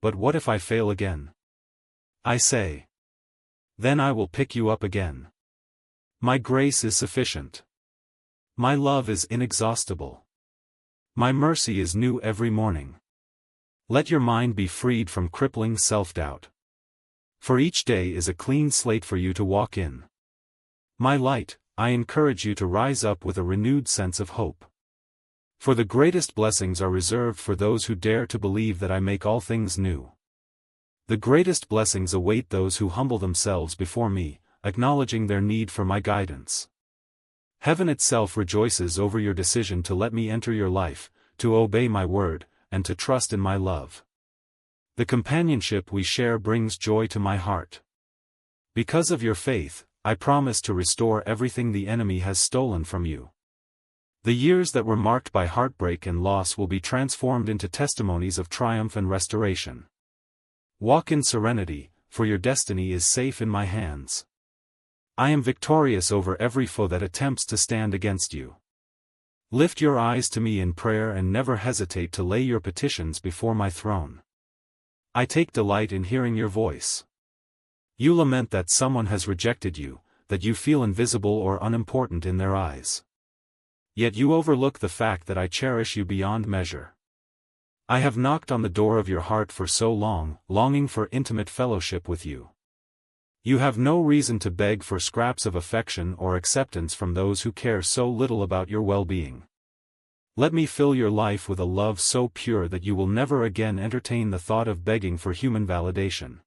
But what if I fail again? I say. Then I will pick you up again. My grace is sufficient. My love is inexhaustible. My mercy is new every morning. Let your mind be freed from crippling self-doubt. For each day is a clean slate for you to walk in. My light, I encourage you to rise up with a renewed sense of hope. For the greatest blessings are reserved for those who dare to believe that I make all things new. The greatest blessings await those who humble themselves before me, acknowledging their need for my guidance. Heaven itself rejoices over your decision to let me enter your life, to obey my word, and to trust in my love. The companionship we share brings joy to my heart. Because of your faith, I promise to restore everything the enemy has stolen from you. The years that were marked by heartbreak and loss will be transformed into testimonies of triumph and restoration. Walk in serenity, for your destiny is safe in my hands. I am victorious over every foe that attempts to stand against you. Lift your eyes to me in prayer and never hesitate to lay your petitions before my throne. I take delight in hearing your voice. You lament that someone has rejected you, that you feel invisible or unimportant in their eyes. Yet you overlook the fact that I cherish you beyond measure. I have knocked on the door of your heart for so long, longing for intimate fellowship with you. You have no reason to beg for scraps of affection or acceptance from those who care so little about your well-being. Let me fill your life with a love so pure that you will never again entertain the thought of begging for human validation.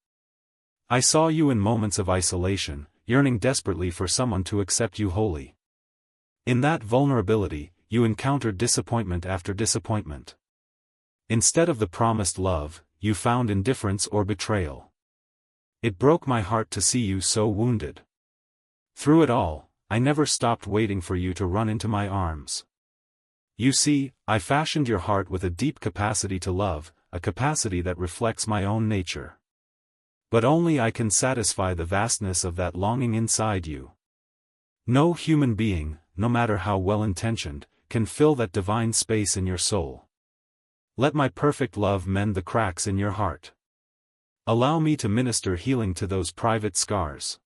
I saw you in moments of isolation, yearning desperately for someone to accept you wholly. In that vulnerability, you encountered disappointment after disappointment. Instead of the promised love, you found indifference or betrayal. It broke my heart to see you so wounded. Through it all, I never stopped waiting for you to run into my arms. You see, I fashioned your heart with a deep capacity to love, a capacity that reflects my own nature. But only I can satisfy the vastness of that longing inside you. No human being, no matter how well-intentioned, can fill that divine space in your soul. Let my perfect love mend the cracks in your heart. Allow me to minister healing to those private scars.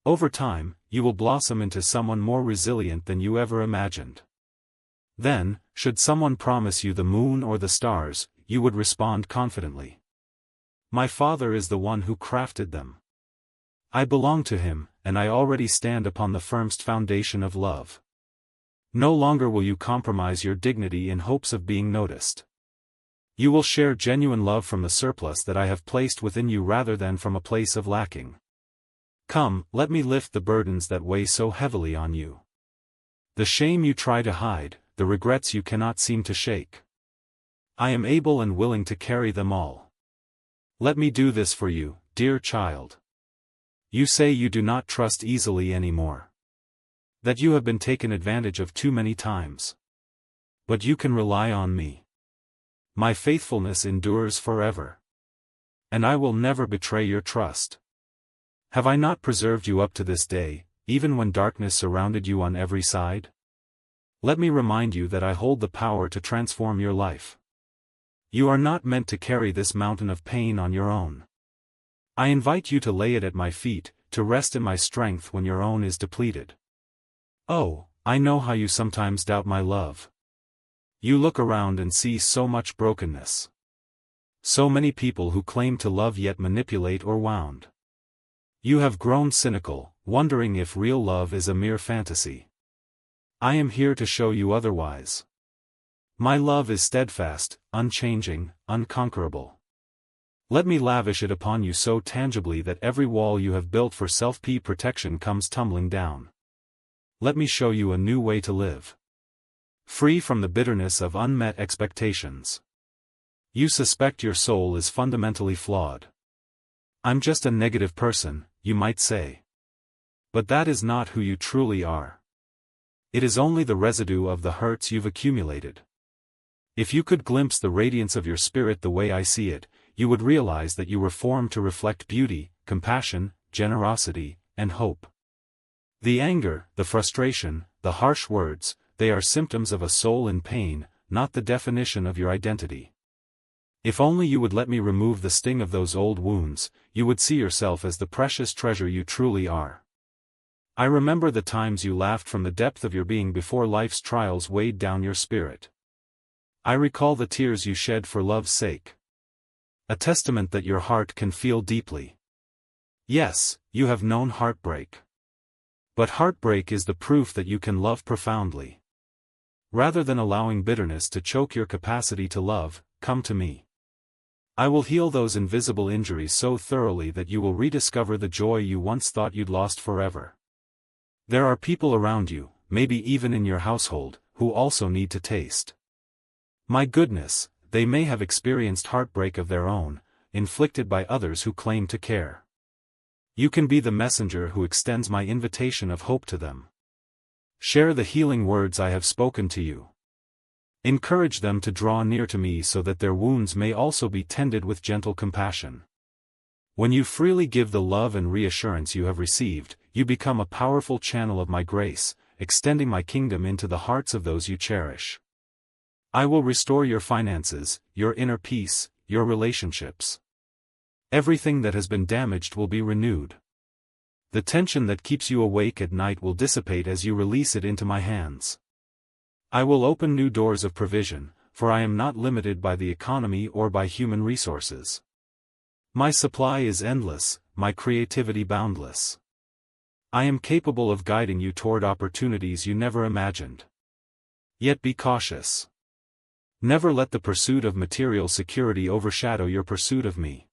Over time, you will blossom into someone more resilient than you ever imagined. Then, should someone promise you the moon or the stars, you would respond confidently. My Father is the one who crafted them. I belong to Him, and I already stand upon the firmest foundation of love. No longer will you compromise your dignity in hopes of being noticed. You will share genuine love from the surplus that I have placed within you rather than from a place of lacking. Come, let me lift the burdens that weigh so heavily on you. The shame you try to hide, the regrets you cannot seem to shake. I am able and willing to carry them all. Let me do this for you, dear child. You say you do not trust easily anymore. That you have been taken advantage of too many times. But you can rely on me. My faithfulness endures forever. And I will never betray your trust. Have I not preserved you up to this day, even when darkness surrounded you on every side? Let me remind you that I hold the power to transform your life. You are not meant to carry this mountain of pain on your own. I invite you to lay it at my feet, to rest in my strength when your own is depleted. Oh, I know how you sometimes doubt my love. You look around and see so much brokenness. So many people who claim to love yet manipulate or wound. You have grown cynical, wondering if real love is a mere fantasy. I am here to show you otherwise. My love is steadfast, unchanging, unconquerable. Let me lavish it upon you so tangibly that every wall you have built for self-protection comes tumbling down. Let me show you a new way to live. Free from the bitterness of unmet expectations. You suspect your soul is fundamentally flawed. I'm just a negative person, you might say. But that is not who you truly are. It is only the residue of the hurts you've accumulated. If you could glimpse the radiance of your spirit the way I see it, you would realize that you were formed to reflect beauty, compassion, generosity, and hope. The anger, the frustration, the harsh words, they are symptoms of a soul in pain, not the definition of your identity. If only you would let me remove the sting of those old wounds, you would see yourself as the precious treasure you truly are. I remember the times you laughed from the depth of your being before life's trials weighed down your spirit. I recall the tears you shed for love's sake. A testament that your heart can feel deeply. Yes, you have known heartbreak. But heartbreak is the proof that you can love profoundly. Rather than allowing bitterness to choke your capacity to love, come to me. I will heal those invisible injuries so thoroughly that you will rediscover the joy you once thought you'd lost forever. There are people around you, maybe even in your household, who also need to taste. My goodness, they may have experienced heartbreak of their own, inflicted by others who claim to care. You can be the messenger who extends my invitation of hope to them. Share the healing words I have spoken to you. Encourage them to draw near to me so that their wounds may also be tended with gentle compassion. When you freely give the love and reassurance you have received, you become a powerful channel of my grace, extending my kingdom into the hearts of those you cherish. I will restore your finances, your inner peace, your relationships. Everything that has been damaged will be renewed. The tension that keeps you awake at night will dissipate as you release it into my hands. I will open new doors of provision, for I am not limited by the economy or by human resources. My supply is endless, my creativity boundless. I am capable of guiding you toward opportunities you never imagined. Yet be cautious. Never let the pursuit of material security overshadow your pursuit of me.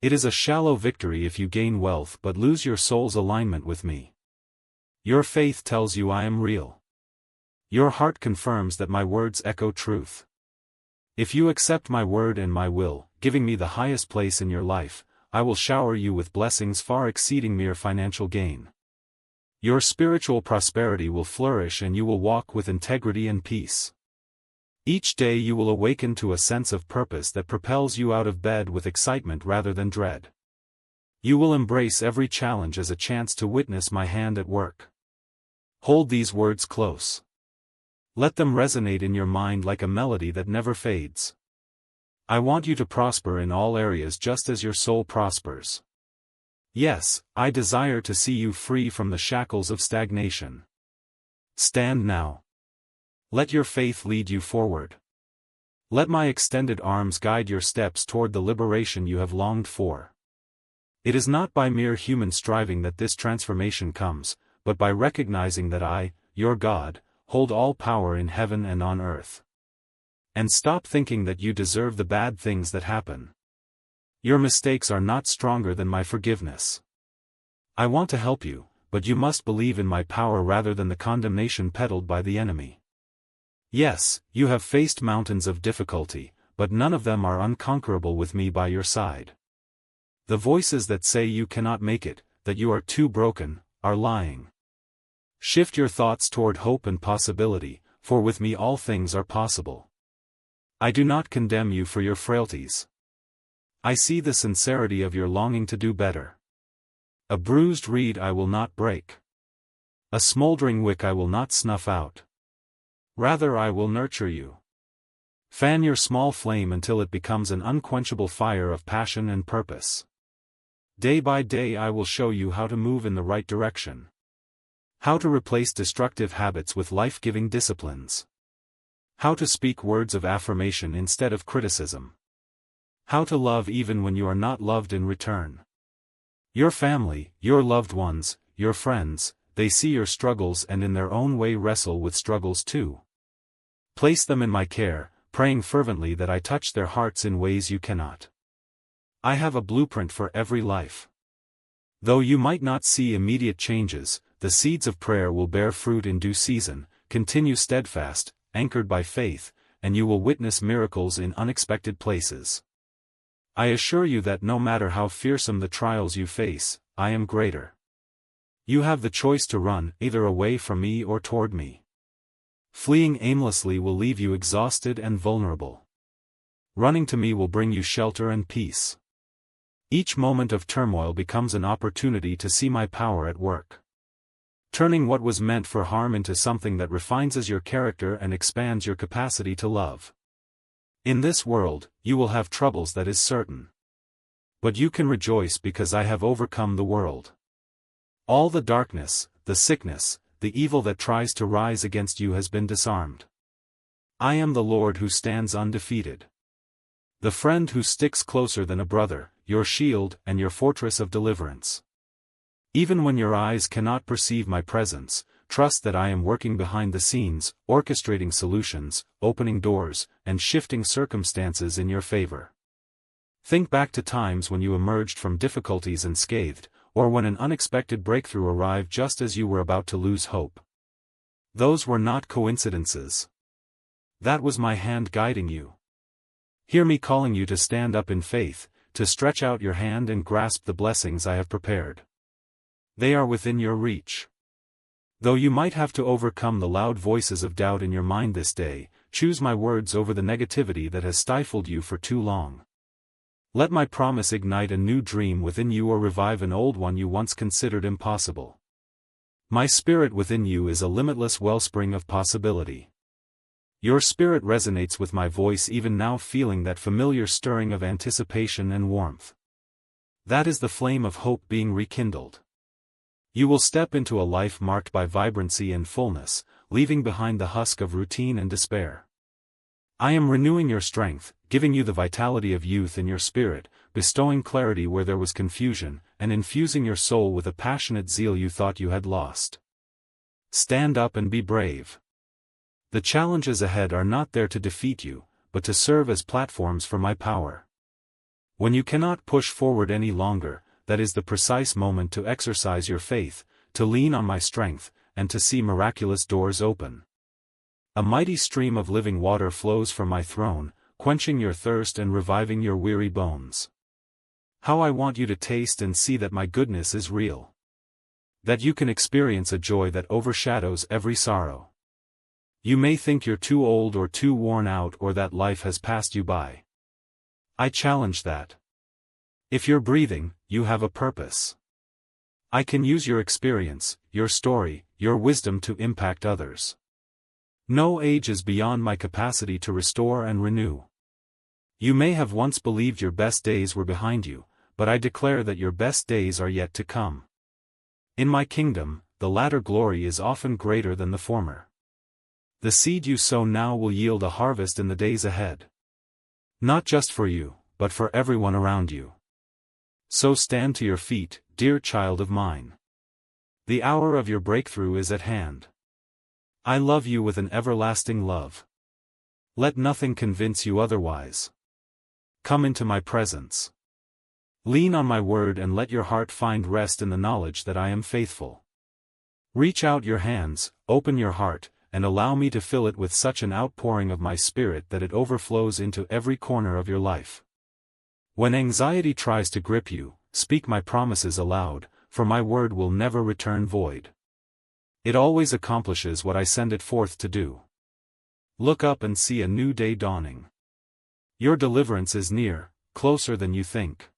It is a shallow victory if you gain wealth but lose your soul's alignment with me. Your faith tells you I am real. Your heart confirms that my words echo truth. If you accept my word and my will, giving me the highest place in your life, I will shower you with blessings far exceeding mere financial gain. Your spiritual prosperity will flourish and you will walk with integrity and peace. Each day you will awaken to a sense of purpose that propels you out of bed with excitement rather than dread. You will embrace every challenge as a chance to witness my hand at work. Hold these words close. Let them resonate in your mind like a melody that never fades. I want you to prosper in all areas just as your soul prospers. Yes, I desire to see you free from the shackles of stagnation. Stand now. Let your faith lead you forward. Let my extended arms guide your steps toward the liberation you have longed for. It is not by mere human striving that this transformation comes, but by recognizing that I, your God, hold all power in heaven and on earth. And stop thinking that you deserve the bad things that happen. Your mistakes are not stronger than my forgiveness. I want to help you, but you must believe in my power rather than the condemnation peddled by the enemy. Yes, you have faced mountains of difficulty, but none of them are unconquerable with me by your side. The voices that say you cannot make it, that you are too broken, are lying. Shift your thoughts toward hope and possibility, for with me all things are possible. I do not condemn you for your frailties. I see the sincerity of your longing to do better. A bruised reed I will not break. A smoldering wick I will not snuff out. Rather I will nurture you. Fan your small flame until it becomes an unquenchable fire of passion and purpose. Day by day I will show you how to move in the right direction. How to replace destructive habits with life-giving disciplines. How to speak words of affirmation instead of criticism. How to love even when you are not loved in return. Your family, your loved ones, your friends, they see your struggles and in their own way wrestle with struggles too. Place them in my care, praying fervently that I touch their hearts in ways you cannot. I have a blueprint for every life. Though you might not see immediate changes, the seeds of prayer will bear fruit in due season. Continue steadfast, anchored by faith, and you will witness miracles in unexpected places. I assure you that no matter how fearsome the trials you face, I am greater. You have the choice to run either away from me or toward me. Fleeing aimlessly will leave you exhausted and vulnerable. Running to me will bring you shelter and peace. Each moment of turmoil becomes an opportunity to see my power at work. Turning what was meant for harm into something that refines your character and expands your capacity to love. In this world, you will have troubles, that is certain. But you can rejoice because I have overcome the world. All the darkness, the sickness, the evil that tries to rise against you has been disarmed. I am the Lord who stands undefeated. The friend who sticks closer than a brother, your shield and your fortress of deliverance. Even when your eyes cannot perceive my presence, trust that I am working behind the scenes, orchestrating solutions, opening doors, and shifting circumstances in your favor. Think back to times when you emerged from difficulties unscathed, or when an unexpected breakthrough arrived just as you were about to lose hope. Those were not coincidences. That was my hand guiding you. Hear me calling you to stand up in faith, to stretch out your hand and grasp the blessings I have prepared. They are within your reach. Though you might have to overcome the loud voices of doubt in your mind this day, choose my words over the negativity that has stifled you for too long. Let my promise ignite a new dream within you or revive an old one you once considered impossible. My spirit within you is a limitless wellspring of possibility. Your spirit resonates with my voice even now, feeling that familiar stirring of anticipation and warmth. That is the flame of hope being rekindled. You will step into a life marked by vibrancy and fullness, leaving behind the husk of routine and despair. I am renewing your strength, giving you the vitality of youth in your spirit, bestowing clarity where there was confusion, and infusing your soul with a passionate zeal you thought you had lost. Stand up and be brave. The challenges ahead are not there to defeat you, but to serve as platforms for my power. When you cannot push forward any longer, that is the precise moment to exercise your faith, to lean on my strength, and to see miraculous doors open. A mighty stream of living water flows from my throne, quenching your thirst and reviving your weary bones. How I want you to taste and see that my goodness is real. That you can experience a joy that overshadows every sorrow. You may think you're too old or too worn out, or that life has passed you by. I challenge that. If you're breathing, you have a purpose. I can use your experience, your story, your wisdom to impact others. No age is beyond my capacity to restore and renew. You may have once believed your best days were behind you, but I declare that your best days are yet to come. In my kingdom, the latter glory is often greater than the former. The seed you sow now will yield a harvest in the days ahead. Not just for you, but for everyone around you. So stand to your feet, dear child of mine. The hour of your breakthrough is at hand. I love you with an everlasting love. Let nothing convince you otherwise. Come into my presence. Lean on my word and let your heart find rest in the knowledge that I am faithful. Reach out your hands, open your heart, and allow me to fill it with such an outpouring of my spirit that it overflows into every corner of your life. When anxiety tries to grip you, speak my promises aloud, for my word will never return void. It always accomplishes what I send it forth to do. Look up and see a new day dawning. Your deliverance is near, closer than you think.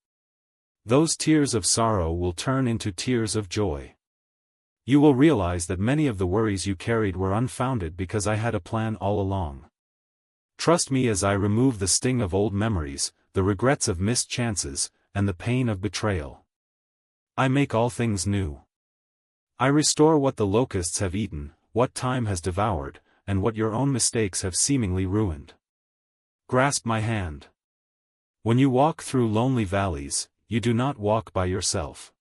Those tears of sorrow will turn into tears of joy. You will realize that many of the worries you carried were unfounded because I had a plan all along. Trust me as I remove the sting of old memories, the regrets of missed chances, and the pain of betrayal. I make all things new. I restore what the locusts have eaten, what time has devoured, and what your own mistakes have seemingly ruined. Grasp my hand. When you walk through lonely valleys, you do not walk by yourself.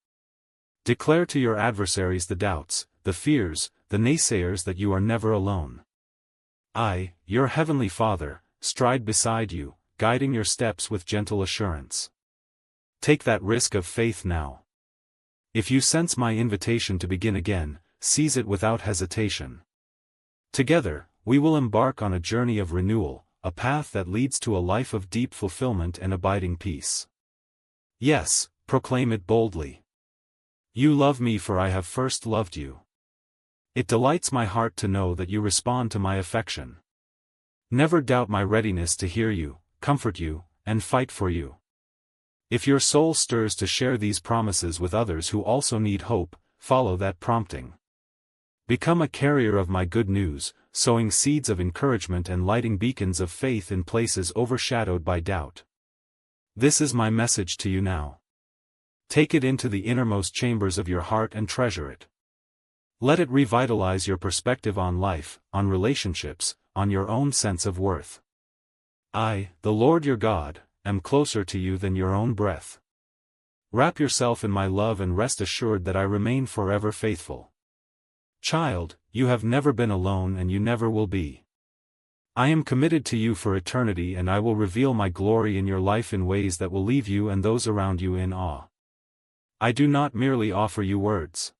Declare to your adversaries the doubts, the fears, the naysayers that you are never alone. I, your heavenly Father, stride beside you, guiding your steps with gentle assurance. Take that risk of faith now. If you sense my invitation to begin again, seize it without hesitation. Together, we will embark on a journey of renewal, a path that leads to a life of deep fulfillment and abiding peace. Yes, proclaim it boldly. You love me for I have first loved you. It delights my heart to know that you respond to my affection. Never doubt my readiness to hear you, comfort you, and fight for you. If your soul stirs to share these promises with others who also need hope, follow that prompting. Become a carrier of my good news, sowing seeds of encouragement and lighting beacons of faith in places overshadowed by doubt. This is my message to you now. Take it into the innermost chambers of your heart and treasure it. Let it revitalize your perspective on life, on relationships, on your own sense of worth. I, the Lord your God, am closer to you than your own breath. Wrap yourself in my love and rest assured that I remain forever faithful. Child, you have never been alone and you never will be. I am committed to you for eternity and I will reveal my glory in your life in ways that will leave you and those around you in awe. I do not merely offer you words.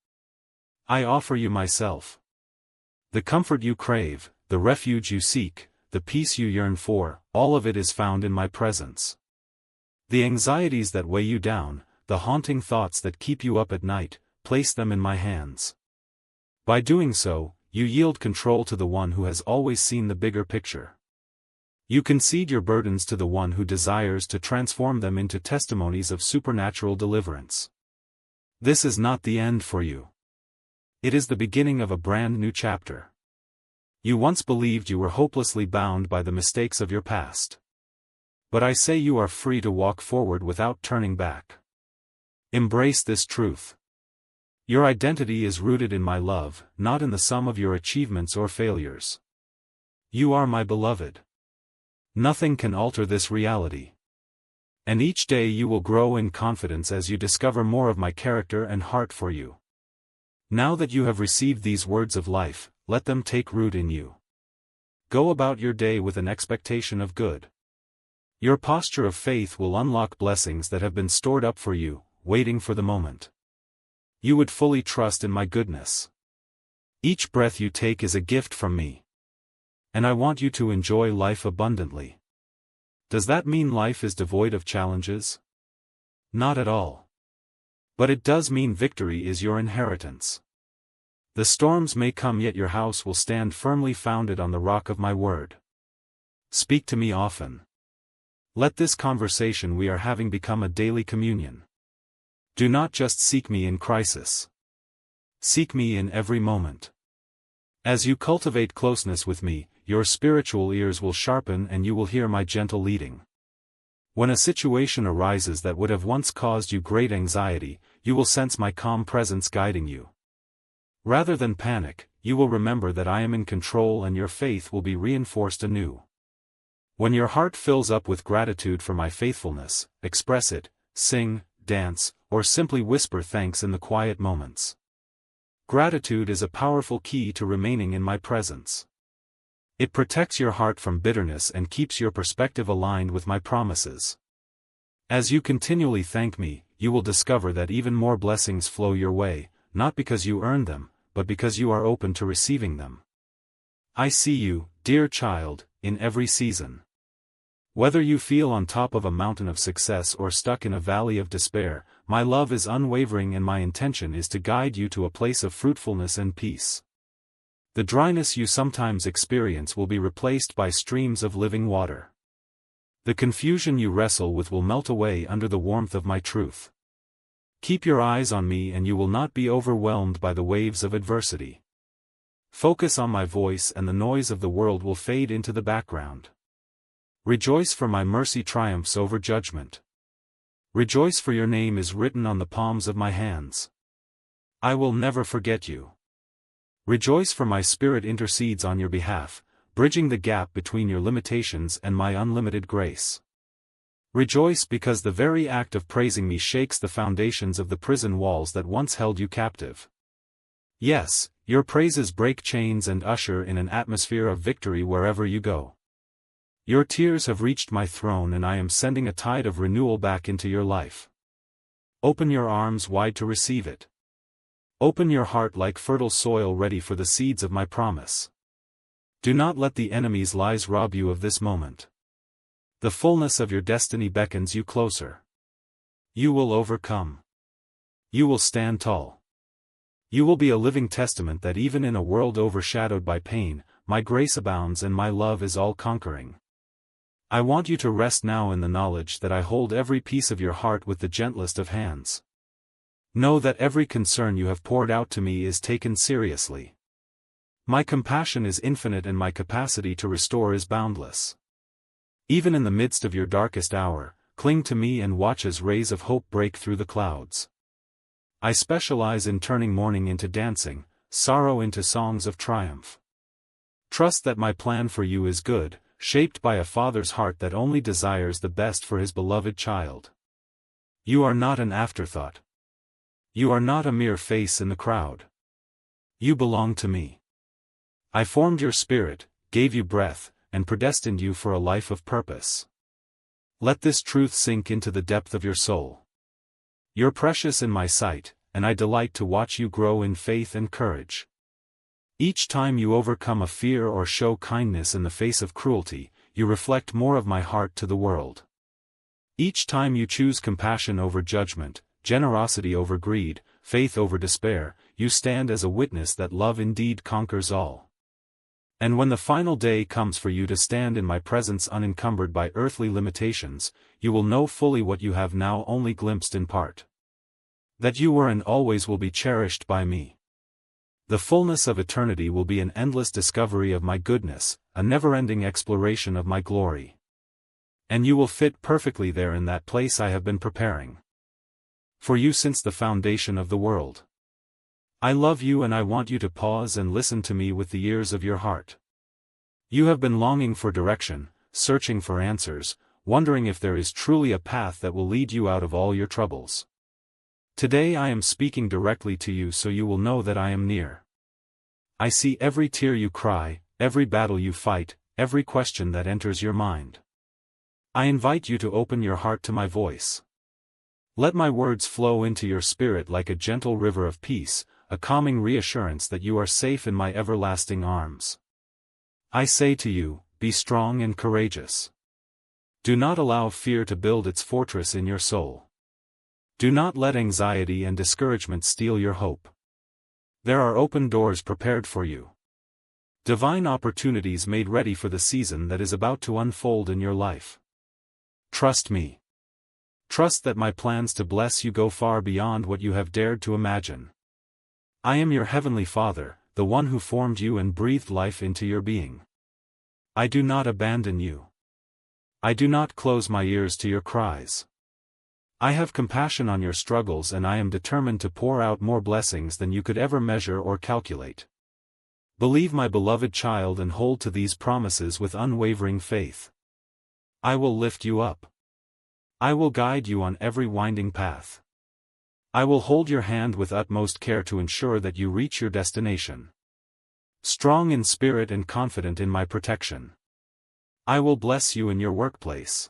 I offer you myself. The comfort you crave, the refuge you seek, the peace you yearn for, all of it is found in my presence. The anxieties that weigh you down, the haunting thoughts that keep you up at night, place them in my hands. By doing so, you yield control to the one who has always seen the bigger picture. You concede your burdens to the one who desires to transform them into testimonies of supernatural deliverance. This is not the end for you. It is the beginning of a brand new chapter. You once believed you were hopelessly bound by the mistakes of your past. But I say you are free to walk forward without turning back. Embrace this truth. Your identity is rooted in my love, not in the sum of your achievements or failures. You are my beloved. Nothing can alter this reality. And each day you will grow in confidence as you discover more of my character and heart for you. Now that you have received these words of life, let them take root in you. Go about your day with an expectation of good. Your posture of faith will unlock blessings that have been stored up for you, waiting for the moment. You would fully trust in my goodness. Each breath you take is a gift from me. And I want you to enjoy life abundantly. Does that mean life is devoid of challenges? Not at all. But it does mean victory is your inheritance. The storms may come yet your house will stand firmly founded on the rock of my word. Speak to me often. Let this conversation we are having become a daily communion. Do not just seek me in crisis. Seek me in every moment. As you cultivate closeness with me, your spiritual ears will sharpen and you will hear my gentle leading. When a situation arises that would have once caused you great anxiety, you will sense my calm presence guiding you. Rather than panic, you will remember that I am in control and your faith will be reinforced anew. When your heart fills up with gratitude for my faithfulness, express it, sing, dance, or simply whisper thanks in the quiet moments. Gratitude is a powerful key to remaining in my presence. It protects your heart from bitterness and keeps your perspective aligned with my promises. As you continually thank me, you will discover that even more blessings flow your way, not because you earned them, but because you are open to receiving them. I see you, dear child, in every season. Whether you feel on top of a mountain of success or stuck in a valley of despair, my love is unwavering and my intention is to guide you to a place of fruitfulness and peace. The dryness you sometimes experience will be replaced by streams of living water. The confusion you wrestle with will melt away under the warmth of my truth. Keep your eyes on me and you will not be overwhelmed by the waves of adversity. Focus on my voice and the noise of the world will fade into the background. Rejoice, for my mercy triumphs over judgment. Rejoice, for your name is written on the palms of my hands. I will never forget you. Rejoice, for my spirit intercedes on your behalf, bridging the gap between your limitations and my unlimited grace. Rejoice, because the very act of praising me shakes the foundations of the prison walls that once held you captive. Yes, your praises break chains and usher in an atmosphere of victory wherever you go. Your tears have reached my throne and I am sending a tide of renewal back into your life. Open your arms wide to receive it. Open your heart like fertile soil ready for the seeds of my promise. Do not let the enemy's lies rob you of this moment. The fullness of your destiny beckons you closer. You will overcome. You will stand tall. You will be a living testament that even in a world overshadowed by pain, my grace abounds and my love is all-conquering. I want you to rest now in the knowledge that I hold every piece of your heart with the gentlest of hands. Know that every concern you have poured out to me is taken seriously. My compassion is infinite and my capacity to restore is boundless. Even in the midst of your darkest hour, cling to me and watch as rays of hope break through the clouds. I specialize in turning mourning into dancing, sorrow into songs of triumph. Trust that my plan for you is good, shaped by a father's heart that only desires the best for his beloved child. You are not an afterthought. You are not a mere face in the crowd. You belong to me. I formed your spirit, gave you breath, and predestined you for a life of purpose. Let this truth sink into the depth of your soul. You're precious in my sight, and I delight to watch you grow in faith and courage. Each time you overcome a fear or show kindness in the face of cruelty, you reflect more of my heart to the world. Each time you choose compassion over judgment, generosity over greed, faith over despair, you stand as a witness that love indeed conquers all. And when the final day comes for you to stand in my presence unencumbered by earthly limitations, you will know fully what you have now only glimpsed in part. That you were and always will be cherished by me. The fullness of eternity will be an endless discovery of my goodness, a never-ending exploration of my glory. And you will fit perfectly there in that place I have been preparing for you since the foundation of the world. I love you and I want you to pause and listen to me with the ears of your heart. You have been longing for direction, searching for answers, wondering if there is truly a path that will lead you out of all your troubles. Today I am speaking directly to you so you will know that I am near. I see every tear you cry, every battle you fight, every question that enters your mind. I invite you to open your heart to my voice. Let my words flow into your spirit like a gentle river of peace, a calming reassurance that you are safe in my everlasting arms. I say to you, be strong and courageous. Do not allow fear to build its fortress in your soul. Do not let anxiety and discouragement steal your hope. There are open doors prepared for you. Divine opportunities made ready for the season that is about to unfold in your life. Trust me. Trust that my plans to bless you go far beyond what you have dared to imagine. I am your heavenly Father, the one who formed you and breathed life into your being. I do not abandon you. I do not close my ears to your cries. I have compassion on your struggles, and I am determined to pour out more blessings than you could ever measure or calculate. Believe, my beloved child, and hold to these promises with unwavering faith. I will lift you up. I will guide you on every winding path. I will hold your hand with utmost care to ensure that you reach your destination. Strong in spirit and confident in my protection. I will bless you in your workplace.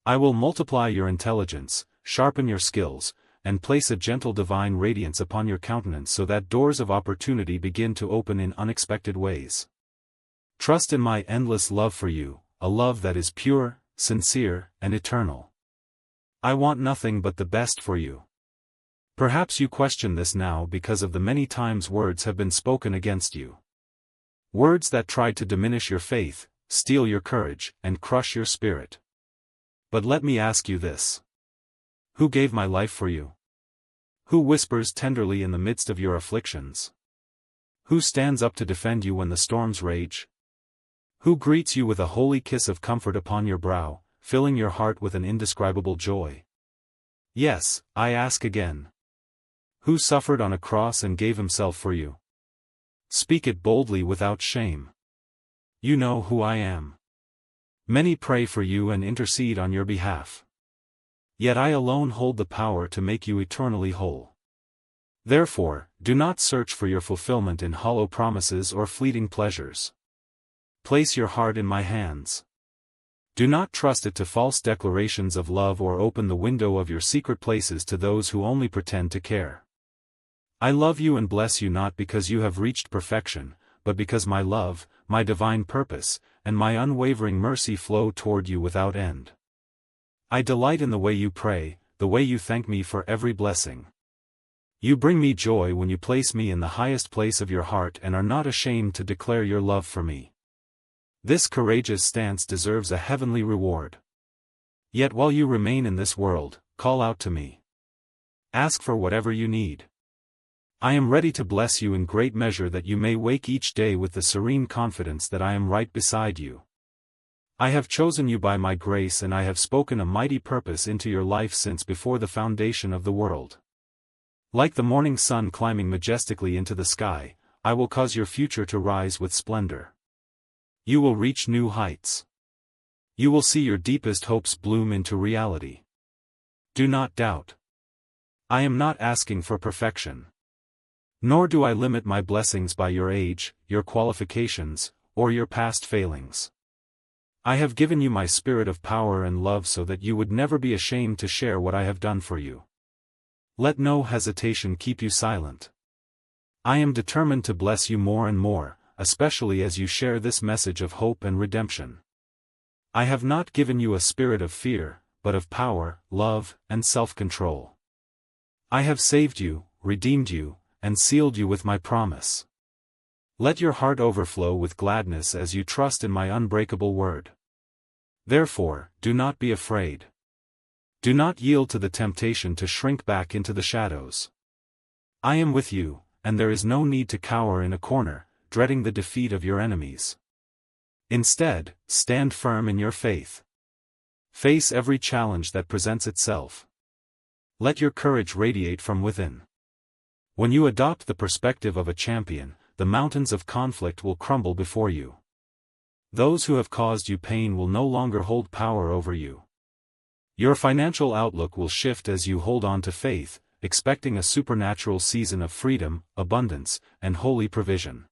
I will multiply your intelligence, sharpen your skills, and place a gentle divine radiance upon your countenance so that doors of opportunity begin to open in unexpected ways. Trust in my endless love for you, a love that is pure, sincere, and eternal. I want nothing but the best for you. Perhaps you question this now because of the many times words have been spoken against you. Words that tried to diminish your faith, steal your courage, and crush your spirit. But let me ask you this. Who gave my life for you? Who whispers tenderly in the midst of your afflictions? Who stands up to defend you when the storms rage? Who greets you with a holy kiss of comfort upon your brow, filling your heart with an indescribable joy? Yes, I ask again. Who suffered on a cross and gave himself for you? Speak it boldly without shame. You know who I am. Many pray for you and intercede on your behalf. Yet I alone hold the power to make you eternally whole. Therefore, do not search for your fulfillment in hollow promises or fleeting pleasures. Place your heart in my hands. Do not trust it to false declarations of love or open the window of your secret places to those who only pretend to care. I love you and bless you not because you have reached perfection, but because my love, my divine purpose, and my unwavering mercy flow toward you without end. I delight in the way you pray, the way you thank me for every blessing. You bring me joy when you place me in the highest place of your heart and are not ashamed to declare your love for me. This courageous stance deserves a heavenly reward. Yet while you remain in this world, call out to me. Ask for whatever you need. I am ready to bless you in great measure that you may wake each day with the serene confidence that I am right beside you. I have chosen you by my grace, and I have spoken a mighty purpose into your life since before the foundation of the world. Like the morning sun climbing majestically into the sky, I will cause your future to rise with splendor. You will reach new heights. You will see your deepest hopes bloom into reality. Do not doubt. I am not asking for perfection. Nor do I limit my blessings by your age, your qualifications, or your past failings. I have given you my spirit of power and love so that you would never be ashamed to share what I have done for you. Let no hesitation keep you silent. I am determined to bless you more and more, especially as you share this message of hope and redemption. I have not given you a spirit of fear, but of power, love, and self-control. I have saved you, redeemed you, and sealed you with my promise. Let your heart overflow with gladness as you trust in my unbreakable word. Therefore, do not be afraid. Do not yield to the temptation to shrink back into the shadows. I am with you, and there is no need to cower in a corner, dreading the defeat of your enemies. Instead, stand firm in your faith. Face every challenge that presents itself. Let your courage radiate from within. When you adopt the perspective of a champion, the mountains of conflict will crumble before you. Those who have caused you pain will no longer hold power over you. Your financial outlook will shift as you hold on to faith, expecting a supernatural season of freedom, abundance, and holy provision.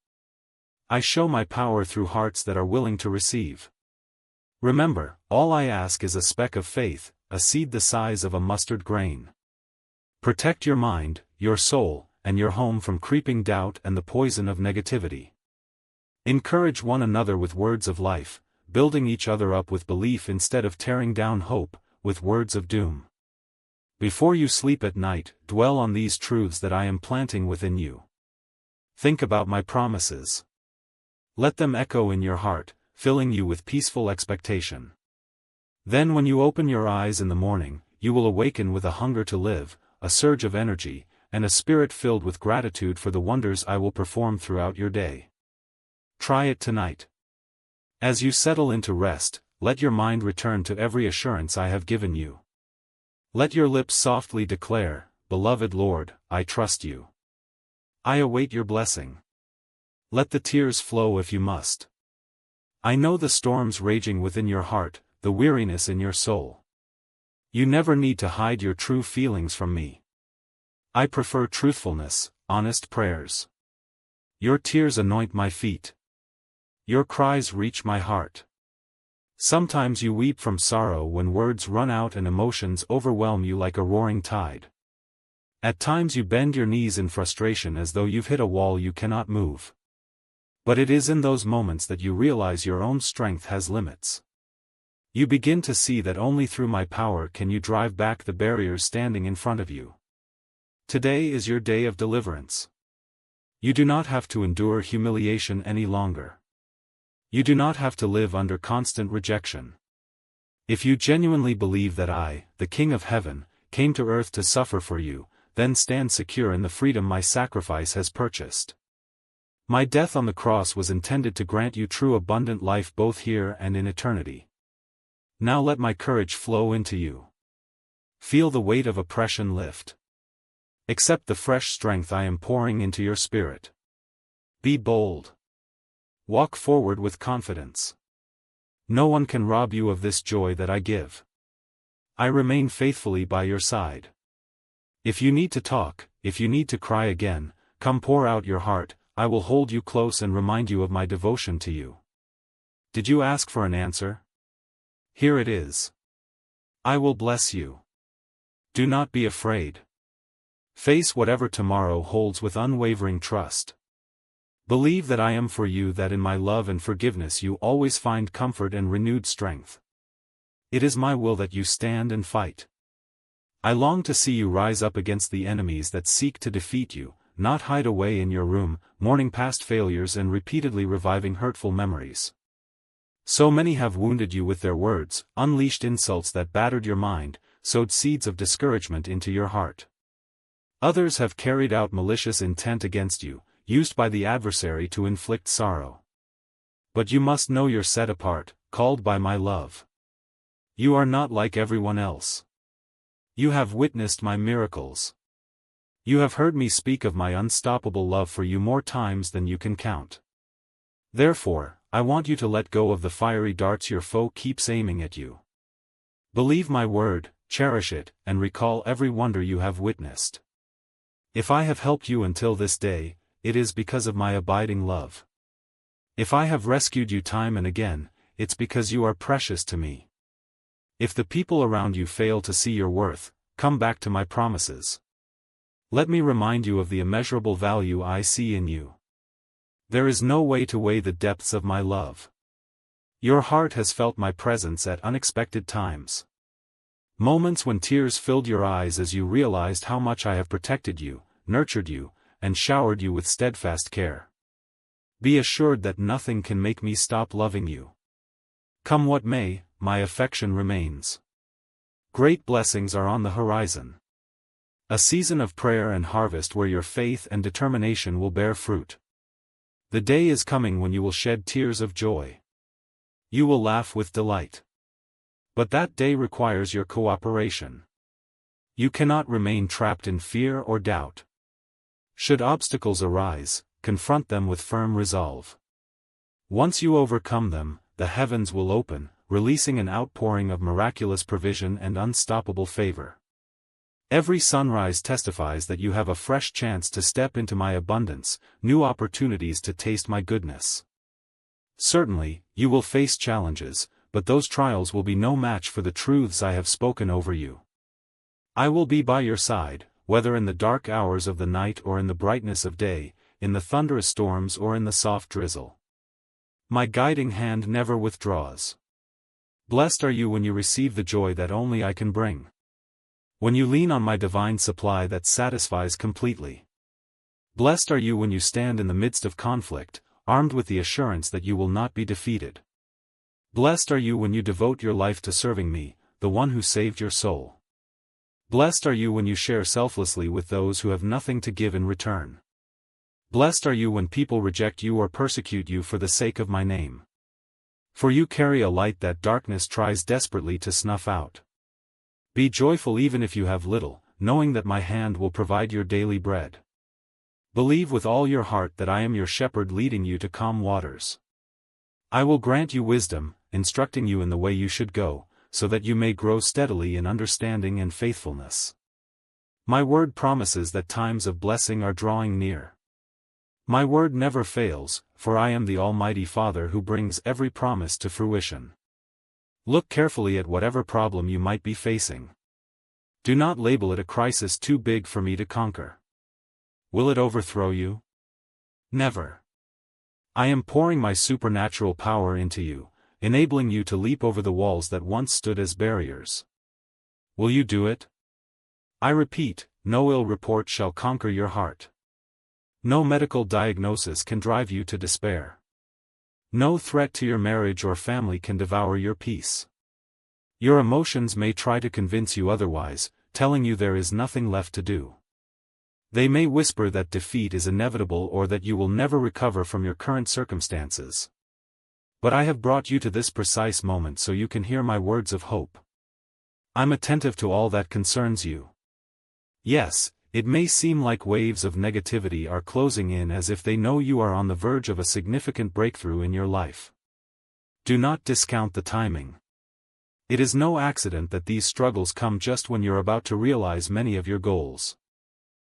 I show my power through hearts that are willing to receive. Remember, all I ask is a speck of faith, a seed the size of a mustard grain. Protect your mind, your soul, and your home from creeping doubt and the poison of negativity. Encourage one another with words of life, building each other up with belief instead of tearing down hope with words of doom. Before you sleep at night, dwell on these truths that I am planting within you. Think about my promises. Let them echo in your heart, filling you with peaceful expectation. Then when you open your eyes in the morning, you will awaken with a hunger to live, a surge of energy, and a spirit filled with gratitude for the wonders I will perform throughout your day. Try it tonight. As you settle into rest, let your mind return to every assurance I have given you. Let your lips softly declare, Beloved Lord, I trust you. I await your blessing. Let the tears flow if you must. I know the storms raging within your heart, the weariness in your soul. You never need to hide your true feelings from me. I prefer truthfulness, honest prayers. Your tears anoint my feet. Your cries reach my heart. Sometimes you weep from sorrow when words run out and emotions overwhelm you like a roaring tide. At times you bend your knees in frustration as though you've hit a wall you cannot move. But it is in those moments that you realize your own strength has limits. You begin to see that only through my power can you drive back the barriers standing in front of you. Today is your day of deliverance. You do not have to endure humiliation any longer. You do not have to live under constant rejection. If you genuinely believe that I, the King of Heaven, came to earth to suffer for you, then stand secure in the freedom my sacrifice has purchased. My death on the cross was intended to grant you true abundant life both here and in eternity. Now let my courage flow into you. Feel the weight of oppression lift. Accept the fresh strength I am pouring into your spirit. Be bold. Walk forward with confidence. No one can rob you of this joy that I give. I remain faithfully by your side. If you need to talk, if you need to cry again, come pour out your heart, I will hold you close and remind you of my devotion to you. Did you ask for an answer? Here it is. I will bless you. Do not be afraid. Face whatever tomorrow holds with unwavering trust. Believe that I am for you, that in my love and forgiveness you always find comfort and renewed strength. It is my will that you stand and fight. I long to see you rise up against the enemies that seek to defeat you, not hide away in your room, mourning past failures and repeatedly reviving hurtful memories. So many have wounded you with their words, unleashed insults that battered your mind, sowed seeds of discouragement into your heart. Others have carried out malicious intent against you, used by the adversary to inflict sorrow. But you must know you're set apart, called by my love. You are not like everyone else. You have witnessed my miracles. You have heard me speak of my unstoppable love for you more times than you can count. Therefore, I want you to let go of the fiery darts your foe keeps aiming at you. Believe my word, cherish it, and recall every wonder you have witnessed. If I have helped you until this day, it is because of my abiding love. If I have rescued you time and again, it's because you are precious to me. If the people around you fail to see your worth, come back to my promises. Let me remind you of the immeasurable value I see in you. There is no way to weigh the depths of my love. Your heart has felt my presence at unexpected times. Moments when tears filled your eyes as you realized how much I have protected you, nurtured you, and showered you with steadfast care. Be assured that nothing can make me stop loving you. Come what may, my affection remains. Great blessings are on the horizon. A season of prayer and harvest where your faith and determination will bear fruit. The day is coming when you will shed tears of joy. You will laugh with delight. But that day requires your cooperation. You cannot remain trapped in fear or doubt. Should obstacles arise, confront them with firm resolve. Once you overcome them, the heavens will open, releasing an outpouring of miraculous provision and unstoppable favor. Every sunrise testifies that you have a fresh chance to step into my abundance, new opportunities to taste my goodness. Certainly, you will face challenges, but those trials will be no match for the truths I have spoken over you. I will be by your side, whether in the dark hours of the night or in the brightness of day, in the thunderous storms or in the soft drizzle. My guiding hand never withdraws. Blessed are you when you receive the joy that only I can bring. When you lean on my divine supply that satisfies completely. Blessed are you when you stand in the midst of conflict, armed with the assurance that you will not be defeated. Blessed are you when you devote your life to serving me, the one who saved your soul. Blessed are you when you share selflessly with those who have nothing to give in return. Blessed are you when people reject you or persecute you for the sake of my name. For you carry a light that darkness tries desperately to snuff out. Be joyful even if you have little, knowing that my hand will provide your daily bread. Believe with all your heart that I am your shepherd leading you to calm waters. I will grant you wisdom, instructing you in the way you should go, so that you may grow steadily in understanding and faithfulness. My word promises that times of blessing are drawing near. My word never fails, for I am the Almighty Father who brings every promise to fruition. Look carefully at whatever problem you might be facing. Do not label it a crisis too big for me to conquer. Will it overthrow you? Never. I am pouring my supernatural power into you, enabling you to leap over the walls that once stood as barriers. Will you do it? I repeat, no ill report shall conquer your heart. No medical diagnosis can drive you to despair. No threat to your marriage or family can devour your peace. Your emotions may try to convince you otherwise, telling you there is nothing left to do. They may whisper that defeat is inevitable or that you will never recover from your current circumstances. But I have brought you to this precise moment so you can hear my words of hope. I'm attentive to all that concerns you. Yes, it may seem like waves of negativity are closing in as if they know you are on the verge of a significant breakthrough in your life. Do not discount the timing. It is no accident that these struggles come just when you're about to realize many of your goals.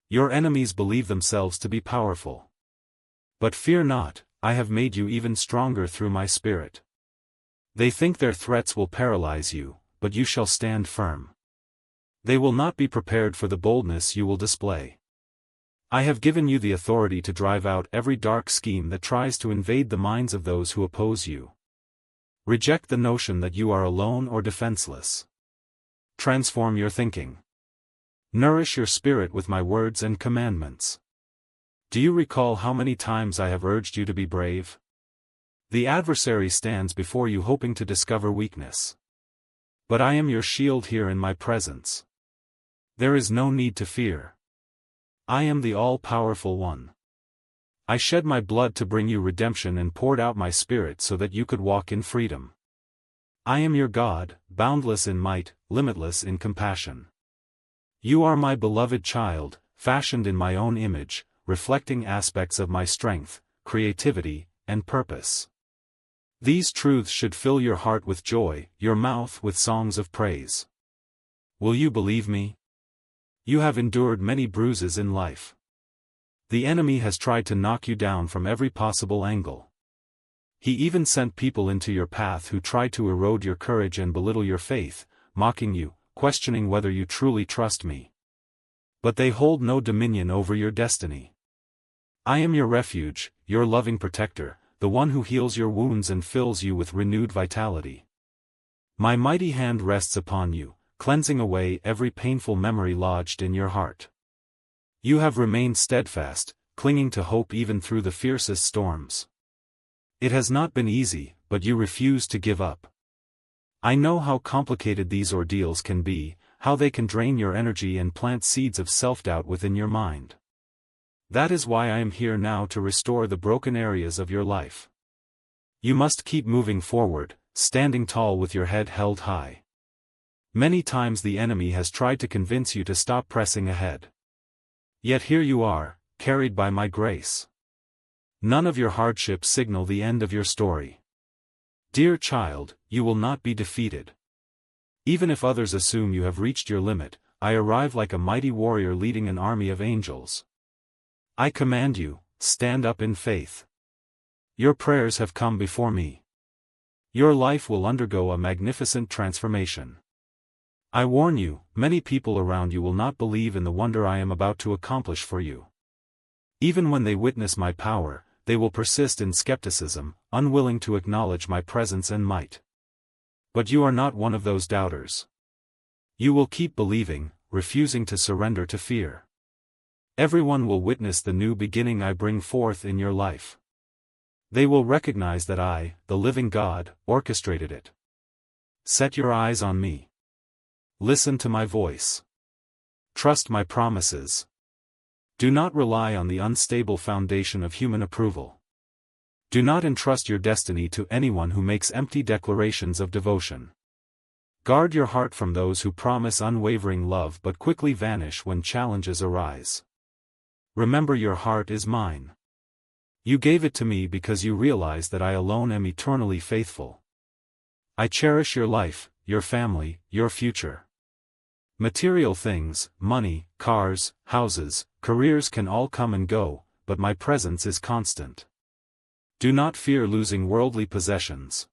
Your enemies believe themselves to be powerful. But fear not, I have made you even stronger through my Spirit. They think their threats will paralyze you, but you shall stand firm. They will not be prepared for the boldness you will display. I have given you the authority to drive out every dark scheme that tries to invade the minds of those who oppose you. Reject the notion that you are alone or defenseless. Transform your thinking. Nourish your spirit with my words and commandments. Do you recall how many times I have urged you to be brave? The adversary stands before you hoping to discover weakness. But I am your shield here in my presence. There is no need to fear. I am the all-powerful one. I shed my blood to bring you redemption and poured out my Spirit so that you could walk in freedom. I am your God, boundless in might, limitless in compassion. You are my beloved child, fashioned in my own image, reflecting aspects of my strength, creativity, and purpose. These truths should fill your heart with joy, your mouth with songs of praise. Will you believe me? You have endured many bruises in life. The enemy has tried to knock you down from every possible angle. He even sent people into your path who tried to erode your courage and belittle your faith, mocking you, questioning whether you truly trust me. But they hold no dominion over your destiny. I am your refuge, your loving protector, the one who heals your wounds and fills you with renewed vitality. My mighty hand rests upon you, cleansing away every painful memory lodged in your heart. You have remained steadfast, clinging to hope even through the fiercest storms. It has not been easy, but you refuse to give up. I know how complicated these ordeals can be, how they can drain your energy and plant seeds of self-doubt within your mind. That is why I am here now to restore the broken areas of your life. You must keep moving forward, standing tall with your head held high. Many times the enemy has tried to convince you to stop pressing ahead. Yet here you are, carried by my grace. None of your hardships signal the end of your story. Dear child, you will not be defeated. Even if others assume you have reached your limit, I arrive like a mighty warrior leading an army of angels. I command you, stand up in faith. Your prayers have come before me. Your life will undergo a magnificent transformation. I warn you, many people around you will not believe in the wonder I am about to accomplish for you. Even when they witness my power, they will persist in skepticism, unwilling to acknowledge my presence and might. But you are not one of those doubters. You will keep believing, refusing to surrender to fear. Everyone will witness the new beginning I bring forth in your life. They will recognize that I, the living God, orchestrated it. Set your eyes on me. Listen to my voice. Trust my promises. Do not rely on the unstable foundation of human approval. Do not entrust your destiny to anyone who makes empty declarations of devotion. Guard your heart from those who promise unwavering love but quickly vanish when challenges arise. Remember, your heart is mine. You gave it to me because you realize that I alone am eternally faithful. I cherish your life, your family, your future. Material things, money, cars, houses, careers can all come and go, but my presence is constant. Do not fear losing worldly possessions.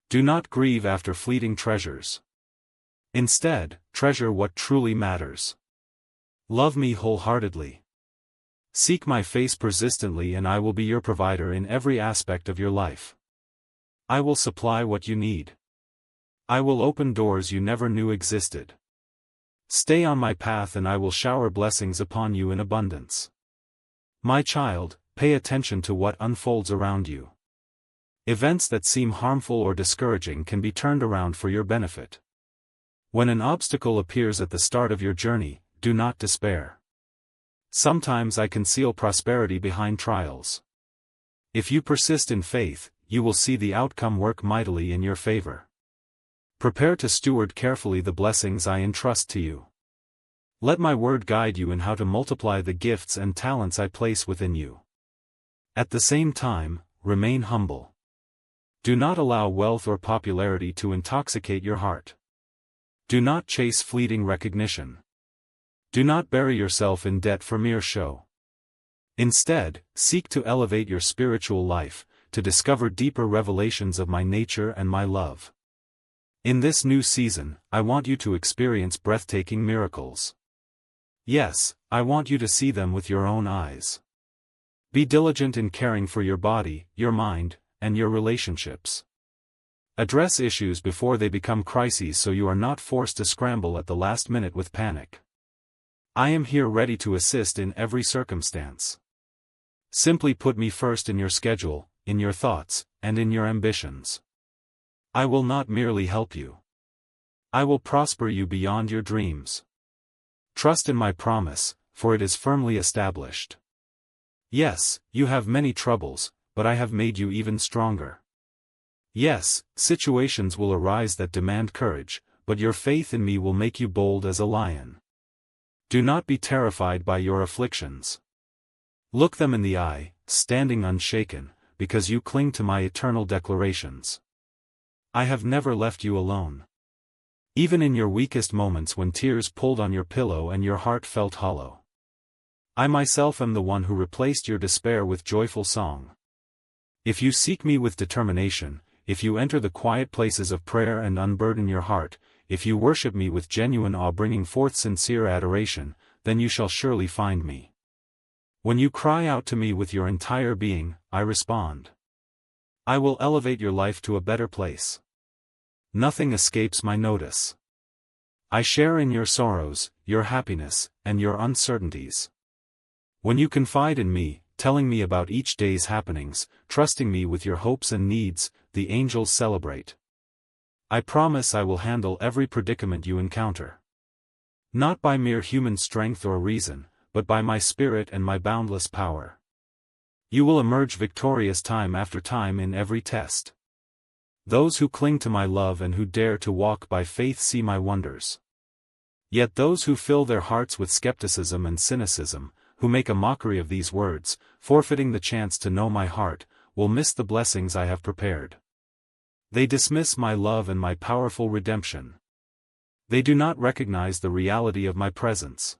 Do not grieve after fleeting treasures. Instead, treasure what truly matters. Love me wholeheartedly. Seek my face persistently, and I will be your provider in every aspect of your life. I will supply what you need. I will open doors you never knew existed. Stay on my path and I will shower blessings upon you in abundance. My child, pay attention to what unfolds around you. Events that seem harmful or discouraging can be turned around for your benefit. When an obstacle appears at the start of your journey, do not despair. Sometimes I conceal prosperity behind trials. If you persist in faith, you will see the outcome work mightily in your favor. Prepare to steward carefully the blessings I entrust to you. Let my word guide you in how to multiply the gifts and talents I place within you. At the same time, remain humble. Do not allow wealth or popularity to intoxicate your heart. Do not chase fleeting recognition. Do not bury yourself in debt for mere show. Instead, seek to elevate your spiritual life, to discover deeper revelations of my nature and my love. In this new season, I want you to experience breathtaking miracles. Yes, I want you to see them with your own eyes. Be diligent in caring for your body, your mind, and your relationships. Address issues before they become crises so you are not forced to scramble at the last minute with panic. I am here ready to assist in every circumstance. Simply put me first in your schedule, in your thoughts, and in your ambitions. I will not merely help you. I will prosper you beyond your dreams. Trust in my promise, for it is firmly established. Yes, you have many troubles, but I have made you even stronger. Yes, situations will arise that demand courage, but your faith in me will make you bold as a lion. Do not be terrified by your afflictions. Look them in the eye, standing unshaken, because you cling to my eternal declarations. I have never left you alone. Even in your weakest moments when tears pulled on your pillow and your heart felt hollow. I myself am the one who replaced your despair with joyful song. If you seek me with determination, if you enter the quiet places of prayer and unburden your heart, if you worship me with genuine awe bringing forth sincere adoration, then you shall surely find me. When you cry out to me with your entire being, I respond. I will elevate your life to a better place. Nothing escapes my notice. I share in your sorrows, your happiness, and your uncertainties. When you confide in me, telling me about each day's happenings, trusting me with your hopes and needs, the angels celebrate. I promise I will handle every predicament you encounter. Not by mere human strength or reason, but by my spirit and my boundless power. You will emerge victorious time after time in every test. Those who cling to my love and who dare to walk by faith see my wonders. Yet those who fill their hearts with skepticism and cynicism, who make a mockery of these words, forfeiting the chance to know my heart, will miss the blessings I have prepared. They dismiss my love and my powerful redemption. They do not recognize the reality of my presence.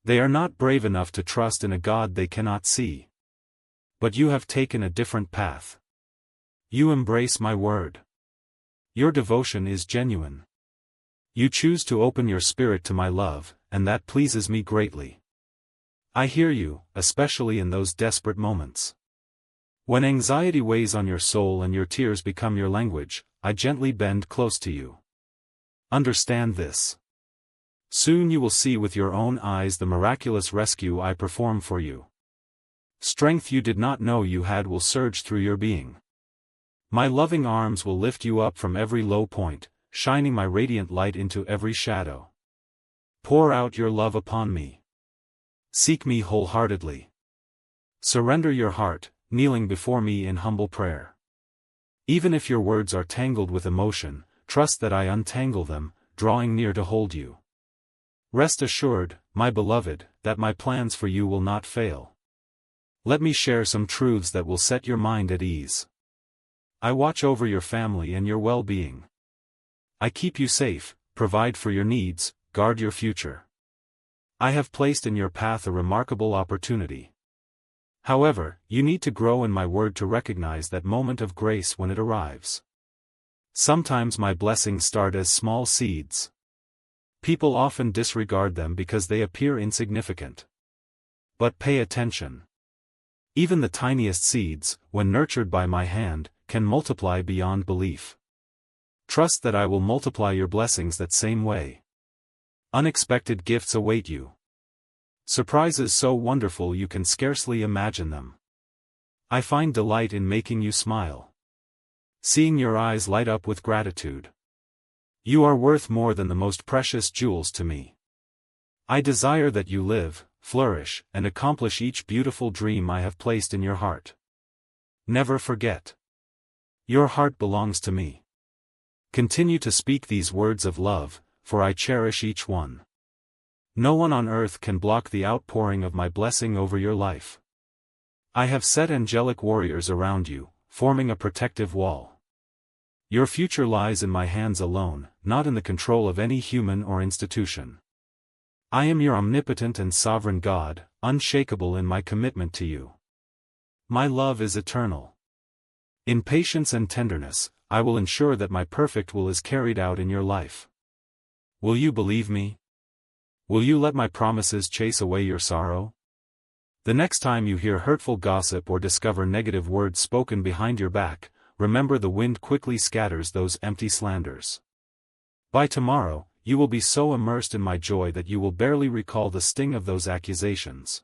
They are not brave enough to trust in a God they cannot see. But you have taken a different path. You embrace my word. Your devotion is genuine. You choose to open your spirit to my love, and that pleases me greatly. I hear you, especially in those desperate moments. When anxiety weighs on your soul and your tears become your language, I gently bend close to you. Understand this. Soon you will see with your own eyes the miraculous rescue I perform for you. Strength you did not know you had will surge through your being. My loving arms will lift you up from every low point, shining my radiant light into every shadow. Pour out your love upon me. Seek me wholeheartedly. Surrender your heart, kneeling before me in humble prayer. Even if your words are tangled with emotion, trust that I untangle them, drawing near to hold you. Rest assured, my beloved, that my plans for you will not fail. Let me share some truths that will set your mind at ease. I watch over your family and your well-being. I keep you safe, provide for your needs, guard your future. I have placed in your path a remarkable opportunity. However, you need to grow in my word to recognize that moment of grace when it arrives. Sometimes my blessings start as small seeds. People often disregard them because they appear insignificant. But pay attention. Even the tiniest seeds, when nurtured by my hand, can multiply beyond belief. Trust that I will multiply your blessings that same way. Unexpected gifts await you. Surprises so wonderful you can scarcely imagine them. I find delight in making you smile. Seeing your eyes light up with gratitude. You are worth more than the most precious jewels to me. I desire that you live, flourish, and accomplish each beautiful dream I have placed in your heart. Never forget. Your heart belongs to me. Continue to speak these words of love, for I cherish each one. No one on earth can block the outpouring of my blessing over your life. I have set angelic warriors around you, forming a protective wall. Your future lies in my hands alone, not in the control of any human or institution. I am your omnipotent and sovereign God, unshakable in my commitment to you. My love is eternal. In patience and tenderness, I will ensure that my perfect will is carried out in your life. Will you believe me? Will you let my promises chase away your sorrow? The next time you hear hurtful gossip or discover negative words spoken behind your back, remember the wind quickly scatters those empty slanders. By tomorrow, you will be so immersed in my joy that you will barely recall the sting of those accusations.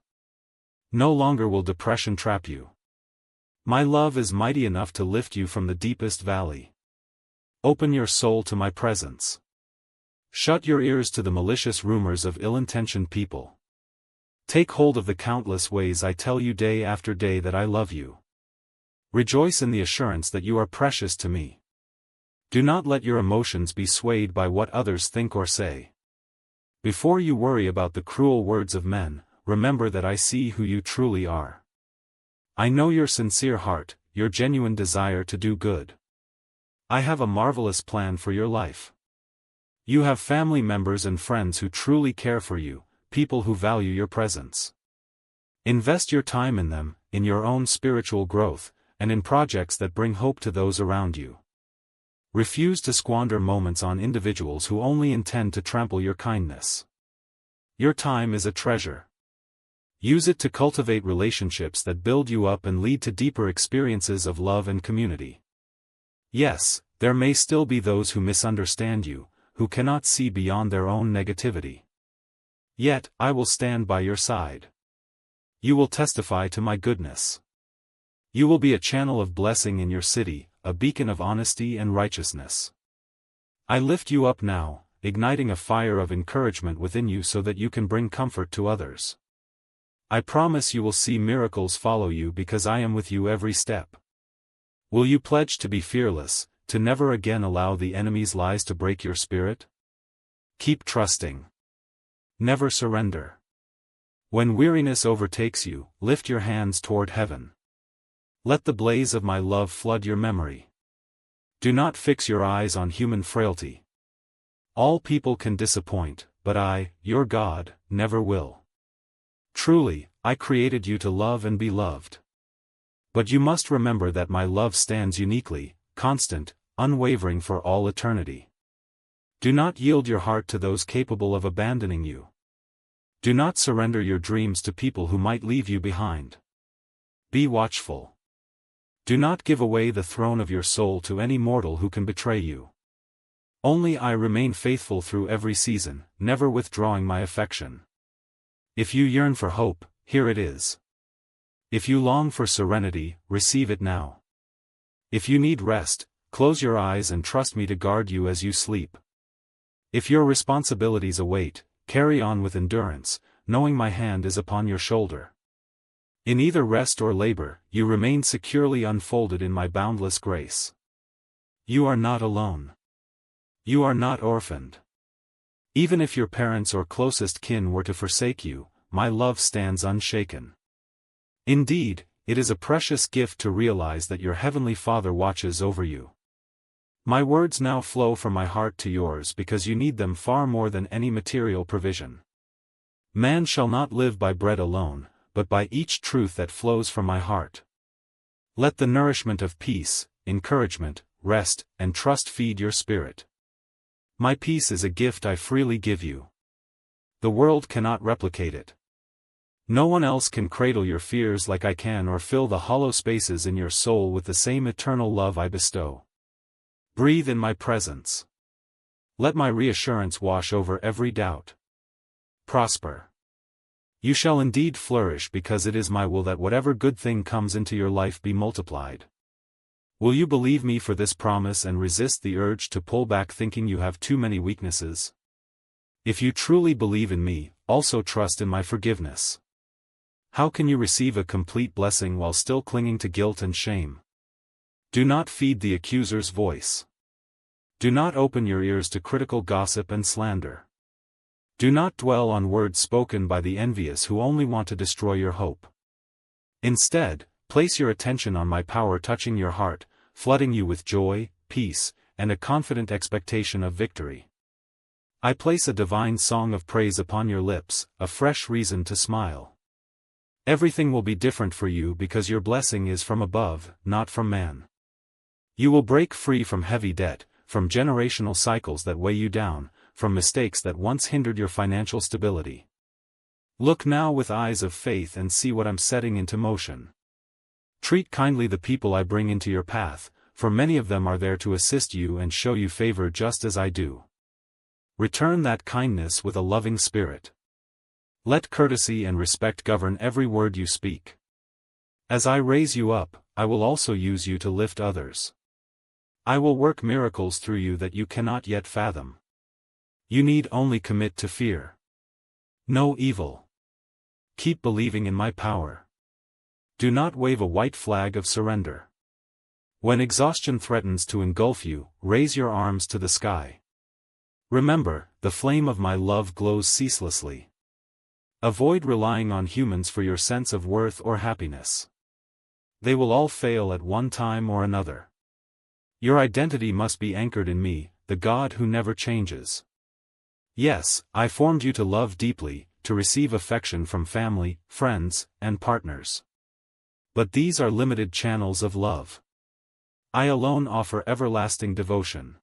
No longer will depression trap you. My love is mighty enough to lift you from the deepest valley. Open your soul to my presence. Shut your ears to the malicious rumors of ill-intentioned people. Take hold of the countless ways I tell you day after day that I love you. Rejoice in the assurance that you are precious to me. Do not let your emotions be swayed by what others think or say. Before you worry about the cruel words of men, remember that I see who you truly are. I know your sincere heart, your genuine desire to do good. I have a marvelous plan for your life. You have family members and friends who truly care for you, people who value your presence. Invest your time in them, in your own spiritual growth, and in projects that bring hope to those around you. Refuse to squander moments on individuals who only intend to trample your kindness. Your time is a treasure. Use it to cultivate relationships that build you up and lead to deeper experiences of love and community. Yes, there may still be those who misunderstand you, who cannot see beyond their own negativity. Yet, I will stand by your side. You will testify to my goodness. You will be a channel of blessing in your city, a beacon of honesty and righteousness. I lift you up now, igniting a fire of encouragement within you so that you can bring comfort to others. I promise you will see miracles follow you because I am with you every step. Will you pledge to be fearless, to never again allow the enemy's lies to break your spirit? Keep trusting. Never surrender. When weariness overtakes you, lift your hands toward heaven. Let the blaze of my love flood your memory. Do not fix your eyes on human frailty. All people can disappoint, but I, your God, never will. Truly, I created you to love and be loved. But you must remember that my love stands uniquely, constant, unwavering for all eternity. Do not yield your heart to those capable of abandoning you. Do not surrender your dreams to people who might leave you behind. Be watchful. Do not give away the throne of your soul to any mortal who can betray you. Only I remain faithful through every season, never withdrawing my affection. If you yearn for hope, here it is. If you long for serenity, receive it now. If you need rest, close your eyes and trust me to guard you as you sleep. If your responsibilities await, carry on with endurance, knowing my hand is upon your shoulder. In either rest or labor, you remain securely unfolded in my boundless grace. You are not alone. You are not orphaned. Even if your parents or closest kin were to forsake you, my love stands unshaken. Indeed, it is a precious gift to realize that your heavenly Father watches over you. My words now flow from my heart to yours because you need them far more than any material provision. Man shall not live by bread alone, but by each truth that flows from my heart. Let the nourishment of peace, encouragement, rest, and trust feed your spirit. My peace is a gift I freely give you. The world cannot replicate it. No one else can cradle your fears like I can or fill the hollow spaces in your soul with the same eternal love I bestow. Breathe in my presence. Let my reassurance wash over every doubt. Prosper. You shall indeed flourish because it is my will that whatever good thing comes into your life be multiplied. Will you believe me for this promise and resist the urge to pull back thinking you have too many weaknesses? If you truly believe in me, also trust in my forgiveness. How can you receive a complete blessing while still clinging to guilt and shame? Do not feed the accuser's voice. Do not open your ears to critical gossip and slander. Do not dwell on words spoken by the envious who only want to destroy your hope. Instead, place your attention on my power touching your heart, flooding you with joy, peace, and a confident expectation of victory. I place a divine song of praise upon your lips, a fresh reason to smile. Everything will be different for you because your blessing is from above, not from man. You will break free from heavy debt, from generational cycles that weigh you down, from mistakes that once hindered your financial stability. Look now with eyes of faith and see what I'm setting into motion. Treat kindly the people I bring into your path, for many of them are there to assist you and show you favor just as I do. Return that kindness with a loving spirit. Let courtesy and respect govern every word you speak. As I raise you up, I will also use you to lift others. I will work miracles through you that you cannot yet fathom. You need only commit to fear no evil. Keep believing in my power. Do not wave a white flag of surrender. When exhaustion threatens to engulf you, raise your arms to the sky. Remember, the flame of my love glows ceaselessly. Avoid relying on humans for your sense of worth or happiness. They will all fail at one time or another. Your identity must be anchored in me, the God who never changes. Yes, I formed you to love deeply, to receive affection from family, friends, and partners. But these are limited channels of love. I alone offer everlasting devotion.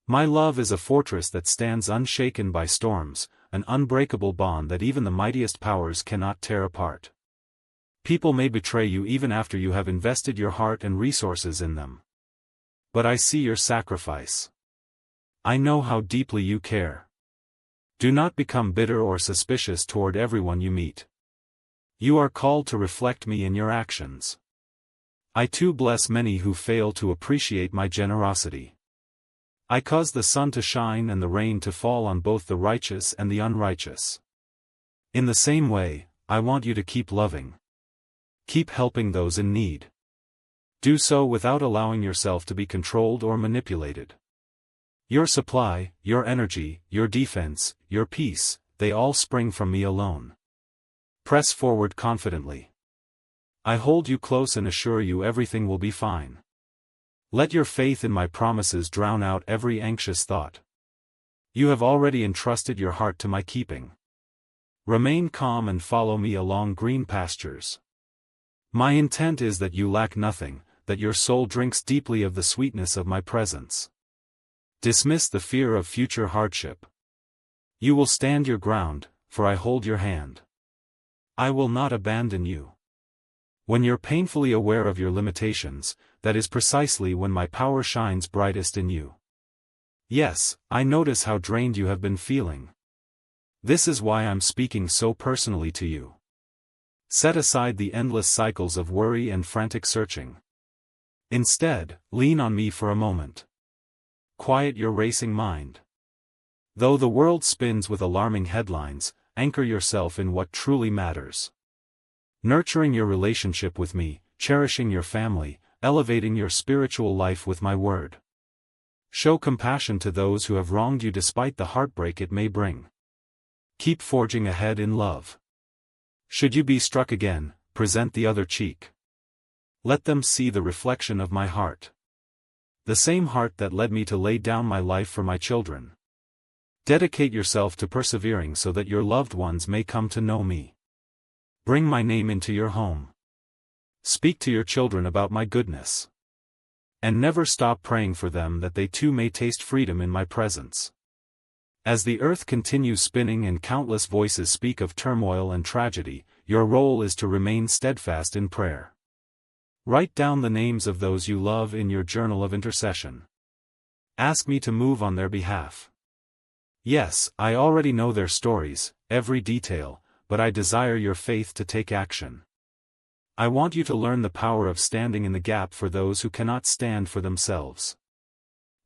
My love is a fortress that stands unshaken by storms, an unbreakable bond that even the mightiest powers cannot tear apart. People may betray you even after you have invested your heart and resources in them. But I see your sacrifice. I know how deeply you care. Do not become bitter or suspicious toward everyone you meet. You are called to reflect me in your actions. I too bless many who fail to appreciate my generosity. I cause the sun to shine and the rain to fall on both the righteous and the unrighteous. In the same way, I want you to keep loving. Keep helping those in need. Do so without allowing yourself to be controlled or manipulated. Your supply, your energy, your defense, your peace, they all spring from me alone. Press forward confidently. I hold you close and assure you everything will be fine. Let your faith in my promises drown out every anxious thought. You have already entrusted your heart to my keeping. Remain calm and follow me along green pastures. My intent is that you lack nothing, that your soul drinks deeply of the sweetness of my presence. Dismiss the fear of future hardship. You will stand your ground, for I hold your hand. I will not abandon you. When you're painfully aware of your limitations, that is precisely when my power shines brightest in you. Yes, I notice how drained you have been feeling. This is why I'm speaking so personally to you. Set aside the endless cycles of worry and frantic searching. Instead, lean on me for a moment. Quiet your racing mind. Though the world spins with alarming headlines, anchor yourself in what truly matters. nurturing your relationship with me, cherishing your family, elevating your spiritual life with my word. Show compassion to those who have wronged you despite the heartbreak it may bring. Keep forging ahead in love. Should you be struck again, present the other cheek. Let them see the reflection of my heart. The same heart that led me to lay down my life for my children. Dedicate yourself to persevering so that your loved ones may come to know me. Bring my name into your home. Speak to your children about my goodness. And never stop praying for them that they too may taste freedom in my presence. As the earth continues spinning and countless voices speak of turmoil and tragedy, your role is to remain steadfast in prayer. Write down the names of those you love in your journal of intercession. Ask me to move on their behalf. Yes, I already know their stories, every detail, but I desire your faith to take action. I want you to learn the power of standing in the gap for those who cannot stand for themselves.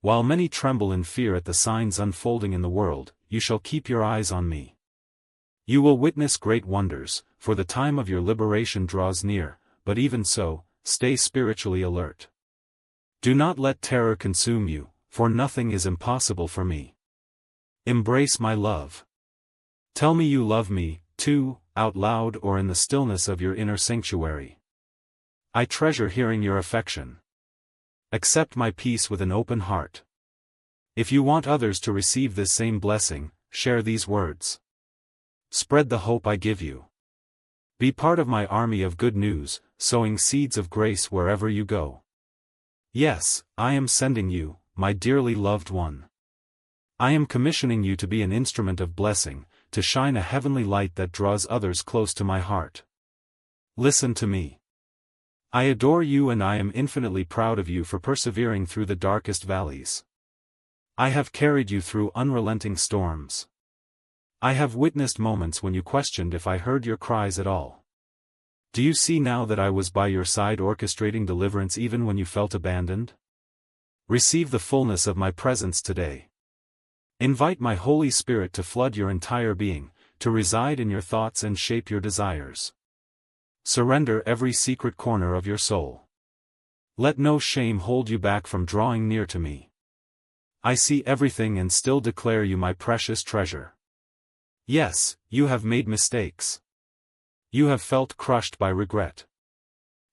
While many tremble in fear at the signs unfolding in the world, you shall keep your eyes on me. You will witness great wonders, for the time of your liberation draws near, but even so, stay spiritually alert. Do not let terror consume you, for nothing is impossible for me. Embrace my love. Tell me you love me, too, out loud or in the stillness of your inner sanctuary. I treasure hearing your affection. Accept my peace with an open heart. If you want others to receive this same blessing, share these words. Spread the hope I give you. Be part of my army of good news, sowing seeds of grace wherever you go. Yes, I am sending you, my dearly loved one. I am commissioning you to be an instrument of blessing, to shine a heavenly light that draws others close to my heart. Listen to me. I adore you and I am infinitely proud of you for persevering through the darkest valleys. I have carried you through unrelenting storms. I have witnessed moments when you questioned if I heard your cries at all. Do you see now that I was by your side orchestrating deliverance even when you felt abandoned? Receive the fullness of my presence today. Invite my Holy Spirit to flood your entire being, to reside in your thoughts and shape your desires. Surrender every secret corner of your soul. Let no shame hold you back from drawing near to me. I see everything and still declare you my precious treasure. Yes, you have made mistakes. You have felt crushed by regret.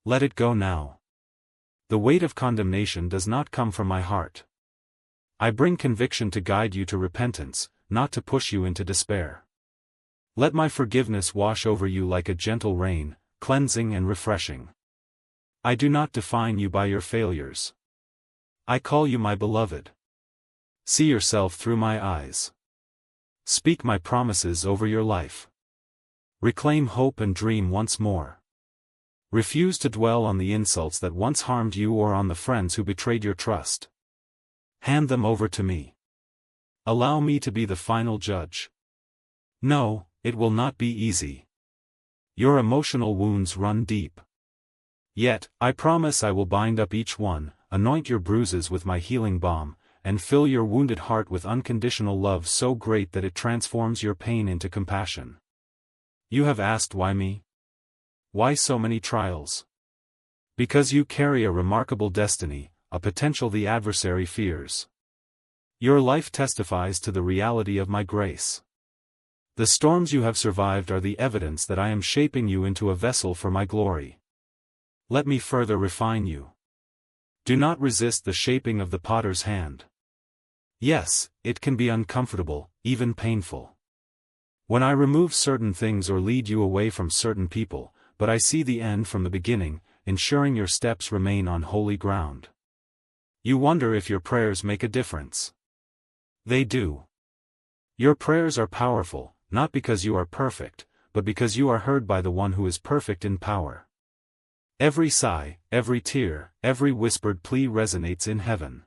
Let it go now. The weight of condemnation does not come from my heart. I bring conviction to guide you to repentance, not to push you into despair. Let my forgiveness wash over you like a gentle rain, cleansing and refreshing. I do not define you by your failures. I call you my beloved. See yourself through my eyes. Speak my promises over your life. Reclaim hope and dream once more. Refuse to dwell on the insults that once harmed you or on the friends who betrayed your trust. Hand them over to me. Allow me to be the final judge. No, it will not be easy. Your emotional wounds run deep. Yet, I promise I will bind up each one, anoint your bruises with my healing balm, and fill your wounded heart with unconditional love so great that it transforms your pain into compassion. You have asked why me? Why so many trials? Because you carry a remarkable destiny, a potential the adversary fears. Your life testifies to the reality of my grace. The storms you have survived are the evidence that I am shaping you into a vessel for my glory. Let me further refine you. Do not resist the shaping of the potter's hand. Yes, it can be uncomfortable, even painful. When I remove certain things or lead you away from certain people, but I see the end from the beginning, ensuring your steps remain on holy ground. You wonder if your prayers make a difference. They do. Your prayers are powerful, not because you are perfect, but because you are heard by the one who is perfect in power. Every sigh, every tear, every whispered plea resonates in heaven.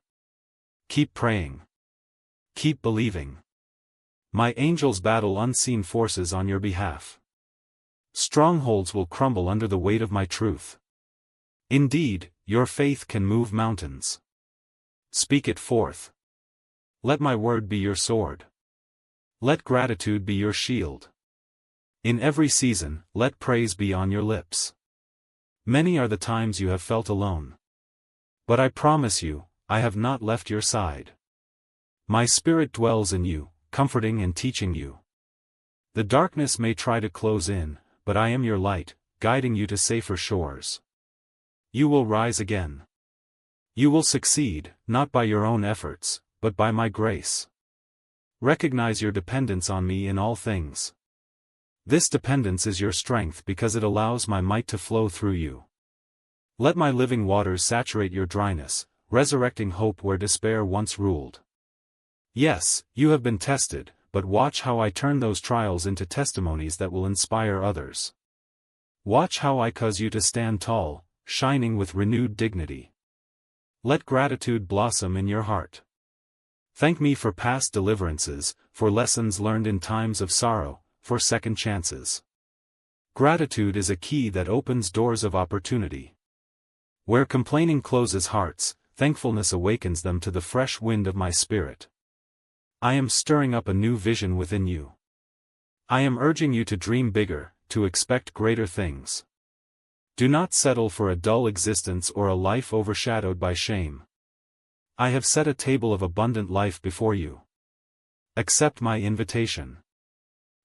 Keep praying. Keep believing. My angels battle unseen forces on your behalf. Strongholds will crumble under the weight of my truth. Indeed, your faith can move mountains. Speak it forth. Let my word be your sword. Let gratitude be your shield. In every season, let praise be on your lips. Many are the times you have felt alone. But I promise you, I have not left your side. My Spirit dwells in you, comforting and teaching you. The darkness may try to close in, but I am your light, guiding you to safer shores. You will rise again. You will succeed, not by your own efforts, but by my grace. Recognize your dependence on me in all things. This dependence is your strength because it allows my might to flow through you. Let my living waters saturate your dryness, resurrecting hope where despair once ruled. Yes, you have been tested, but watch how I turn those trials into testimonies that will inspire others. Watch how I cause you to stand tall, shining with renewed dignity. Let gratitude blossom in your heart. Thank me for past deliverances, for lessons learned in times of sorrow, for second chances. Gratitude is a key that opens doors of opportunity. Where complaining closes hearts, thankfulness awakens them to the fresh wind of my Spirit. I am stirring up a new vision within you. I am urging you to dream bigger, to expect greater things. Do not settle for a dull existence or a life overshadowed by shame. I have set a table of abundant life before you. Accept my invitation.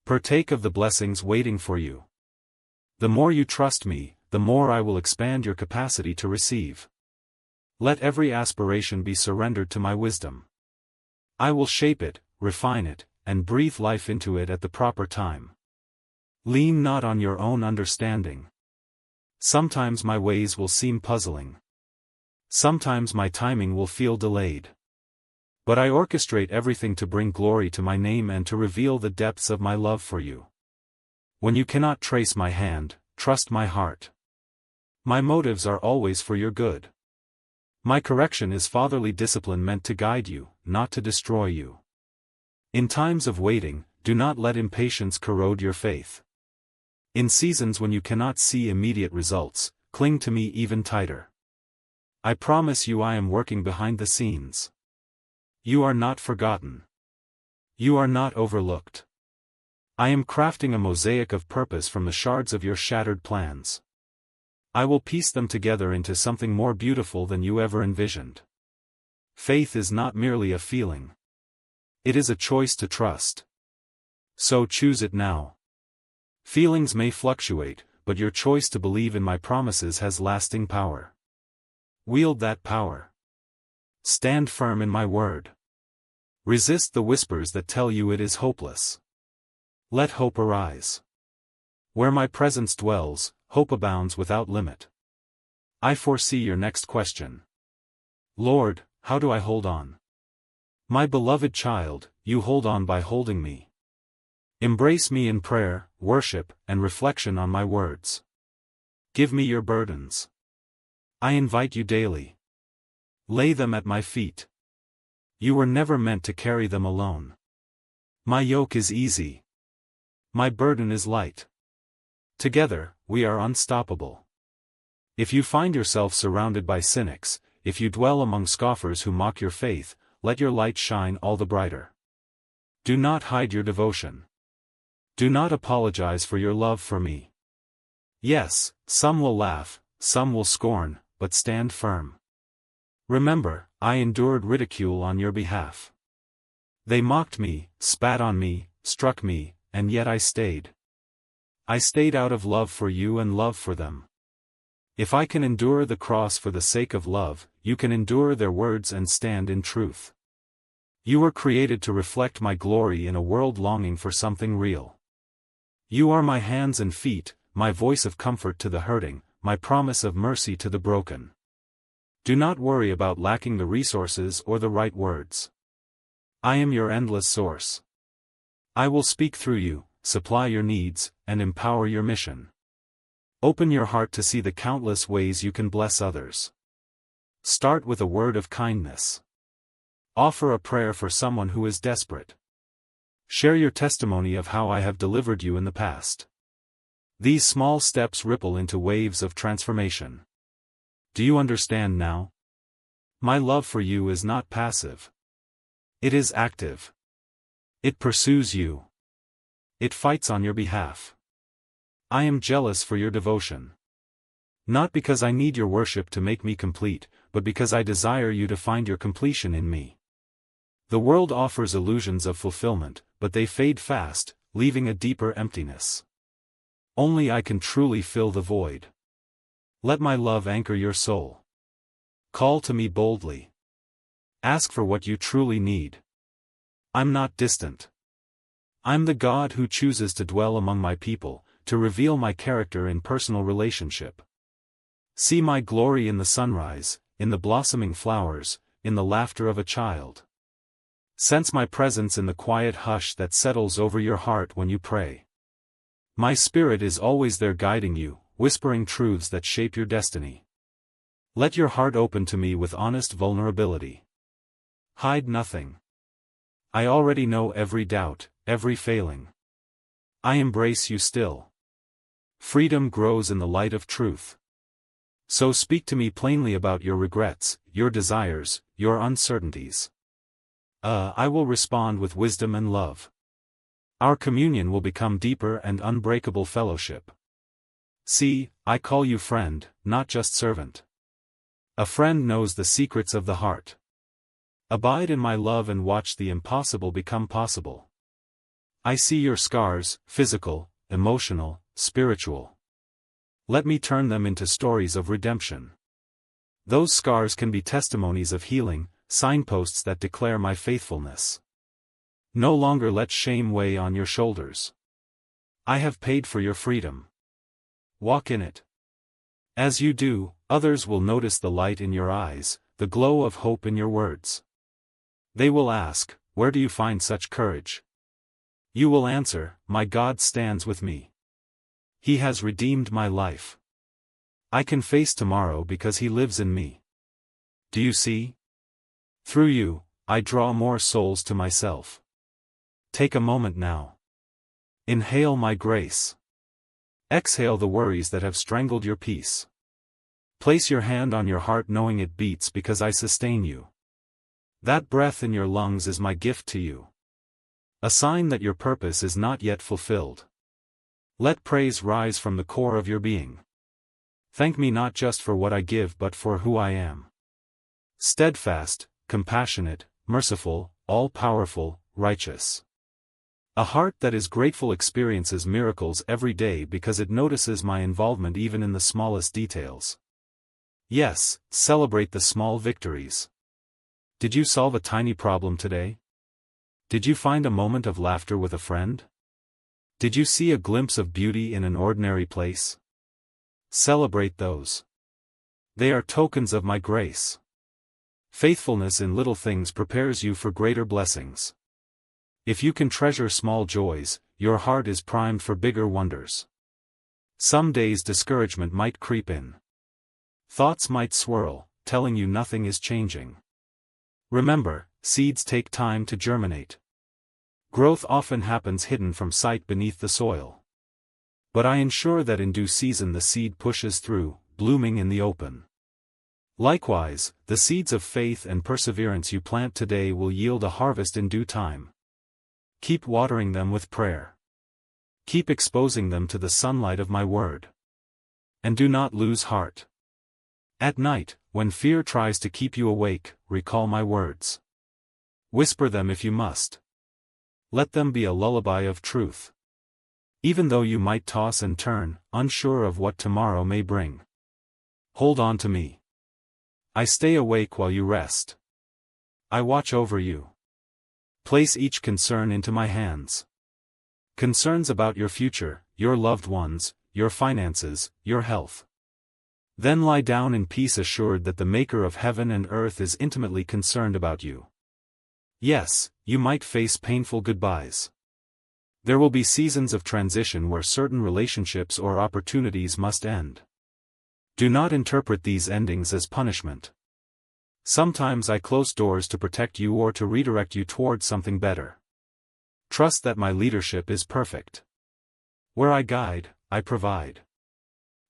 Partake of the blessings waiting for you. The more you trust me, the more I will expand your capacity to receive. Let every aspiration be surrendered to my wisdom. I will shape it, refine it, and breathe life into it at the proper time. Lean not on your own understanding. Sometimes my ways will seem puzzling. Sometimes my timing will feel delayed. But I orchestrate everything to bring glory to my name and to reveal the depths of my love for you. When you cannot trace my hand, trust my heart. My motives are always for your good. My correction is fatherly discipline meant to guide you, not to destroy you. In times of waiting, do not let impatience corrode your faith. In seasons when you cannot see immediate results, cling to me even tighter. I promise you I am working behind the scenes. You are not forgotten. You are not overlooked. I am crafting a mosaic of purpose from the shards of your shattered plans. I will piece them together into something more beautiful than you ever envisioned. Faith is not merely a feeling. It is a choice to trust. So choose it now. Feelings may fluctuate, but your choice to believe in my promises has lasting power. Wield that power. Stand firm in my word. Resist the whispers that tell you it is hopeless. Let hope arise. Where my presence dwells, hope abounds without limit. I foresee your next question. Lord, how do I hold on? My beloved child, you hold on by holding me. Embrace me in prayer, worship, and reflection on my words. Give me your burdens. I invite you daily. Lay them at my feet. You were never meant to carry them alone. My yoke is easy. My burden is light. Together, we are unstoppable. If you find yourself surrounded by cynics, if you dwell among scoffers who mock your faith, let your light shine all the brighter. Do not hide your devotion. Do not apologize for your love for me. Yes, some will laugh, some will scorn, but stand firm. Remember, I endured ridicule on your behalf. They mocked me, spat on me, struck me, and yet I stayed. I stayed out of love for you and love for them. If I can endure the cross for the sake of love, you can endure their words and stand in truth. You were created to reflect my glory in a world longing for something real. You are my hands and feet, my voice of comfort to the hurting, my promise of mercy to the broken. Do not worry about lacking the resources or the right words. I am your endless source. I will speak through you, supply your needs, and empower your mission. Open your heart to see the countless ways you can bless others. Start with a word of kindness. Offer a prayer for someone who is desperate. Share your testimony of how I have delivered you in the past. These small steps ripple into waves of transformation. Do you understand now? My love for you is not passive. It is active. It pursues you. It fights on your behalf. I am jealous for your devotion. Not because I need your worship to make me complete, but because I desire you to find your completion in me. The world offers illusions of fulfillment, but they fade fast, leaving a deeper emptiness. Only I can truly fill the void. Let my love anchor your soul. Call to me boldly. Ask for what you truly need. I'm not distant. I'm the God who chooses to dwell among my people, to reveal my character in personal relationship. See my glory in the sunrise, in the blossoming flowers, in the laughter of a child. Sense my presence in the quiet hush that settles over your heart when you pray. My spirit is always there guiding you, whispering truths that shape your destiny. Let your heart open to me with honest vulnerability. Hide nothing. I already know every doubt, every failing. I embrace you still. Freedom grows in the light of truth. So speak to me plainly about your regrets, your desires, your uncertainties. I will respond with wisdom and love. Our communion will become deeper and unbreakable fellowship. See, I call you friend, not just servant. A friend knows the secrets of the heart. Abide in my love and watch the impossible become possible. I see your scars, physical, emotional, spiritual. Let me turn them into stories of redemption. Those scars can be testimonies of healing, signposts that declare my faithfulness. No longer let shame weigh on your shoulders. I have paid for your freedom. Walk in it. As you do, others will notice the light in your eyes, the glow of hope in your words. They will ask, where do you find such courage? You will answer, my God stands with me. He has redeemed my life. I can face tomorrow because He lives in me. Do you see? Through you, I draw more souls to myself. Take a moment now. Inhale my grace. Exhale the worries that have strangled your peace. Place your hand on your heart knowing it beats because I sustain you. That breath in your lungs is my gift to you. A sign that your purpose is not yet fulfilled. Let praise rise from the core of your being. Thank me not just for what I give but for who I am. Steadfast, compassionate, merciful, all-powerful, righteous. A heart that is grateful experiences miracles every day because it notices my involvement even in the smallest details. Yes, celebrate the small victories. Did you solve a tiny problem today? Did you find a moment of laughter with a friend? Did you see a glimpse of beauty in an ordinary place? Celebrate those. They are tokens of my grace. Faithfulness in little things prepares you for greater blessings. If you can treasure small joys, your heart is primed for bigger wonders. Some days discouragement might creep in. Thoughts might swirl, telling you nothing is changing. Remember, seeds take time to germinate. Growth often happens hidden from sight beneath the soil. But I ensure that in due season the seed pushes through, blooming in the open. Likewise, the seeds of faith and perseverance you plant today will yield a harvest in due time. Keep watering them with prayer. Keep exposing them to the sunlight of my word. And do not lose heart. At night, when fear tries to keep you awake, recall my words. Whisper them if you must. Let them be a lullaby of truth. Even though you might toss and turn, unsure of what tomorrow may bring. Hold on to me. I stay awake while you rest. I watch over you. Place each concern into my hands. Concerns about your future, your loved ones, your finances, your health. Then lie down in peace assured that the Maker of heaven and earth is intimately concerned about you. Yes, you might face painful goodbyes. There will be seasons of transition where certain relationships or opportunities must end. Do not interpret these endings as punishment. Sometimes I close doors to protect you or to redirect you toward something better. Trust that my leadership is perfect. Where I guide, I provide.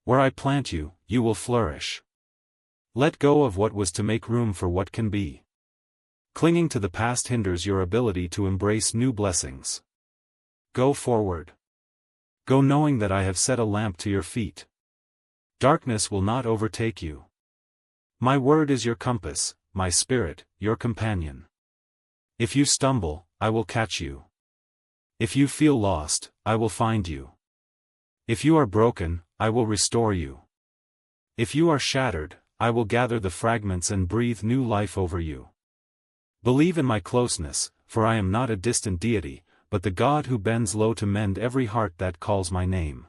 Where I plant you, you will flourish. Let go of what was to make room for what can be. Clinging to the past hinders your ability to embrace new blessings. Go forward. Go knowing that I have set a lamp to your feet. Darkness will not overtake you. My word is your compass, my spirit, your companion. If you stumble, I will catch you. If you feel lost, I will find you. If you are broken, I will restore you. If you are shattered, I will gather the fragments and breathe new life over you. Believe in my closeness, for I am not a distant deity, but the God who bends low to mend every heart that calls my name.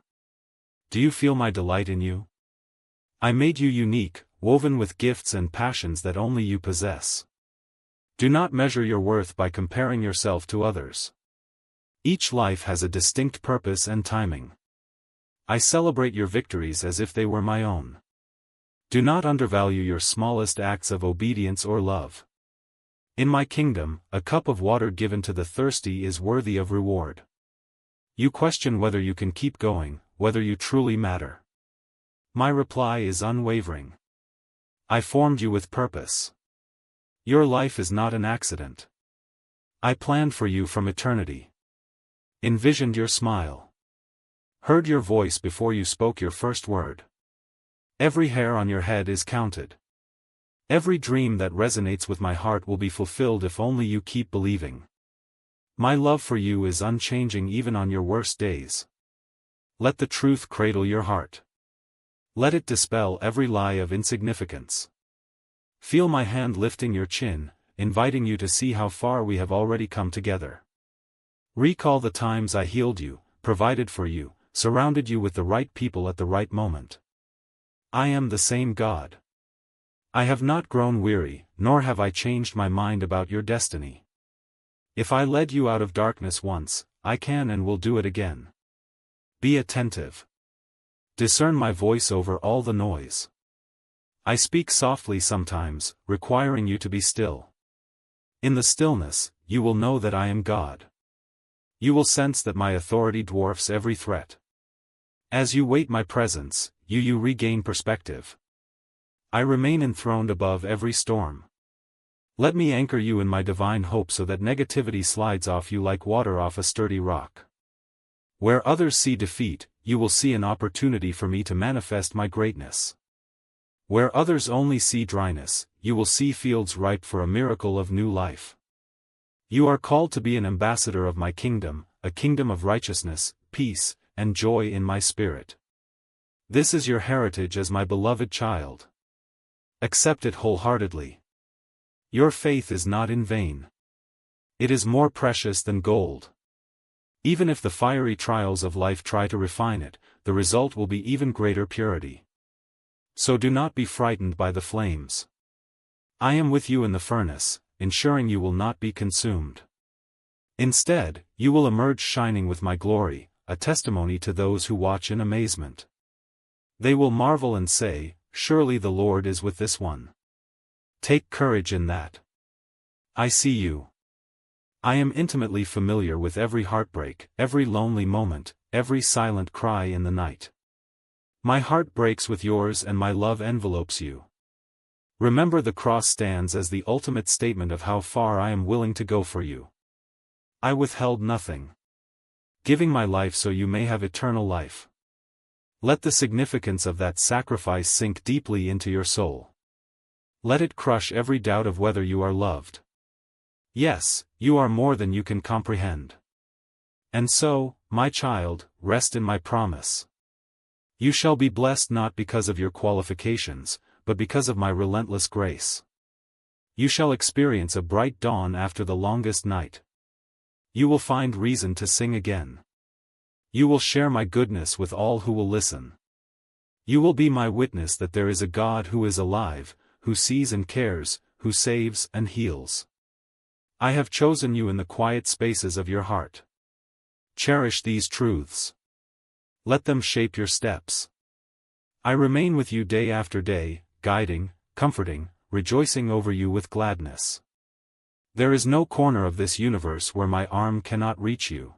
Do you feel my delight in you? I made you unique, woven with gifts and passions that only you possess. Do not measure your worth by comparing yourself to others. Each life has a distinct purpose and timing. I celebrate your victories as if they were my own. Do not undervalue your smallest acts of obedience or love. In my kingdom, a cup of water given to the thirsty is worthy of reward. You question whether you can keep going, whether you truly matter. My reply is unwavering. I formed you with purpose. Your life is not an accident. I planned for you from eternity. Envisioned your smile. Heard your voice before you spoke your first word. Every hair on your head is counted. Every dream that resonates with my heart will be fulfilled if only you keep believing. My love for you is unchanging even on your worst days. Let the truth cradle your heart. Let it dispel every lie of insignificance. Feel my hand lifting your chin, inviting you to see how far we have already come together. Recall the times I healed you, provided for you, surrounded you with the right people at the right moment. I am the same God. I have not grown weary, nor have I changed my mind about your destiny. If I led you out of darkness once, I can and will do it again. Be attentive. Discern my voice over all the noise. I speak softly sometimes, requiring you to be still. In the stillness, you will know that I am God. You will sense that my authority dwarfs every threat. As you wait my presence, you regain perspective. I remain enthroned above every storm. Let me anchor you in my divine hope so that negativity slides off you like water off a sturdy rock. Where others see defeat, you will see an opportunity for me to manifest my greatness. Where others only see dryness, you will see fields ripe for a miracle of new life. You are called to be an ambassador of my kingdom, a kingdom of righteousness, peace, and joy in my spirit. This is your heritage as my beloved child. Accept it wholeheartedly. Your faith is not in vain. It is more precious than gold. Even if the fiery trials of life try to refine it, the result will be even greater purity. So do not be frightened by the flames. I am with you in the furnace, ensuring you will not be consumed. Instead, you will emerge shining with my glory, a testimony to those who watch in amazement. They will marvel and say, "Surely the Lord is with this one." Take courage in that. I see you. I am intimately familiar with every heartbreak, every lonely moment, every silent cry in the night. My heart breaks with yours and my love envelopes you. Remember, the cross stands as the ultimate statement of how far I am willing to go for you. I withheld nothing, giving my life so you may have eternal life. Let the significance of that sacrifice sink deeply into your soul. Let it crush every doubt of whether you are loved. Yes, you are more than you can comprehend. And so, my child, rest in my promise. You shall be blessed not because of your qualifications, but because of my relentless grace. You shall experience a bright dawn after the longest night. You will find reason to sing again. You will share my goodness with all who will listen. You will be my witness that there is a God who is alive, who sees and cares, who saves and heals. I have chosen you in the quiet spaces of your heart. Cherish these truths. Let them shape your steps. I remain with you day after day, guiding, comforting, rejoicing over you with gladness. There is no corner of this universe where my arm cannot reach you.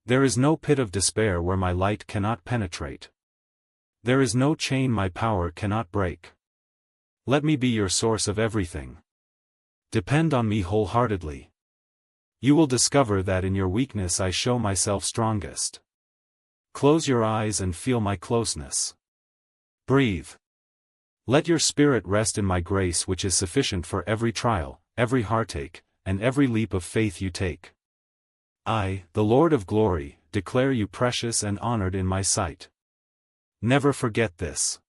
There is no pit of despair where my light cannot penetrate. There is no chain my power cannot break. Let me be your source of everything. Depend on me wholeheartedly. You will discover that in your weakness I show myself strongest. Close your eyes and feel my closeness. Breathe. Let your spirit rest in my grace, which is sufficient for every trial, every heartache, and every leap of faith you take. I, the Lord of glory, declare you precious and honored in my sight. Never forget this.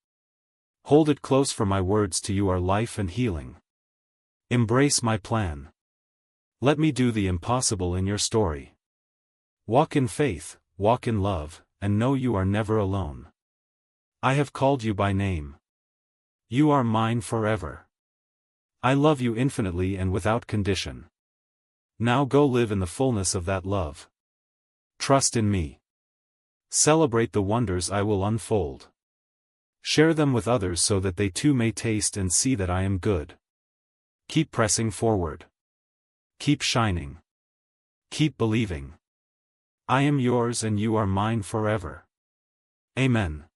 Hold it close, for my words to you are life and healing. Embrace my plan. Let me do the impossible in your story. Walk in faith, walk in love, and know you are never alone. I have called you by name. You are mine forever. I love you infinitely and without condition. Now go live in the fullness of that love. Trust in me. Celebrate the wonders I will unfold. Share them with others so that they too may taste and see that I am good. Keep pressing forward. Keep shining. Keep believing. I am yours and you are mine forever. Amen.